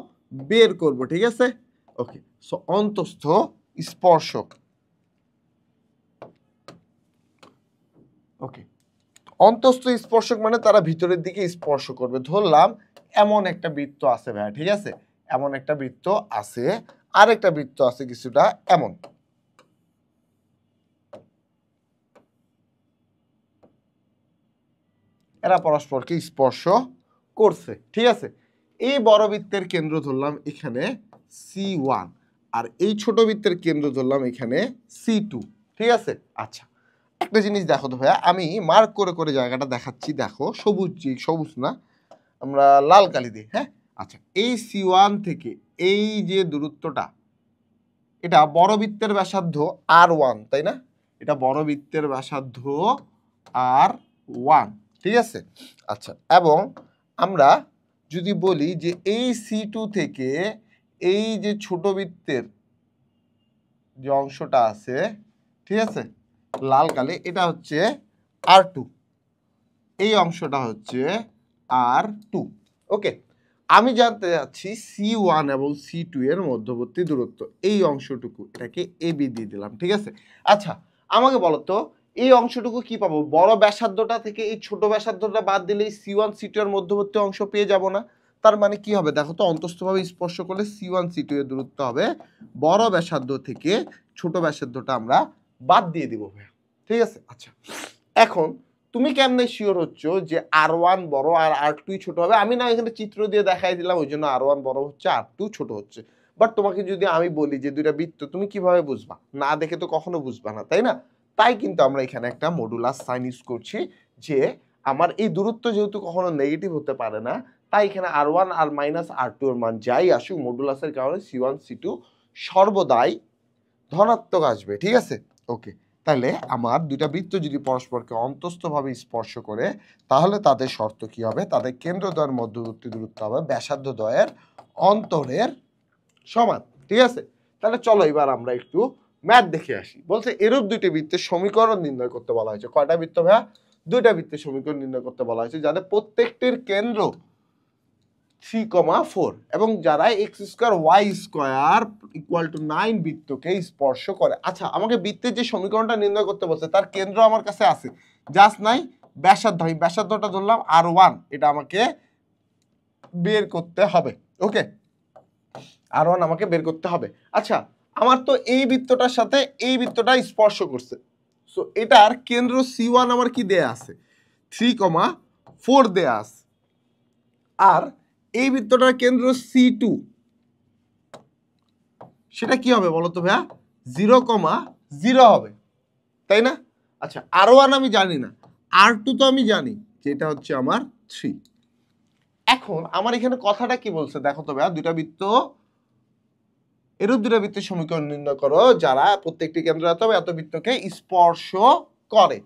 বের করব। ঠিক আছে, ওকে, সো অন্তস্থ স্পর্শক। ওকে, অন্তস্থ স্পর্শক মানে তারা ভিতরের দিকে স্পর্শ করবে। ধরলাম এমন একটা বৃত্ত আছে ভাইয়া, ঠিক আছে, এমন একটা বৃত্ত আছে, আর একটা বৃত্ত আছে কিছুটা এমন। এরা পরস্পরকে স্পর্শ করছে। ঠিক আছে, এই বড় বৃত্তের কেন্দ্র ধরলাম এখানে C1, আর এই ছোট বৃত্তের কেন্দ্র ধরলাম এখানে C2। ঠিক আছে, আচ্ছা একটা জিনিস দেখো তো ভাইয়া, আমি মার্ক করে করে জায়গাটা দেখাচ্ছি। দেখো সবুজ, সবুজ না, আমরা লাল কালি দিই। হ্যাঁ, আচ্ছা এই C1 থেকে এই যে দূরত্বটা, এটা বড় বৃত্তের ব্যাসার্ধ R1, তাই না? এটা বড় বৃত্তের ব্যাসার্ধ R1। ঠিক আছে, আচ্ছা এবং আমরা যদি বলি যে এই C2 থেকে এই যে ছোট বৃত্তের যে অংশটা আছে, ঠিক আছে, লাল কালে, এটা হচ্ছে R2, এই অংশটা হচ্ছে R2। ওকে, আমি জানতে যাচ্ছি C1 এবং C2 এর মধ্যবর্তী দূরত্ব, এই অংশটুকু, এটাকে AB দিয়ে দিলাম। ঠিক আছে, আচ্ছা আমাকে বলো তো এই অংশটুকু কি পাবো? বড় ব্যাসার্ধটা থেকে এই ছোট ব্যাসার্ধটা বাদ দিলেই C1 C2 এর মধ্যবর্তী অংশ পেয়ে যাব না? তার মানে কি হবে দেখো তো, অন্তস্থভাবে স্পর্শ করলে C1 C2 এর দূরত্ব হবে বড় ব্যাসার্ধ থেকে ছোট ব্যাসার্ধটা আমরা বাদ দিয়ে দিব ভাই। ঠিক আছে, আচ্ছা এখন তুমি কেমনে শিওর হচ্ছ যে R1 বড় আর R2 ছোট হবে? আমি না এখানে চিত্র দিয়ে দেখাই দিলাম, ওই জন্য R1 বড় হচ্ছে, R2 ছোট হচ্ছে। বাট তোমাকে যদি আমি বলি যে দুইটা বৃত্ত, তুমি কিভাবে বুঝবা? না দেখে তো কখনো বুঝবা না, তাই না? তাই কিন্তু আমরা এখানে একটা মডুলাস সাইন ইউজ করছি, যে আমার এই দূরত্ব যেহেতু কখনো নেগেটিভ হতে পারে না, তাই এখানে R1 আর মাইনাস R2 এর মান যাই আসুক, মডুলাসের কারণে C1 C2 সর্বদাই ধনাত্মক আসবে। ঠিক আছে, ওকে, তাহলে আমার দুইটা বৃত্ত যদি পরস্পরকে অন্তস্থভাবে স্পর্শ করে, তাহলে তাদের শর্ত কি হবে? তাদের কেন্দ্রদ্বয়ের মধ্যবর্তী দূরত্ব হবে ব্যাসার্ধ দ্বয়ের অন্তরের সমান। ঠিক আছে, তাহলে চলো এবার আমরা একটু ম্যাথ দেখে আসি। বলছে এরূপ দুইটি বৃত্তের সমীকরণ নির্ণয় করতে বলা হয়েছে। কয়টা বৃত্ত ভাইয়া? দুইটা বৃত্তের সমীকরণ নির্ণয় করতে বলা হয়েছে, যাদের প্রত্যেকটির কেন্দ্র 3,4 এবং যারা x²y² = 9 বৃত্তকে স্পর্শ করে। আচ্ছা আমাকে বৃত্তের যে সমীকরণটা নির্ণয় করতে বলছে, তার কেন্দ্র আমার কাছে আছে, জাস্ট নাই ব্যাসার্ধ। আমি ব্যাসার্ধটা ধরলাম R1, এটা আমাকে বের করতে হবে। ওকে, R1 আমাকে বের করতে হবে। আচ্ছা আমার তো এই বৃত্তটার সাথে এই বৃত্তটা স্পর্শ করছে, সো এটার কেন্দ্র C1 আমার কি দেয়া আছে? 3,4 দেয়া আছে। আর এই বৃত্তটার কেন্দ্র C2, সেটা কি হবে বলো তো ভাইয়া? 0,0 হবে, তাই না? আচ্ছা R1 আমি জানি না, R2 তো আমি জানি যে এটা হচ্ছে আমার 3। এখন আমার এখানে কথাটা কি বলছে দেখো তো ভাইয়া, দুটা বৃত্ত, এরূপ দুটা বৃত্তের সমীকরণ নির্ণয় করো যারা প্রত্যেকটি কেন্দ্র এত বৃত্তকে স্পর্শ করে।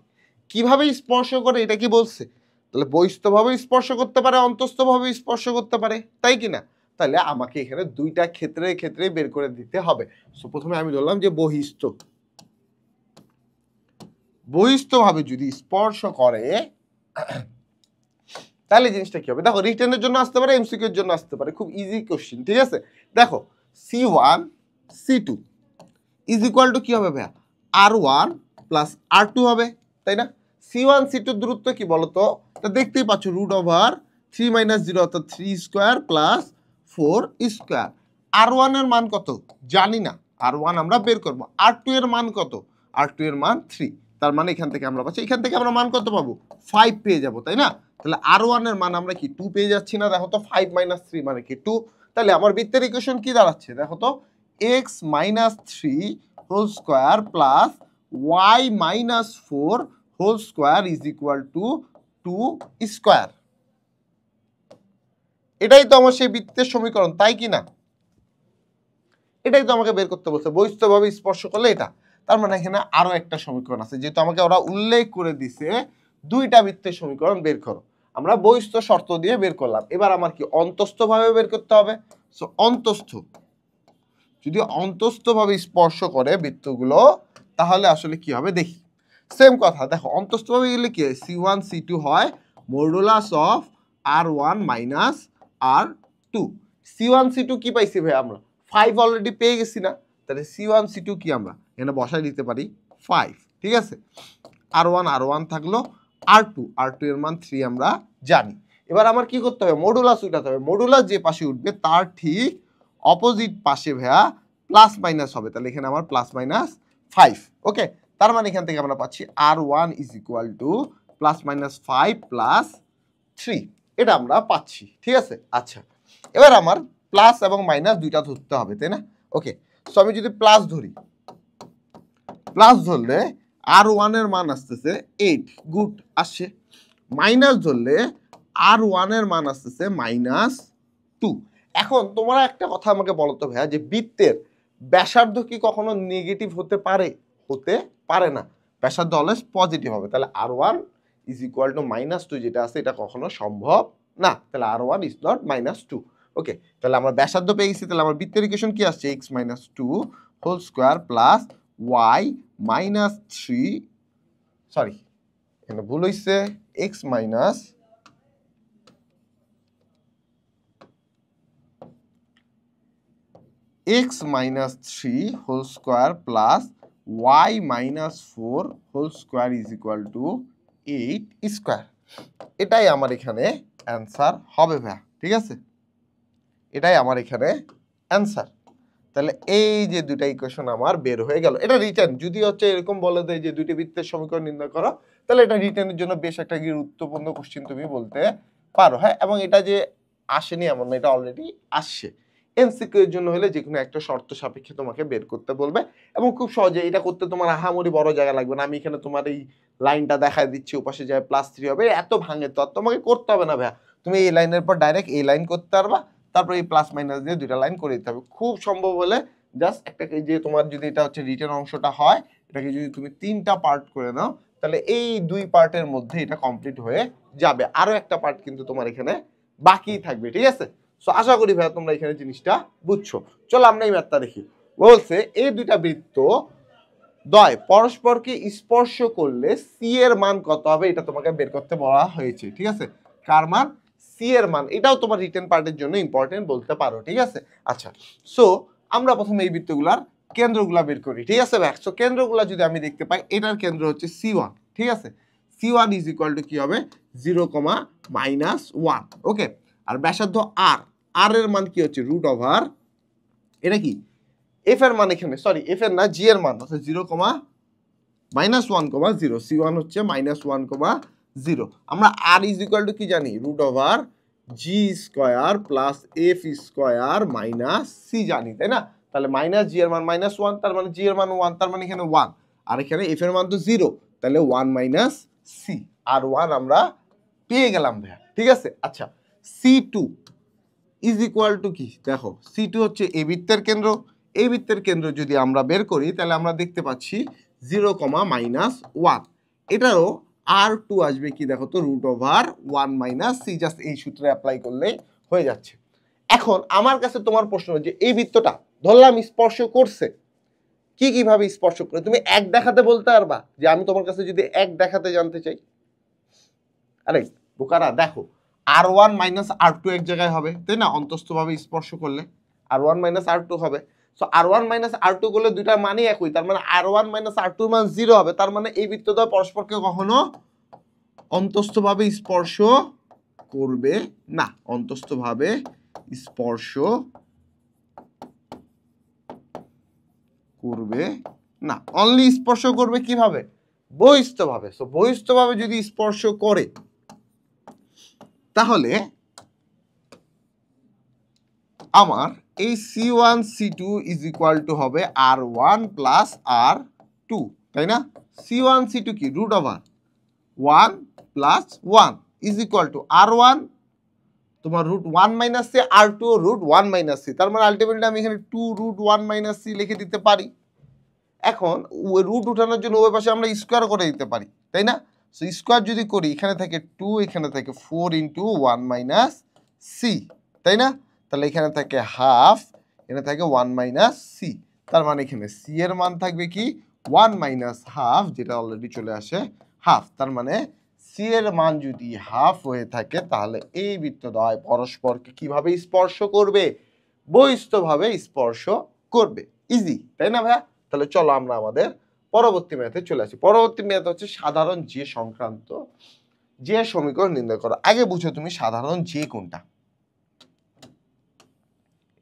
কিভাবে স্পর্শ করে এটা কি বলছে? তাহলে বহিস্থভাবে স্পর্শ করতে পারে, অন্তস্থভাবে স্পর্শ করতে পারে, তাই কি না? তাহলে আমাকে এখানে দুইটা ক্ষেত্রে বের করে দিতে হবে। সো প্রথমে আমি ধরলাম যে বহিস্থভাবে যদি স্পর্শ করে, তাহলে জিনিসটা কি হবে? দেখো রিটেনের জন্য আসতে পারে, এমসিকিউ এর জন্য আসতে পারে, খুব ইজি কোশ্চেন। ঠিক আছে, দেখো C1 C2 = কি হবে ভাইয়া? R1 প্লাস R2 হবে, তাই না? C1 C2 দূরত্ব কি বলতো? এটা দেখতেই পাচ্ছ, √3 - 0 অর্থাৎ 3² প্লাস 4²। R1 এর মান কত জানি না, R1 আমরা বের করব। R2 এর মান কত? R2 এর মান 3, তার মানে এখান থেকে আমরা পাচ্ছি, এখান থেকে আমরা মান কত পাবো? 5 পেয়ে যাব, তাই না? তাহলে R1 এর মান আমরা কি 2 পেয়ে যাচ্ছি না? দেখো তো 5 - 3 মানে কি 2। তাহলে আমার বৃত্তের ইকুয়েশন কি দাঁড়াচ্ছে দেখো তো, x - 3 whole square plus y - 4 whole square is equal to 2 square. এটাই তো আমার সেই বৃত্তের সমীকরণ, তাই কি না? এটাই তো আমাকে বের করতে বলছে, বহিস্থভাবে স্পর্শ করলে এটা। তার মানে এখানে আরো একটা সমীকরণ আছে, যেহেতু আমাকে ওরা উল্লেখ করে দিছে দুইটা বৃত্তের সমীকরণ বের করো। আমরা বহিস্থ শর্ত দিয়ে বের করলাম, এবার আমার কি অন্তস্থভাবে বের করতে হবে। সো অন্তস্থ, যদি অন্তস্থভাবে স্পর্শ করে বৃত্তগুলো তাহলে আসলে কি হবে দেখি। সেম কথা, দেখো অন্তস্থভাবে গেলে কি হয়, C1 C2 হয় modulus of R1 minus R2। C1 C2 কি পাইছি ভাই আমরা 5 অলরেডি পেয়ে গেছি না, তাহলে C1 C2 কি আমরা এখানে বসাই দিতে পারি 5, ঠিক আছে। R1 থাকলো, R2 এর মান 3 আমরা জানি। এবার আমার কি করতে হবে, মডুলাস উঠাতে হবে। মডুলাস যে পাশে উঠবে তার ঠিক অপোজিট পাশে ভাইয়া প্লাস মাইনাস হবে, তাহলে এখানে আমার প্লাস মাইনাস 5। ওকে, তার মানে এখান থেকে আমরা পাচ্ছি R1 is equal to plus minus 5 plus 3, এটা আমরা পাচ্ছি, ঠিক আছে। আচ্ছা, এবার আমার প্লাস এবং মাইনাস দুইটা ধরতে হবে, তাই না? ওকে, সো আমি যদি প্লাস ধরি, প্লাস ধরলে R1 এর মান আসতেছে 8, গুড আসছে। মাইনাস ধরলে R1 এর মান আসতেছে -2। এখন তোমরা একটা কথা আমাকে বলো তো ভাইয়া, যে বৃত্তের ব্যাসার্ধ কি কখনো নেগেটিভ হতে পারে? হতে পারে না, ব্যাসার্ধ অলওয়েজ পজিটিভ হবে। তাহলে R1 ইজ ইকুয়াল টু -2 যেটা আছে এটা কখনো সম্ভব না, তাহলে R1 ইজ নট -2। ওকে, তাহলে আমরা ব্যাসার্ধ পেয়ে গেছি, তাহলে আমার বৃত্তের ইকুয়েশন কি আসছে, x - 2 whole square plus y -3, sorry এখানে ভুল হইছে, x minus -3 whole square plus y -4 whole square is equal to 8 square. এটাই আমার এখানে অ্যান্সার হবে ভাইয়া, ঠিক আছে, এটাই আমার এখানে অ্যান্সার। তাহলে এই যে দুটা ইকুয়েশন আমার বের হয়ে গেল, এটা রিটার্ন যদি হচ্ছে এরকম বলে দেয় যে দুটি বৃত্তের সমীকরণ নির্ণয় করো, তাহলে এটা রিটার্নের জন্য বেশ একটা গুরুত্বপূর্ণ কোশ্চেন তুমি বলতে পারো। হ্যাঁ, এবং এটা যে আসেনি এমন না, এটা অলরেডি আসছে। এমসিকিউ এর জন্য হলে যে কোনো একটা শর্ত সাপেক্ষে তোমাকে বের করতে বলবে, এবং খুব সহজে এটা করতে তোমার আহামরি বড় জায়গা লাগবে না। আমি এখানে তোমার এই লাইনটা দেখায় দিচ্ছি, ওপাশে যায় +3 হবে, এত ভাঙে তো আর তোমাকে করতে হবে না ভাইয়া। তুমি এই লাইনের পর ডাইরেক্ট এই লাইন করতে পারবা, তারপর এই প্লাস মাইনাস দিয়ে দুইটা লাইন করে দিতে হবে। খুব সম্ভব হলে জাস্ট একটাকে, যে তোমার যদি এটা হচ্ছে রিটেন অংশটা হয়, এটাকে যদি তুমি 3টা পার্ট করে নাও, তাহলে এই 2 পার্টের মধ্যে এটা কমপ্লিট হয়ে যাবে। আরো একটা পার্ট কিন্তু তোমার এখানে বাকি থাকবে, ঠিক আছে। সো আশা করি ভাইয়া তোমরা এখানে জিনিসটা বুঝছো। চলো আমরা এই ম্যাথটা দেখি। বলছে এই দুইটা বৃত্ত দ্বয় পরস্পরকে স্পর্শ করলে সি এর মান কত হবে, এটা তোমাকে বের করতে বলা হয়েছে, ঠিক আছে। কার মান, সি এর মান। এটাও তোমার রিটেন পার্টের জন্য ইম্পর্টেন্ট বলতে পারো, ঠিক আছে। আচ্ছা, সো আমরা প্রথমে এই বৃত্তগুলার কেন্দ্রগুলা বের করি, ঠিক আছে ভাই। সো কেন্দ্রগুলা যদি আমি দেখতে পাই, এটার কেন্দ্র হচ্ছে C1, ঠিক আছে। C1 ইজ ইকুয়াল টু কি হবে 0, -1। ওকে, আর ব্যাসার্ধ আর এর মান কি হচ্ছে √, এটা কি এফ এর মান, এখানে সরি এফ এর না জি এর মান, অর্থাৎ 0, -1,0। C1 হচ্ছে -1,0। আমরা আর ইজ ইকুয়াল টু কি জানি, √g² plus f² minus C জানি, তাই না। তাহলে মাইনাস জি এর মান -1, তার মানে জি এর মান 1, তার মানে এখানে 1, আর এখানে এফ এর মান তো 0, তাহলে 1 - c, আর 1 আমরা পেয়ে গেলাম ভাইয়া, ঠিক আছে। আচ্ছা, C2 ইজ ইকুয়াল টু কি, দেখো C2 হচ্ছে এই বৃত্তের কেন্দ্র। এই বৃত্তের কেন্দ্র যদি আমরা বের করি, তাহলে আমরা দেখতে পাচ্ছি 0, -1। এটারও R2 আসবে কি, দেখো তো √1 - c, জাস্ট এই সূত্রে অ্যাপ্লাই করলেই হয়ে যাচ্ছে। এখন আমার কাছে তোমার প্রশ্ন যে এই বৃত্তটা ধরলাম স্পর্শ করছে, কিভাবে স্পর্শ করে, তুমি এক দেখাতে বলতে পারবা যে আমি তোমার কাছে যদি এক দেখাতে জানতে চাই, আরে বোকারা দেখো R1 - R2 এক জায়গায় হবে, তাই না, অন্তস্থভাবে স্পর্শ করলে R1 - R2 হবে। সো R1 - R2 করলে দুইটার মানই একই, তার মানে R1 - R2 মান 0 হবে। তার মানে এই বৃত্তদ্বয় পরস্পরকে কখনো অন্তস্থভাবে স্পর্শ করবে না, অন্তস্থভাবে স্পর্শ করবে না, অনলি স্পর্শ করবে কিভাবে, বহিস্থভাবে। সো বহিস্থভাবে যদি স্পর্শ করে, তাহলে আমার এই C1 C2 is equal to হবে R1 প্লাস R2, তাই না। C1 C2 কি √1 + 1 ইজ ইকুয়াল টু R1 তোমার √1 - c আর টু √1 - c, তার মানে আলটিমেটলি আমি এখানে 2√1 - c লিখে দিতে পারি। এখন রুট উঠানোর জন্য ওই পাশে আমরা স্কোয়ার করে দিতে পারি, তাই না? সো স্কোয়ার যদি করি, এখানে থাকে 2, এখানে থাকে 4 × 1 - c, তাই না? তাহলে এখানে থাকে হাফ, এখানে থাকে 1 - c, তার মানে এখানে c এর মান থাকবে কি 1 - হাফ, যেটা অলরেডি চলে আসে হাফ। তার মানে c এর মান যদি হাফ হয়ে থাকে তাহলে এই বৃত্তদ্বয় পরস্পরকে কিভাবে স্পর্শ করবে? বহিস্থভাবে স্পর্শ করবে। ইজি, তাই না ভাইয়া? তাহলে চলো আমরা আমাদের পরবর্তী ম্যাথে চলে আসি। পরবর্তী ম্যাথ হচ্ছে সাধারণ যে সংক্রান্ত যে সমীকরণ নির্ণয় করো। আগে বুঝো তুমি সাধারণ যে কোনটা।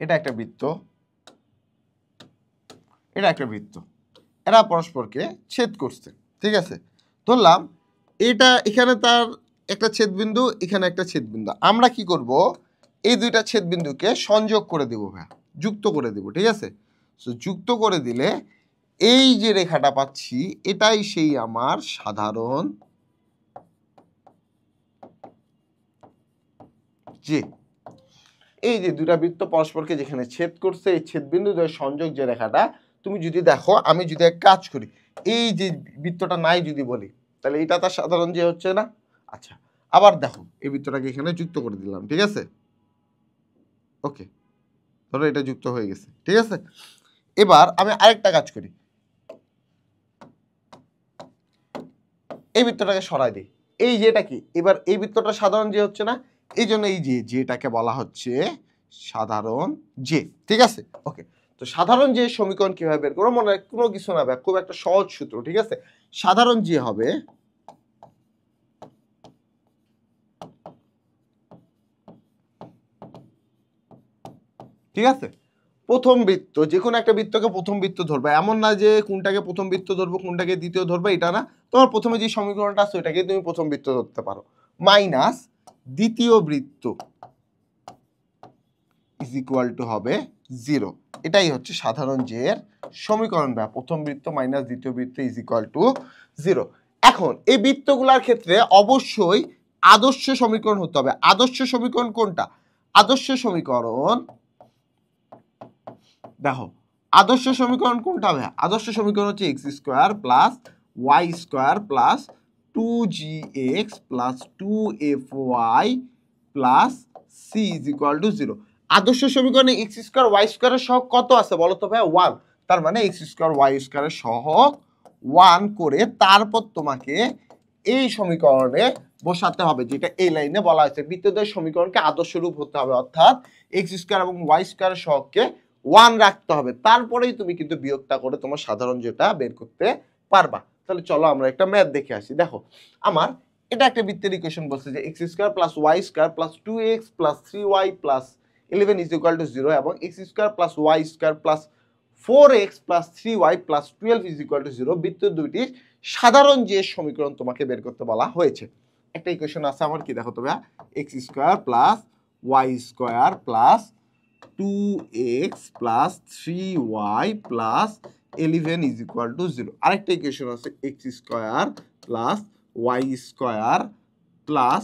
এটা একটা বৃত্ত, এটা একটা বৃত্ত, এরা পরস্পরকে ছেদ করছে, ঠিক আছে? ধরলাম এটা এখানে তার একটা ছেদবিন্দু, এখানে একটা ছেদবিন্দু। আমরা কি করব, এই দুইটা ছেদবিন্দুকে সংযোগ করে দেব ভাইয়া, যুক্ত করে দেব, ঠিক আছে? সো যুক্ত করে দিলে এই যে রেখাটা পাচ্ছি এটাই সেই আমার সাধারণ যে। এই যে দুটা বৃত্ত পরস্পরকে যেখানে ছেদ করছে, এই ছেদবিন্দু দ্বয়ের সংযোগ যে রেখাটা, তুমি যদি দেখো, আমি যদি এক কাজ করি, এই যে বৃত্তটা নাই যদি বলি, তাহলে এটা তার সাধারণ যে হচ্ছে না? আচ্ছা, আবার দেখো এই বৃত্তটাকে এখানে যুক্ত করে দিলাম, ঠিক আছে? ওকে, ধরো এটা যুক্ত হয়ে গেছে, ঠিক আছে? এবার আমি আরেকটা কাজ করি, এই বৃত্তটাকে সরাই দিই। এই যেটা কি, এবার এই বৃত্তটা সাধারণ যে হচ্ছে না, এই জন্য এই যে যেটাকে বলা হচ্ছে সাধারণ যে, ঠিক আছে? ওকে, তো সাধারণ যে সমীকরণ কিভাবে বের করবো, মনে হয় কোনো কিছু না, খুব একটা সহজ সূত্র, ঠিক আছে? সাধারণ যে হবে ঠিক আছে, প্রথম বৃত্ত, যে কোনো একটা বৃত্তকে প্রথম বৃত্ত ধরবে, এমন না যে কোনটাকে প্রথম বৃত্ত ধরবো কোনটাকে দ্বিতীয় ধরবে, এটা না। তোমার প্রথমে যে সমীকরণটা আছে ওইটাকে তুমি প্রথম বৃত্ত ধরতে পারো, মাইনাস দ্বিতীয় বৃত্ত ইজ ইকুয়াল টু হবে 0। এটাই হচ্ছে সাধারণ যে এর সমীকরণ, বা প্রথম বৃত্ত মাইনাস দ্বিতীয় বৃত্ত ইজ ইকুয়াল টু 0। এখন এই বৃত্তগুলোর ক্ষেত্রে অবশ্যই আদর্শ সমীকরণ হতে হবে। আদর্শ সমীকরণ কোনটা? আদর্শ সমীকরণ দেখো, আদর্শ সমীকরণ কোনটা হবে? আদর্শ সমীকরণ হচ্ছে x² plus y² plus 2gx plus 2fy plus c is equal to 0। আদর্শ সমীকরণে x² y² এর সহগ কত আছে বলো তো ভাই? 1। তার মানে x² y² এর সহগ 1 করে তারপর তোমাকে এই সমীকরণে বসাতে হবে, যেটা এই লাইনে বলা হয়েছে বৃত্তদ্বয়ের সমীকরণকে আদর্শ রূপ হতে হবে, অর্থাৎ x² এবং y² এর সহগকে 1 রাখতে হবে, তারপরেই তুমি কিন্তু বিয়োগটা করে তোমার সাধারণ যেটা বের করতে পারবা। তাহলে চলো আমরা একটা ম্যাথ দেখে আসি। দেখো, আমার এটা একটা বৃত্তের ইকুয়েশন বলছে যে x² plus y² plus 2x plus 3y plus 11 is equal to 0 এবং x² plus y² plus 4x plus 3y plus 12 is equal to 0 বৃত্ত দুইটির সাধারণ যে সমীকরণ তোমাকে বের করতে বলা হয়েছে। একটা ইকুয়েশন আছে আমার, কি দেখো তবে, x² plus y² plus 2x plus 3y plus 11 is equal to 0। আরেকটা ইকুয়েশন আছে x² plus y² plus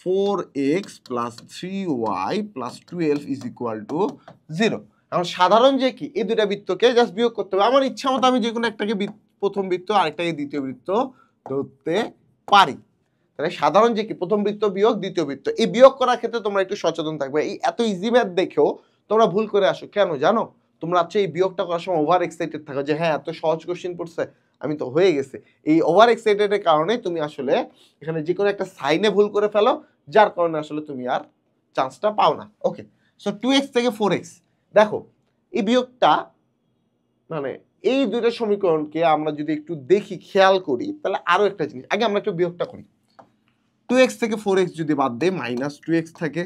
4x plus 3y plus 12 is equal to 0। এখন সাধারণ যে কি, এই দুটা বৃত্তকে জাস্ট বিয়োগ করতে হবে। আমার ইচ্ছা মতো আমি যে কোনো একটাকে প্রথম বৃত্ত, আরেকটাকে দ্বিতীয় বৃত্ত ধরতে পারি। তাহলে সাধারণ যে কি, প্রথম বৃত্ত বিয়োগ দ্বিতীয় বৃত্ত। এই বিয়োগ করার ক্ষেত্রে তোমরা একটু সচেতন থাকবে। এই এত ইজি ম্যাথ দেখেও তোমরা ভুল করে আসো, কেন জানো? তোমরা আচ্ছা এই বিয়োগটা করার সময় ওভার এক্সাইটেড থাকো যে হ্যাঁ এত সহজ কোশ্চেন পড়ছে, আমি তো হয়ে গেছে। এই ওভার এক্সাইটেডের কারণে তুমি আসলে এখানে যে কোনো একটা সাইনে ভুল করে ফেলো, যার কারণে আসলে তুমি আর চান্সটা পাও না। ওকে, সো 2x থেকে 4x, দেখো এই বিয়োগটা, মানে এই দুইটা সমীকরণকে আমরা যদি একটু দেখি, খেয়াল করি, তাহলে আরো একটা জিনিস, আগে আমরা একটু বিয়োগটা করি। 2x থেকে 4x যদি বাদ দেয় মাইনাস 2x থাকে,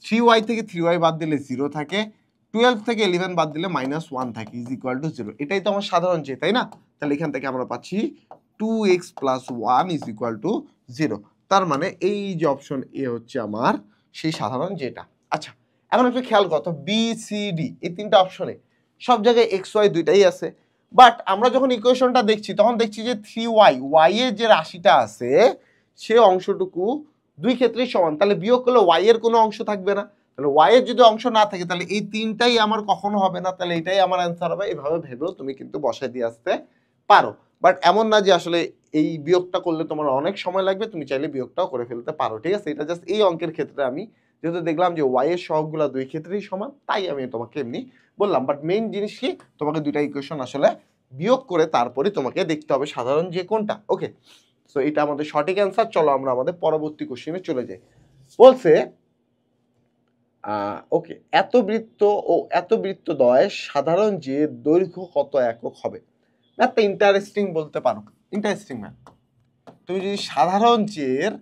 3y থেকে 3y বাদ দিলে 0 থাকে, 12 থেকে 11 বাদ দিলে মাইনাস 1 থাকে ইজ ইকুয়াল টু 0। এটাই তো আমার সাধারণ যে, তাই না? তাহলে এখান থেকে আমরা পাচ্ছি 2x plus 1 is equal to 0। তার মানে এই যে অপশন এ হচ্ছে আমার সেই সাধারণ যেটা। আচ্ছা, এখন একটু খেয়াল করো, বি সি ডি এই তিনটা অপশনে সব জায়গায় এক্স ওয়াই দুইটাই আছে, বাট আমরা যখন ইকুয়েশনটা দেখছি তখন দেখছি যে 3y, y এর যে রাশিটা আছে সে অংশটুকু দুই ক্ষেত্রেই সমান, তাহলে বিয়োগ করলে ওয়াই এর কোনো অংশ থাকবে না, তাহলে ওয়াই এর যদি অংশ না থাকে তাহলে এই তিনটাই আমার কখনো হবে না, তাহলে এটাই আমার অ্যান্সার হবে। এভাবে ভেবেও তুমি কিন্তু বসাই দিয়ে আসতে পারো, বাট এমন না যে আসলে এই বিয়োগটা করলে তোমার অনেক সময় লাগবে, তুমি চাইলে বিয়োগটাও করে ফেলতে পারো, ঠিক আছে। এটা জাস্ট এই অঙ্কের ক্ষেত্রে আমি যেহেতু দেখলাম যে ওয়াই এর সহগগুলো দুই ক্ষেত্রেই সমান, তাই আমি তোমাকে এমনি বললাম। বাট মেইন জিনিস কি, তোমাকে দুইটা ইকুয়েশন আসলে বিয়োগ করে তারপরে তোমাকে দেখতে হবে সাধারণ যে কোনটা। ওকে, সো এটা আমাদের সঠিক অ্যান্সার। চলো আমরা আমাদের পরবর্তী কোশ্চেনে চলে যাই। বলছে ওকে, এত বৃত্ত ও এত বৃত্তদ্বয় সাধারণ যে দৈর্ঘ্য কত একক হবে। ম্যাথটা ইন্টারেস্টিং বলতে পারো, ইন্টারেস্টিং ম্যাথ। তুমি যদি সাধারণ চের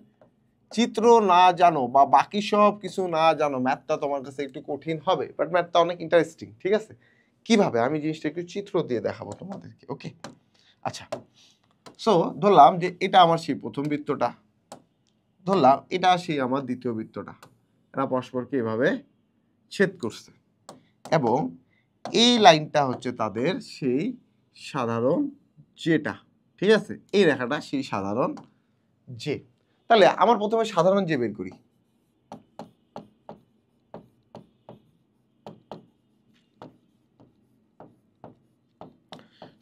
চিত্র না জানো বা বাকি সব কিছু না জানো, ম্যাথটা তোমার কাছে একটু কঠিন হবে, বাট ম্যাথটা অনেক ইন্টারেস্টিং, ঠিক আছে। কিভাবে, আমি জিনিসটা একটু চিত্র দিয়ে দেখাবো তোমাদেরকে। ওকে, আচ্ছা, সো ধরলাম যে এটা আমার সেই প্রথম বৃত্তটা, ধরলাম এটা সেই আমার দ্বিতীয় বৃত্তটা, এরা পরস্পরকে এভাবে ছেদ করছে, এবং এই লাইনটা হচ্ছে তাদের সেই সাধারণ যেটা, ঠিক আছে, এই রেখাটা সেই সাধারণ যে। তাহলে আমার প্রথমে সাধারণ যে বের করি।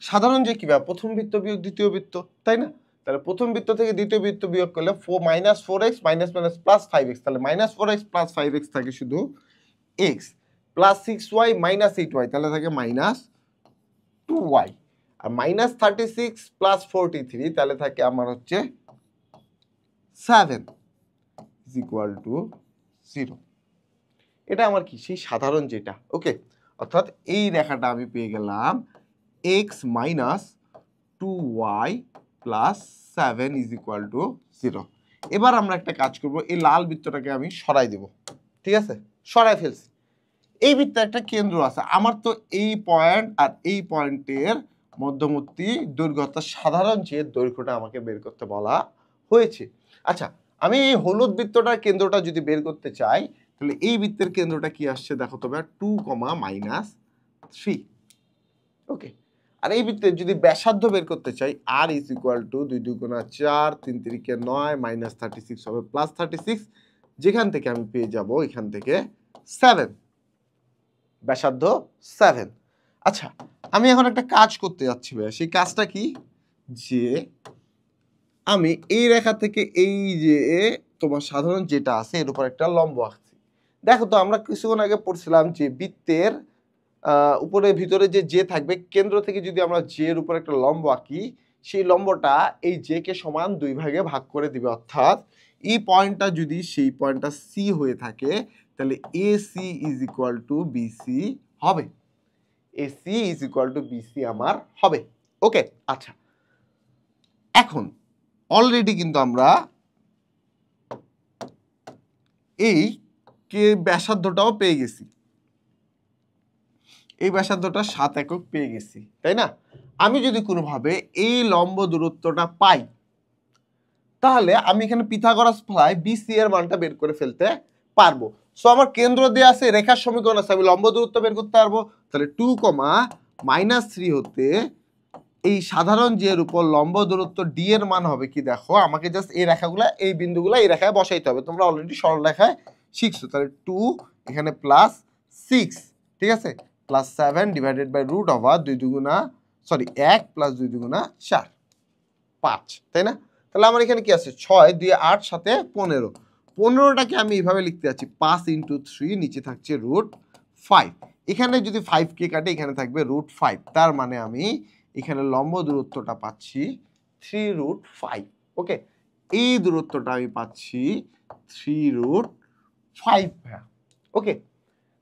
সাধারণ যে কি ভাবে, প্রথম বৃত্ত বিয়োগ দ্বিতীয় বৃত্ত, তাই না? তাহলে প্রথম বৃত্ত থেকে দ্বিতীয় বৃত্ত বিয়োগ করলে -4x minus minus plus 5x, তাহলে -4x প্লাস 5x থাকে শুধু x, plus 6y minus 8y, তাহলে থাকে -2y, আর -36 প্লাস 43, তাহলে থাকে আমার হচ্ছে 7 ইজ ইকুয়াল টু 0। এটা আমার কি, সেই সাধারণ যেটা। ওকে, অর্থাৎ এই রেখাটা আমি পেয়ে গেলাম x minus 2y plus 7 is equal to 0। এবার আমরা একটা কাজ করব, এই লাল বৃত্তটাকে আমি সরাই দেব, ঠিক আছে, সরাই ফেলছি। এই বৃত্তে একটা কেন্দ্র আছে, আমার তো এই পয়েন্ট আর এই পয়েন্টের মধ্যবর্তী দৈর্ঘ্য, অর্থাৎ সাধারণ যে দৈর্ঘ্যটা আমাকে বের করতে বলা হয়েছে। আচ্ছা, আমি এই হলুদ বৃত্তটার কেন্দ্রটা যদি বের করতে চাই, তাহলে এই বৃত্তের কেন্দ্রটা কি আসছে দেখো তবে, 2, ওকে। আর এই বৃত্তের যদি ব্যাসার্ধ বের করতে চাই, r ইজ ইকুয়াল টু 2 2 4 3 3 9 -36 হবে প্লাস 36, যেখান থেকে আমি পেয়ে যাব এখান থেকে 7, ব্যাসার্ধ 7। আচ্ছা, আমি এখন একটা কাজ করতে যাচ্ছি ভাইয়া, সেই কাজটা কি, যে আমি এই রেখা থেকে এই যে তোমার সাধারণ যেটা আছে এর উপর একটা লম্ব আঁকছি। দেখো তো, আমরা কিছুক্ষণ আগে পড়ছিলাম যে বৃত্তের উপরে ভিতরে যে থাকবে, কেন্দ্র থেকে যদি আমরা জের উপর একটা লম্ব আঁকি, সেই লম্বটা এই জে কে সমান 2 ভাগে ভাগ করে দিবে, অর্থাৎ এই পয়েন্টটা যদি সেই পয়েন্টটা সি হয়ে থাকে, তাহলে A C is equal to BC হবে, A C is equal to BC আমার হবে। ওকে, আচ্ছা, এখন অলরেডি কিন্তু আমরা এই কে ব্যাসার্ধটাও পেয়ে গেছি, এই ব্যাসার্ধটা 7 একক পেয়ে গেছি, তাই না? আমি যদি কোনোভাবে এই লম্ব দূরত্বটা পাই, তাহলে আমি এখানে পিথাগোরাস ফলায় বিসি এর মানটা বের করে ফেলতে পারবো। সো আমার কেন্দ্র দেয়া আছে, রেখার সমীকরণ আছে, আমি লম্ব দূরত্ব বের করতে পারবো। তাহলে 2, -3 হতে এই সাধারণ যে এর উপর লম্ব দূরত্ব ডি এর মান হবে কি, দেখো আমাকে জাস্ট এই রেখাগুলা, এই বিন্দুগুলা এই রেখায় বসাইতে হবে, তোমরা অলরেডি সরল রেখায় শিখছো। তাহলে 2 এখানে প্লাস 6, ঠিক আছে, plus 7 divided by root over 2 2 1 plus 2 2 4, 5, তাই না? তাহলে আমার এখানে কি আছে, 6 2 8 সাথে 15, 15টাকে আমি এইভাবে লিখতে যাচ্ছি 5 × 3, নিচে থাকছে √5, এখানে যদি 5 কে কাটে এখানে থাকবে √5, তার মানে আমি এখানে লম্ব দূরত্বটা পাচ্ছি 3√5। ওকে, এই দূরত্বটা আমি পাচ্ছি 3√5। ওকে,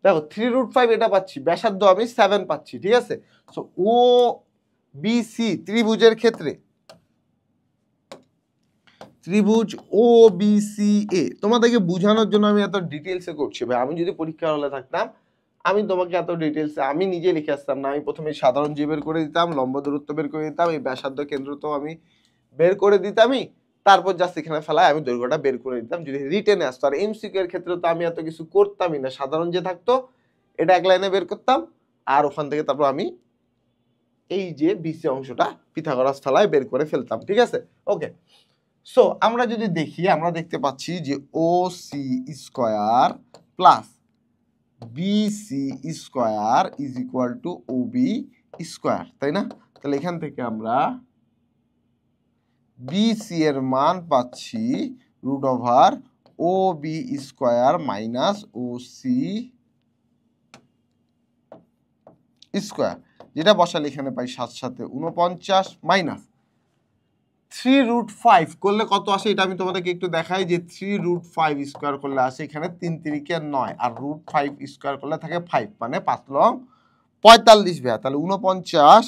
দেখো 3√5 এটা পাচ্ছি, ব্যাসার্ধ আমি 7 পাচ্ছি, ঠিক আছে। সো ও বিসি ত্রিভুজের ক্ষেত্রে, ত্রিভুজ ও বিসি এ, তোমাদেরকে বোঝানোর জন্য আমি এত ডিটেলসে করছি ভাই। আমি যদি পরীক্ষার হলে থাকতাম, আমি তোমাকে এত ডিটেলসে আমি নিজে লিখে আসতাম না, আমি প্রথমে সাধারণ যে বের করে দিতাম, লম্ব দূরত্ব বের করে দিতাম, এই ব্যাসার্ধ কেন্দ্র তো আমি বের করে দিতামই, তারপর জাস্ট এখানে ফেলায় আমি দৈর্ঘ্যটা বের করে দিতাম যদি রিটেনে আসতো। আর এমসিকিউ এর ক্ষেত্রে তো আমি এত কিছু করতামই না, সাধারণ যে থাকতো এটা এক লাইনে বের করতাম, আর ওখান থেকে তারপর আমি এই যে বিসি অংশটা পিথাগোরাস থালায় বের করে ফেলতাম, ঠিক আছে। ওকে, সো আমরা যদি দেখি আমরা দেখতে পাচ্ছি যে O C square plus BC square is equal to O B square, তাই না? তাহলে এখান থেকে আমরা বিসি এর মান পাচ্ছি রুট ওভার ও বি স্কোয়ার মাইনাস ও সি স্কোয়ার, যেটা বসালে এখানে পাই 7 7 49 মাইনাস 3√5 করলে কত আসে এটা আমি তোমাদেরকে একটু দেখাই যে 3√5 স্কোয়ার করলে আসে এখানে 3 3 9 আর √5 স্কোয়ার করলে থাকে 5 মানে 5 লং 45 ভাইয়া। তাহলে 49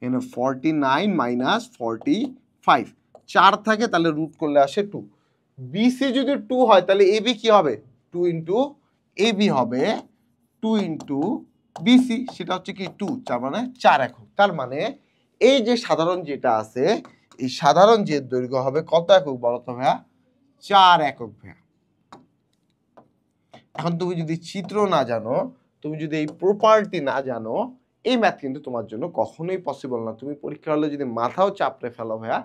এখানে 49 মাইনাস 45 4 থাকে তাহলে রুট করলে আসে 2। বিসি যদি 2 হয় তাহলে এবি কি হবে 2 ইন্টু এবি হবে 2 ইন্টু বিসি, সেটা হচ্ছে কি 2, তার মানে 4 একক। তার মানে এই যে সাধারণ যেটা আছে এই সাধারণ যে দৈর্ঘ্য হবে কত একক বলো তো ভাইয়া 4 একক ভাইয়া। এখন তুমি যদি চিত্র না জানো, তুমি যদি এই প্রপার্টি না জানো, এই ম্যাথ কিন্তু তোমার জন্য কখনোই পসিবল না। তুমি পরীক্ষা হলে যদি মাথাও চাপড়ে ফেলো ভাইয়া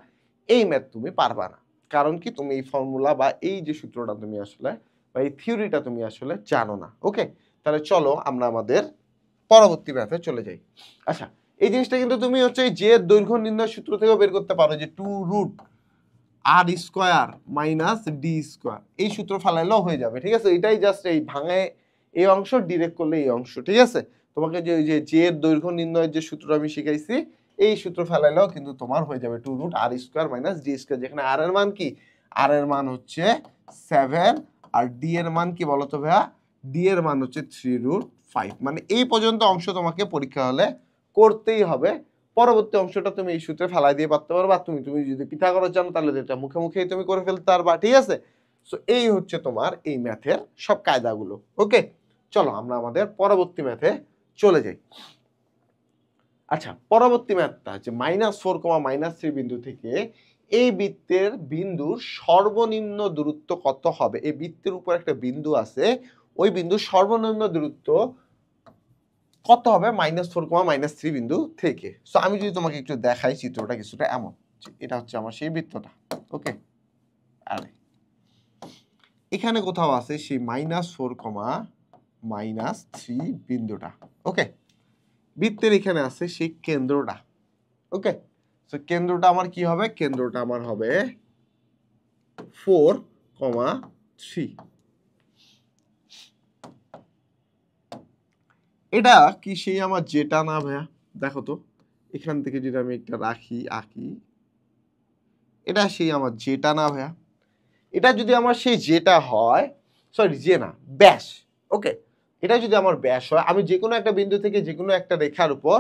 এই ম্যাথ তুমি পারবা না, কারণ কি তুমি এই ফর্মুলা বা এই যে সূত্রটা তুমি আসলে বা এই থিওরিটা তুমি আসলে জানো না। ওকে, তাহলে চলো আমরা আমাদের পরবর্তী ম্যাথে চলে যাই। আচ্ছা, এই জিনিসটা কিন্তু তুমি হচ্ছে যে দৈর্ঘ্য নির্ণয় সূত্র থেকেও বের করতে পারো যে 2√r square minus D square, এই সূত্র ফেলাইলেও হয়ে যাবে, ঠিক আছে? এটাই জাস্ট এই ভাঙে এই অংশ ডিরেক্ট করলে এই অংশ, ঠিক আছে? তোমাকে যে ওই যে দৈর্ঘ্য নির্ণয়ের যে সূত্র আমি শিখাইছি এই সূত্র ফেলাইলেও কিন্তু তোমার হয়ে যাবে 2√r square minus D square, যেখানে আর এর মান কি, আর এর মান হচ্ছে 7 আর ডি এর মান কি বলতো ভাইয়া, ডি এর মান হচ্ছে 3√5। মানে এই পর্যন্ত অংশ তোমাকে পরীক্ষা হলে করতেই হবে। পরবর্তী অংশটা তুমি এই সূত্রে ফেলাই দিয়ে পারতে পারবা। তুমি যদি পিথাগোরাস জানো তাহলে এটা মুখে মুখেই তুমি করে ফেলতে পারবা, ঠিক আছে? সো এই হচ্ছে তোমার এই ম্যাথের সব কায়দাগুলো। ওকে, চলো আমরা আমাদের পরবর্তী ম্যাথে চলে যাই। আচ্ছা, পরবর্তী ম্যাথটা যে -4, -3 থেকে এই বৃত্তের বিন্দুর সর্বনিম্ন দূরত্ব কত হবে। এই বৃত্তের উপর একটা বিন্দু আছে, ওই বিন্দুর সর্বনিম্ন দূরত্ব কত হবে -4, -3 থেকে। সো আমি যদি তোমাকে একটু দেখাই চিত্রটা কিছুটা এমন, এটা হচ্ছে আমার সেই বৃত্তটা। ওকে, আরে এখানে কোথাও আছে সেই -4, -3 ওকে, বৃত্তের এখানে আছে সেই কেন্দ্রটা। ওকে, সো কেন্দ্রটা আমার কি হবে, কেন্দ্রটা আমার হবে 4,3। এটা কি সেই আমার যেটা না ভাইয়া? দেখো তো এখান থেকে যদি আমি একটা রাখি আঁকি, এটা সেই আমার যেটা না ভাইয়া? এটা যদি আমার সেই যেটা হয়, সরি যে না ব্যাস, ওকে, এটা যদি আমার ব্যাস হয়, আমি যে কোনো একটা বিন্দু থেকে যে কোনো একটা রেখার উপর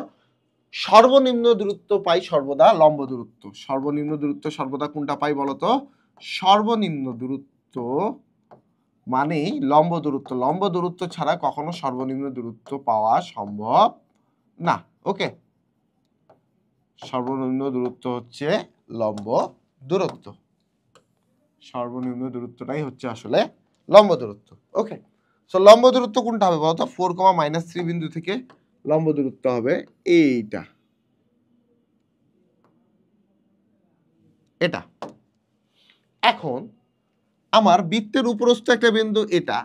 সর্বনিম্ন দূরত্ব পাই সর্বদা লম্ব দূরত্ব। সর্বনিম্ন দূরত্ব সর্বদা কোনটা পাই বলতো? সর্বনিম্ন দূরত্ব মানেই লম্ব দূরত্ব। লম্ব দূরত্ব ছাড়া কখনো সর্বনিম্ন দূরত্ব পাওয়া সম্ভব না। ওকে, সর্বনিম্ন দূরত্ব হচ্ছে লম্ব দূরত্ব, সর্বনিম্ন দূরত্বটাই হচ্ছে আসলে লম্ব দূরত্ব। ওকে, সো লম্ব দূরত্ব কোনটা হবে বলতো? 4, -3 থেকে লম্ব দূরত্ব হবে এইটা, এটা। এখন আমার বৃত্তের উপরস্থ একটা বিন্দু এটা,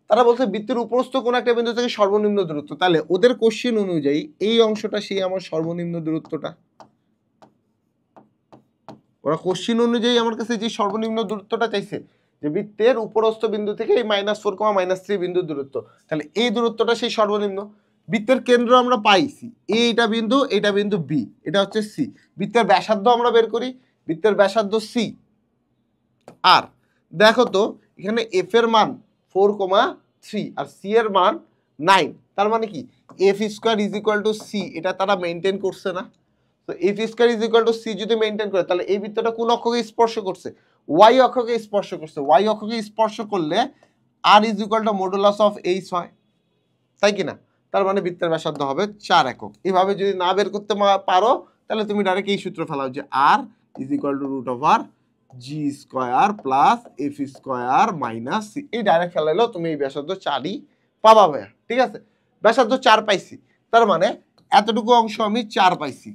তারা বলছে বৃত্তের উপরস্থ কোন একটা বিন্দু থেকে সর্বনিম্ন দূরত্ব, তাহলে ওদের কোশ্চেন অনুযায়ী এই অংশটা সেই আমার সর্বনিম্ন দূরত্বটা। ওরা কোশ্চেন অনুযায়ী আমার কাছে যে সর্বনিম্ন দূরত্বটা চাইছে যে বৃত্তের উপরস্থ বিন্দু থেকে এই -4, -3 দূরত্ব, তাহলে এই দূরত্বটা সেই সর্বনিম্ন। বৃত্তের কেন্দ্র আমরা পাইছি, এইটা বিন্দু বি, এটা হচ্ছে সি। বৃত্তের ব্যাসার্ধ আমরা বের করি, বৃত্তের ব্যাসার্ধ সি। আর দেখো তো এখানে এফ এর মান 4,3 আর সি এর মান 9, তার মানে কি f square is equal to c, এটা তারা মেনটেন করছে না? তো f square is equal to c যদি মেনটেন করে, তাহলে এই বৃত্তটা কোন অক্ষকে স্পর্শ করছে? ওয়াই অক্ষকে স্পর্শ করছে। ওয়াই অক্ষকে স্পর্শ করলে R is equal to modulus of H হয়, তাই কিনা? তার মানে বৃত্তের ব্যাসার্ধ হবে 4 একক। এভাবে যদি না বের করতে পারো তাহলে তুমি ডাইরেক্ট এই সূত্র ফেলাও যে R is equal to root over G square plus F square minus C, এই ডাইরেক্ট ফেলাইলেও তুমি এই ব্যাসার্ধ 4ই পাবা ভাইয়া, ঠিক আছে? ব্যাসার্ধ 4 পাইছি, তার মানে এতটুকু অংশ আমি 4 পাইছি।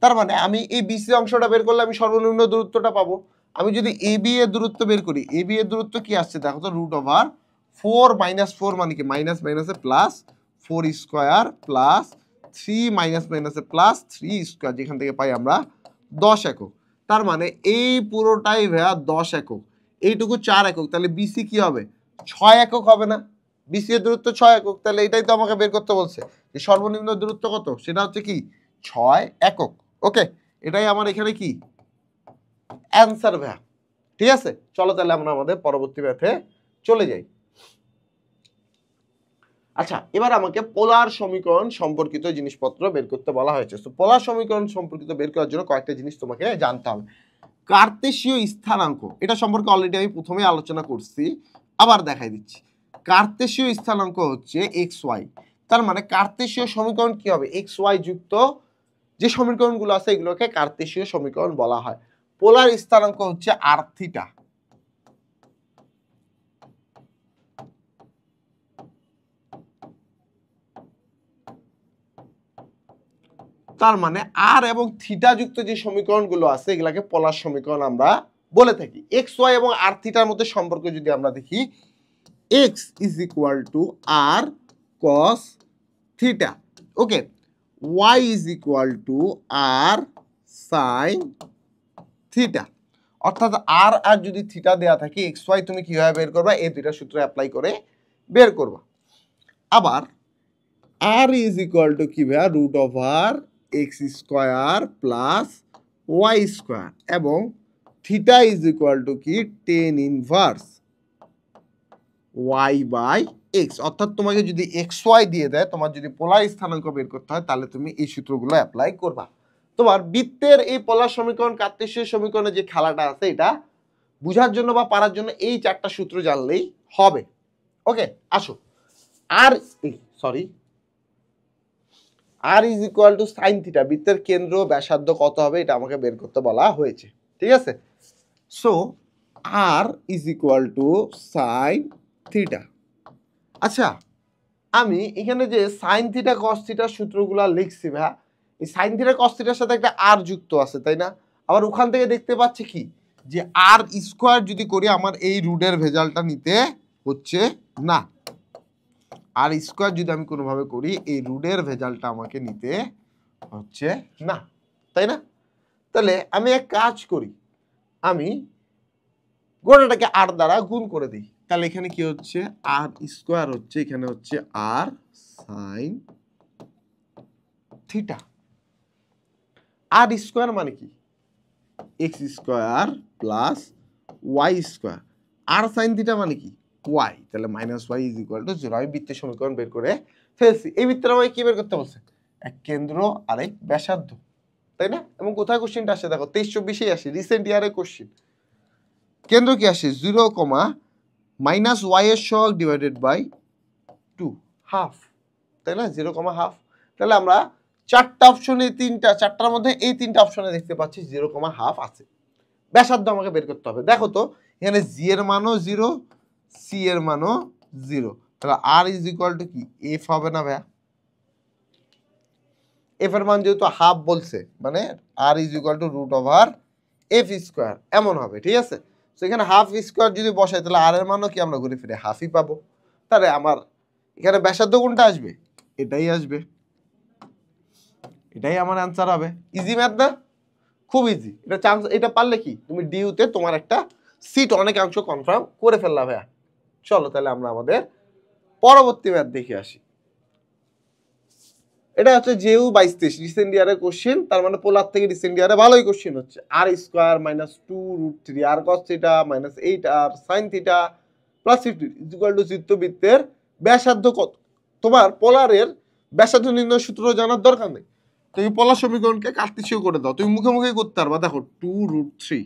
তার মানে আমি এই বিসি অংশটা বের করলে আমি সর্বনিম্ন দূরত্বটা পাবো। আমি যদি এবি এর দূরত্ব বের করি, এবি এর দূরত্ব কি আসছে দেখো তো, √4 - 4 মানে কি মাইনাস মাইনাসে প্লাস 4 স্কয়ার প্লাস 3 মাইনাস মাইনাসে প্লাস 3 স্কয়ার, যেখান থেকে পাই আমরা 10 একক। তার মানে এই পুরোটাই ভাইয়া 10 একক, এইটুকু 4 একক, তাহলে বিসি কি হবে 6 একক হবে না? বিসি এর দূরত্ব 6 একক, তাহলে এটাই তো আমাকে বের করতে বলছে যে সর্বনিম্ন দূরত্ব কত, সেটা হচ্ছে কি 6 একক। ওকে, এটাই আমার এখানে কি অ্যান্সার ভাইয়া। ঠিক আছে, চলো তাহলে আমরা আমাদের পরবর্তী ম্যাথে চলে যাই। আচ্ছা, এবার আমাকে পোলার সমীকরণ সম্পর্কিত জিনিসপত্র বের করতে বলা হয়েছে। তো পোলার সমীকরণ সম্পর্কিত বের করার জন্য কয়েকটা জিনিস তোমাকে জানতে হবে। কার্তেশীয় স্থানাঙ্ক, এটা সম্পর্কে অলরেডি আমি প্রথমেই আলোচনা করছি, আবার দেখাই দিচ্ছি। কার্তেশীয় স্থানাঙ্ক হচ্ছে এক্স ওয়াই। তার মানে কার্তেশীয় সমীকরণ কি হবে, এক্স ওয়াই যুক্ত যে সমীকরণগুলো আছে এগুলোকে কার্তেশীয় সমীকরণ বলা হয়। পোলার স্থানাঙ্ক হচ্ছে আর থিটা। তার মানে আর এবং থিটা যুক্ত যে সমীকরণগুলো আছে এগুলাকে পোলার সমীকরণ আমরা বলে থাকি। এক্স ওয়াই এবং আর থিটার মধ্যে সম্পর্ক যদি আমরা দেখি, x is equal to r cos theta, okay, y is equal to r sine theta. অর্থাৎ আর আর যদি থিটা দেওয়া থাকে, এক্স ওয়াই তুমি কিভাবে বের করবা, এই দুইটা সূত্র অ্যাপ্লাই করে বের করবা। আবার আর ইজ ইকুয়াল টু কি ভাইয়া, √x square plus Y square, এবং থিটা ইজ ইকুয়াল টু কি tan inverse y by x. অর্থাৎ তোমাকে যদি এক্স ওয়াই দিয়ে দেয়, তোমার যদি পোলার স্থানাঙ্ক বের করতে হয়, তাহলে তুমি এই সূত্রগুলো অ্যাপ্লাই করবা। তোমার বৃত্তের এই পোলার সমীকরণ কার্তেশীয় সমীকরণের যে খেলাটা আছে, এটা বুঝার জন্য বা পারার জন্য এই 4টা সূত্র জানলেই হবে। ওকে, আসো, R sorry R is equal to sine theta, বৃত্তের কেন্দ্র ব্যাসার্ধ কত হবে এটা আমাকে বের করতে বলা হয়েছে। ঠিক আছে, so r is equal to sine theta. আচ্ছা, আমি এখানে যে সাইন থিটা কস থিটার সূত্রগুলো লিখছি ভাই, এই সাইন থিটা কস থিটার সাথে একটা আর যুক্ত আছে, তাই না? আবার ওখান থেকে দেখতে পাচ্ছি কি যে আর স্কোয়ার যদি করি, আমার এই রুটের ভেজালটা নিতে হচ্ছে না। আর স্কোয়ার যদি আমি কোনোভাবে করি, এই রুটের ভেজালটা আমাকে নিতে হচ্ছে না, তাই না? তাহলে আমি এক কাজ করি, আমি গোটাটাকে আর দ্বারা গুণ করে দিই, তাহলে এখানে কি হচ্ছে, আর স্কোয়ার হচ্ছে, এখানে হচ্ছে R sine theta. R square মানে কি, x square plus Y square, R sine theta মানে কি ওয়াই, তাহলে minus Y is equal to 0। আমি বৃত্তের সমীকরণ বের করে ফেলছি। এই বৃত্তের আমাকে কি বের করতে বলছে, এক কেন্দ্র আর এক ব্যাসার্ধ, তাই না? এবং কোথায় কোশ্চেনটা আসে দেখো, 23-24 আসে, রিসেন্ট ইয়ারের কোশ্চেন। কেন্দ্র কি আসে 0, মাইনাস ওয়াই এর সহগ ডিভাইডেড বাই 2 হাফ, তাই না, 0, তাহলে আমরা 4টা অপশনে 4টার মধ্যে এই 3টা অপশনে দেখতে পাচ্ছি 0, আছে। ব্যাসার্ধ আমাকে বের করতে হবে। দেখো তো এখানে জি এর মানও 0, সি এর মানও 0, তাহলে আর ইজ ইকুয়াল টু কি এফ হবে না ভাইয়া? এফ এর মান যেহেতু হাফ বলছে, মানে আর ইজ ইকুয়াল টু √এফ স্কোয়ার এমন হবে। ঠিক আছে, তো এখানে হাফ স্কোয়ার যদি বসাই, তাহলে আর এর মানও কি আমরা ঘুরে ফিরে হাফই পাবো। তাহলে আমার এখানে ব্যাসার্ধ কোনটা আসবে, এটাই আসবে, এটাই আমার অ্যান্সার হবে। ইজি ম্যাথ না, খুব ইজি। এটা চান্স, এটা পারলে কি তুমি ডিউতে তোমার একটা সিট অনেকাংশ কনফার্ম করে ফেললা ভাইয়া। চলো তাহলে আমরা আমাদের পরবর্তী ম্যাথ দেখে আসি। এটা হচ্ছে জেউ 22-23 রিসেন্ট ইয়ারের কোশ্চেন, তার মানে পোলার থেকে রিসেন্ট ইয়ারে ভালোই কোশ্চেন হচ্ছে। R square minus 2√3 R cos theta minus 8 R sine theta plus 50 is equal to চিত্তবৃত্তের ব্যাসার্ধ কত। তোমার পোলারের ব্যাসার্ধ নির্ণয় সূত্র জানার দরকার নেই, তুমি পোলার সমীকরণকে কার্তেশীয় করে দাও, তুমি মুখে মুখে করতে পারবা। দেখো 2√3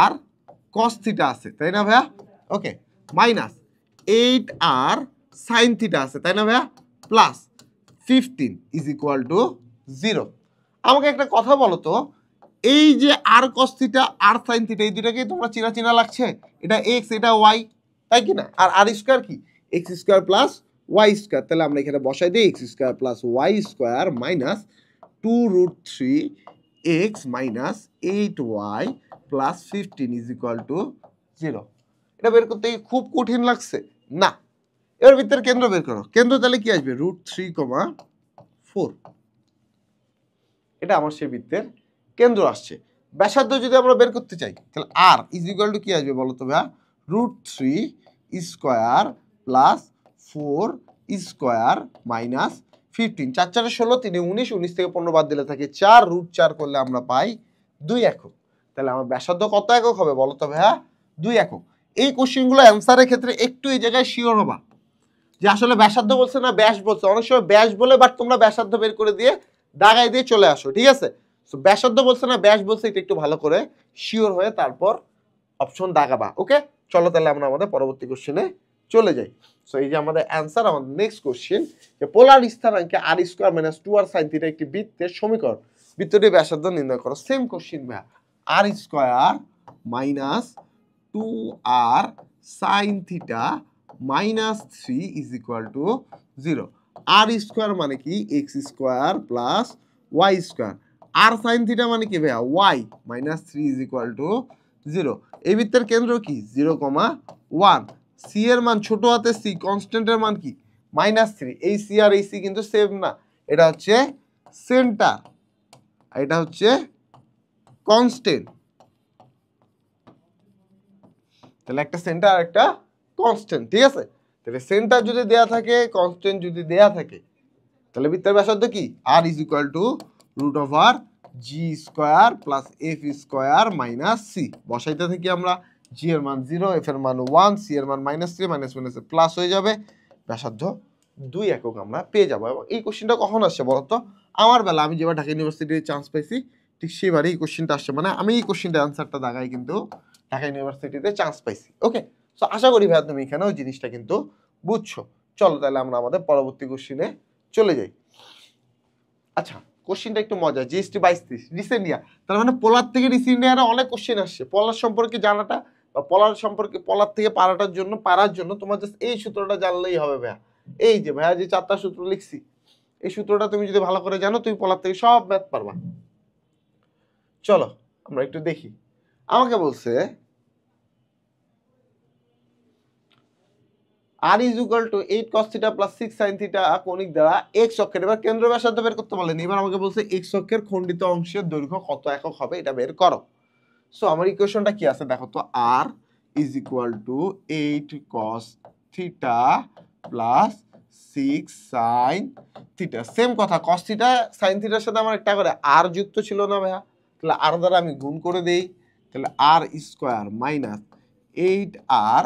আর কস থিটা আছে, তাই না ভাইয়া? ওকে, মাইনাস 8 আর সাইন থিটা আছে, তাই না ভাইয়া? Plus 15 is equal to 0। আমাকে একটা কথা বলো তো, এই যে আর কস থিটা আর সাইন থিটা, এই দুটাকে তোমরা চিনা লাগছে? এটা এক্স, এটা ওয়াই, তাই কি না? আর আর স্কোয়ার কি, x square plus Y square, তাহলে আমরা এখানে বসাই দিই x square plus Y square minus 2√3 x minus 8y plus 15 is equal to 0। এটা বের করতে কি খুব কঠিন লাগছে? না। এবার বৃত্তের কেন্দ্র বের করো। কেন্দ্র তাহলে কি আসবে? √3,4। এটা আমার সেই বৃত্তের কেন্দ্র আসছে। ব্যাসার্ধ যদি আমরা বের করতে চাই তাহলে আর ইজ ইকুয়াল টু কি আসবে বলো তো ভাইয়া? √3 স্কোয়ার প্লাস 4 স্কোয়ার মাইনাস 15। 4 4 16, 3 19, 19 থেকে 15 বাদ দিলে থাকে 4, √4 করলে আমরা পাই 2 একক। তাহলে আমার ব্যাসার্ধ কত একক হবে বলো তো ভাইয়া? 2 একক। এই কোশ্চেনগুলো অ্যান্সারের ক্ষেত্রে একটু এই জায়গায় শিওর হবা যে আসলে ব্যাসার্ধ বলছে না ব্যাস বলছে। অনেক সময় ব্যাস বলে বাট তোমরা ব্যাসার্ধ বের করে দিয়ে দাগাই দিয়ে চলে আসো, ঠিক আছে? সো ব্যাসার্ধ বলছে না ব্যাস বলছে, এটা একটু ভালো করে শিওর হয়ে তারপর অপশন দাগাবা। ওকে, চলো তাহলে আমরা আমাদের পরবর্তী কোশ্চেনে চলে যাই। সো এই যে আমাদের অ্যান্সার, আমাদের নেক্সট কোশ্চেন যে পোলার স্থানাঙ্কে R square minus 2r sin theta একটি বৃত্তের সমীকরণ, বৃত্তটির ব্যাসার্ধ নির্ণয় করো। সেম কোশ্চেন ভাইয়া, R square minus 2r sin theta minus 3 is equal to 0। R square মানে কি? X square plus Y square. R sine theta মানে কি ভাইয়া? Y minus 3 is equal to 0। এই বৃত্তের কেন্দ্র কি? 0,1। সি এর মান ছোট হাতে সি, কনস্ট্যান্টের মান কি? -3। এই সি আর এই সি কিন্তু সেম না, এটা হচ্ছে সেন্টার, এটা হচ্ছে কনস্ট্যান্ট। তাহলে একটা সেন্টার আর একটা কনস্ট্যান্ট, ঠিক আছে? তাহলে সেন্টার যদি দেয়া থাকে, কনস্ট্যান্ট যদি দেয়া থাকে, তাহলে বৃত্তের ব্যাসার্ধ কি? R is equal to √g square plus F square minus C. বসাইতে থাকি আমরা, জি এর মান 0, এফ এর মান 1, সি এর মান -3, মাইনাস মাইনাসে প্লাস হয়ে যাবে, ব্যাসার্ধ 2 একক আমরা পেয়ে যাবো। এবং এই কোশ্চেনটা কখন আসছে বলতো? আমার বেলা, আমি যেবার ঢাকা ইউনিভার্সিটিতে চান্স পাইছি ঠিক সেবারই এই কোশ্চেনটা আসছে। মানে আমি এই কোশ্চেনটা অ্যান্সারটা দাগাই কিন্তু ঢাকা ইউনিভার্সিটিতে চান্স পাইছি। ওকে, সো আশা করি ভাইয়া তুমি এখানেও জিনিসটা কিন্তু বুঝছো। চলো তাহলে আমরা আমাদের পরবর্তী কোশ্চেনে চলে যাই। আচ্ছা, কোশ্চেনটা একটু মজা। জিএসটি 22-30 রিসেন্ট ইয়ার, তার মানে পোলার থেকে রিসেন্ট ইয়ারে অনেক কোশ্চেন আসছে। পোলার সম্পর্কে জানাটা বা পোলার সম্পর্কে, পোলার থেকে পারার জন্য তোমার জাস্ট এই সূত্রটা জানলেই হবে ভাইয়া। এই যে ভাইয়া যে 4টা সূত্র লিখছি, এই সূত্রটা তুমি যদি ভালো করে জানো, তুমি পোলার থেকে সব ম্যাথ পারবা। চলো আমরা একটু দেখি। আমাকে বলছে R is equal to 8 cos theta plus 6 sin theta কৌণিক দ্বারা এক্স অক্ষের, এবার কেন্দ্র ব্যাসার্ধ বের করতে বলেন। এবার আমাকে বলছে এক্স অক্ষের খণ্ডিত অংশের দৈর্ঘ্য কত একক হবে, এটা বের করো। সো আমার ইকুয়েশনটা কি আছে দেখো তো, R is equal to 8 cos theta plus 6 sin theta. Same কথা, cos থিটা sin থিটার সাথে আমার একটা করে আর যুক্ত ছিল না ভাইয়া, তাহলে আর দ্বারা আমি গুণ করে দেই, তাহলে R square minus 8r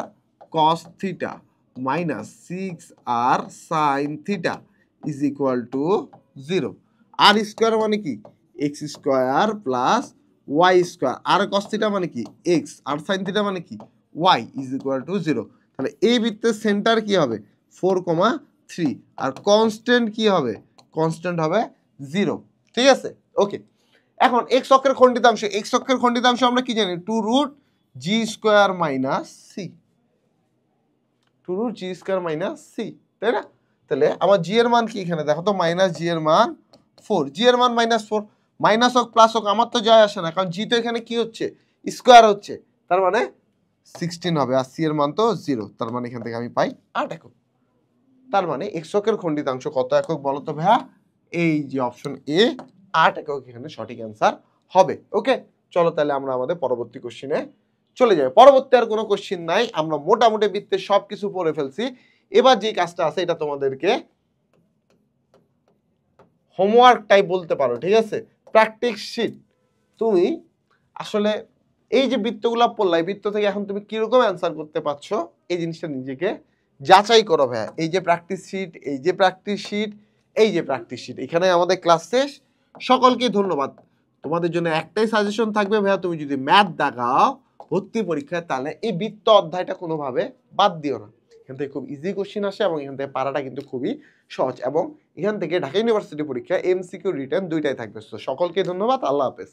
cos theta minus 6r sin theta is equal to 0। R square মানে কি? X square plus Y square. R cos theta মানে কি? এক্স। আর sin থিটা মানে কি? Y is equal to 0। তাহলে এই বৃত্তের centre কি হবে? 4,3। আর কনস্ট্যান্ট কি হবে? কনস্ট্যান্ট হবে 0। ঠিক আছে, ওকে। এখন এক্স অক্ষের খণ্ডিতাংশ, এক্স অক্ষের খণ্ডিতাংশ আমরা কি জানি? 2√g square minus c, 2√g square minus c, তাই না? তাহলে আমার জি এর মান কি এখানে দেখো তো? মাইনাস জি এর মান 4, জি এর মান -4। মাইনাস হোক প্লাস হোক আমার তো যায় আসে না, কারণ জি তো এখানে কি হচ্ছে? স্কোয়ার হচ্ছে, তার মানে 16 হবে। আর সি এর মান তো 0, তার মানে এখান থেকে আমি পাই 8 একক। তার মানে এক্স অক্ষের খণ্ডিতাংশ কত একক বলো তো ভাইয়া? এই যে অপশন এ, 8 একক এখানে সঠিক অ্যান্সার হবে। ওকে, চলো তাহলে আমরা আমাদের পরবর্তী কোশ্চেনে চলে যাই। পরবর্তী আর কোনো কোশ্চেন নাই, আমরা মোটামুটি বৃত্তের সবকিছু পড়ে ফেলছি। এবার যে কাজটা আছে এটা তোমাদেরকে হোমওয়ার্ক টাইপ বলতে পারো, ঠিক আছে? Practice sheet. তুমি আসলে এই যে বৃত্তগুলো পড়লা, এই বৃত্ত থেকে এখন তুমি কিরকম অ্যান্সার করতে পারছো, এই জিনিসটা নিজেকে যাচাই করো ভাইয়া। এই যে প্র্যাকটিস শিট, এই যে প্র্যাকটিস শিট, এই যে প্র্যাকটিস শিট, এখানে আমাদের ক্লাস শেষ। সকলকে ধন্যবাদ। তোমাদের জন্য একটাই সাজেশন থাকবে ভাইয়া, তুমি যদি ম্যাথ দেখাও ভর্তি পরীক্ষায়, তাহলে এই বৃত্ত অধ্যায়টা কোনোভাবে বাদ দিও না। এখান থেকে খুব ইজি কোশ্চেন আসে এবং এখান থেকে পারাটা কিন্তু খুবই সহজ। এবং এখান থেকে ঢাকা ইউনিভার্সিটি পরীক্ষা এমসিকিউ রিটেন দুইটাই থাকবে। সকলকে ধন্যবাদ, আল্লাহ হাফেজ।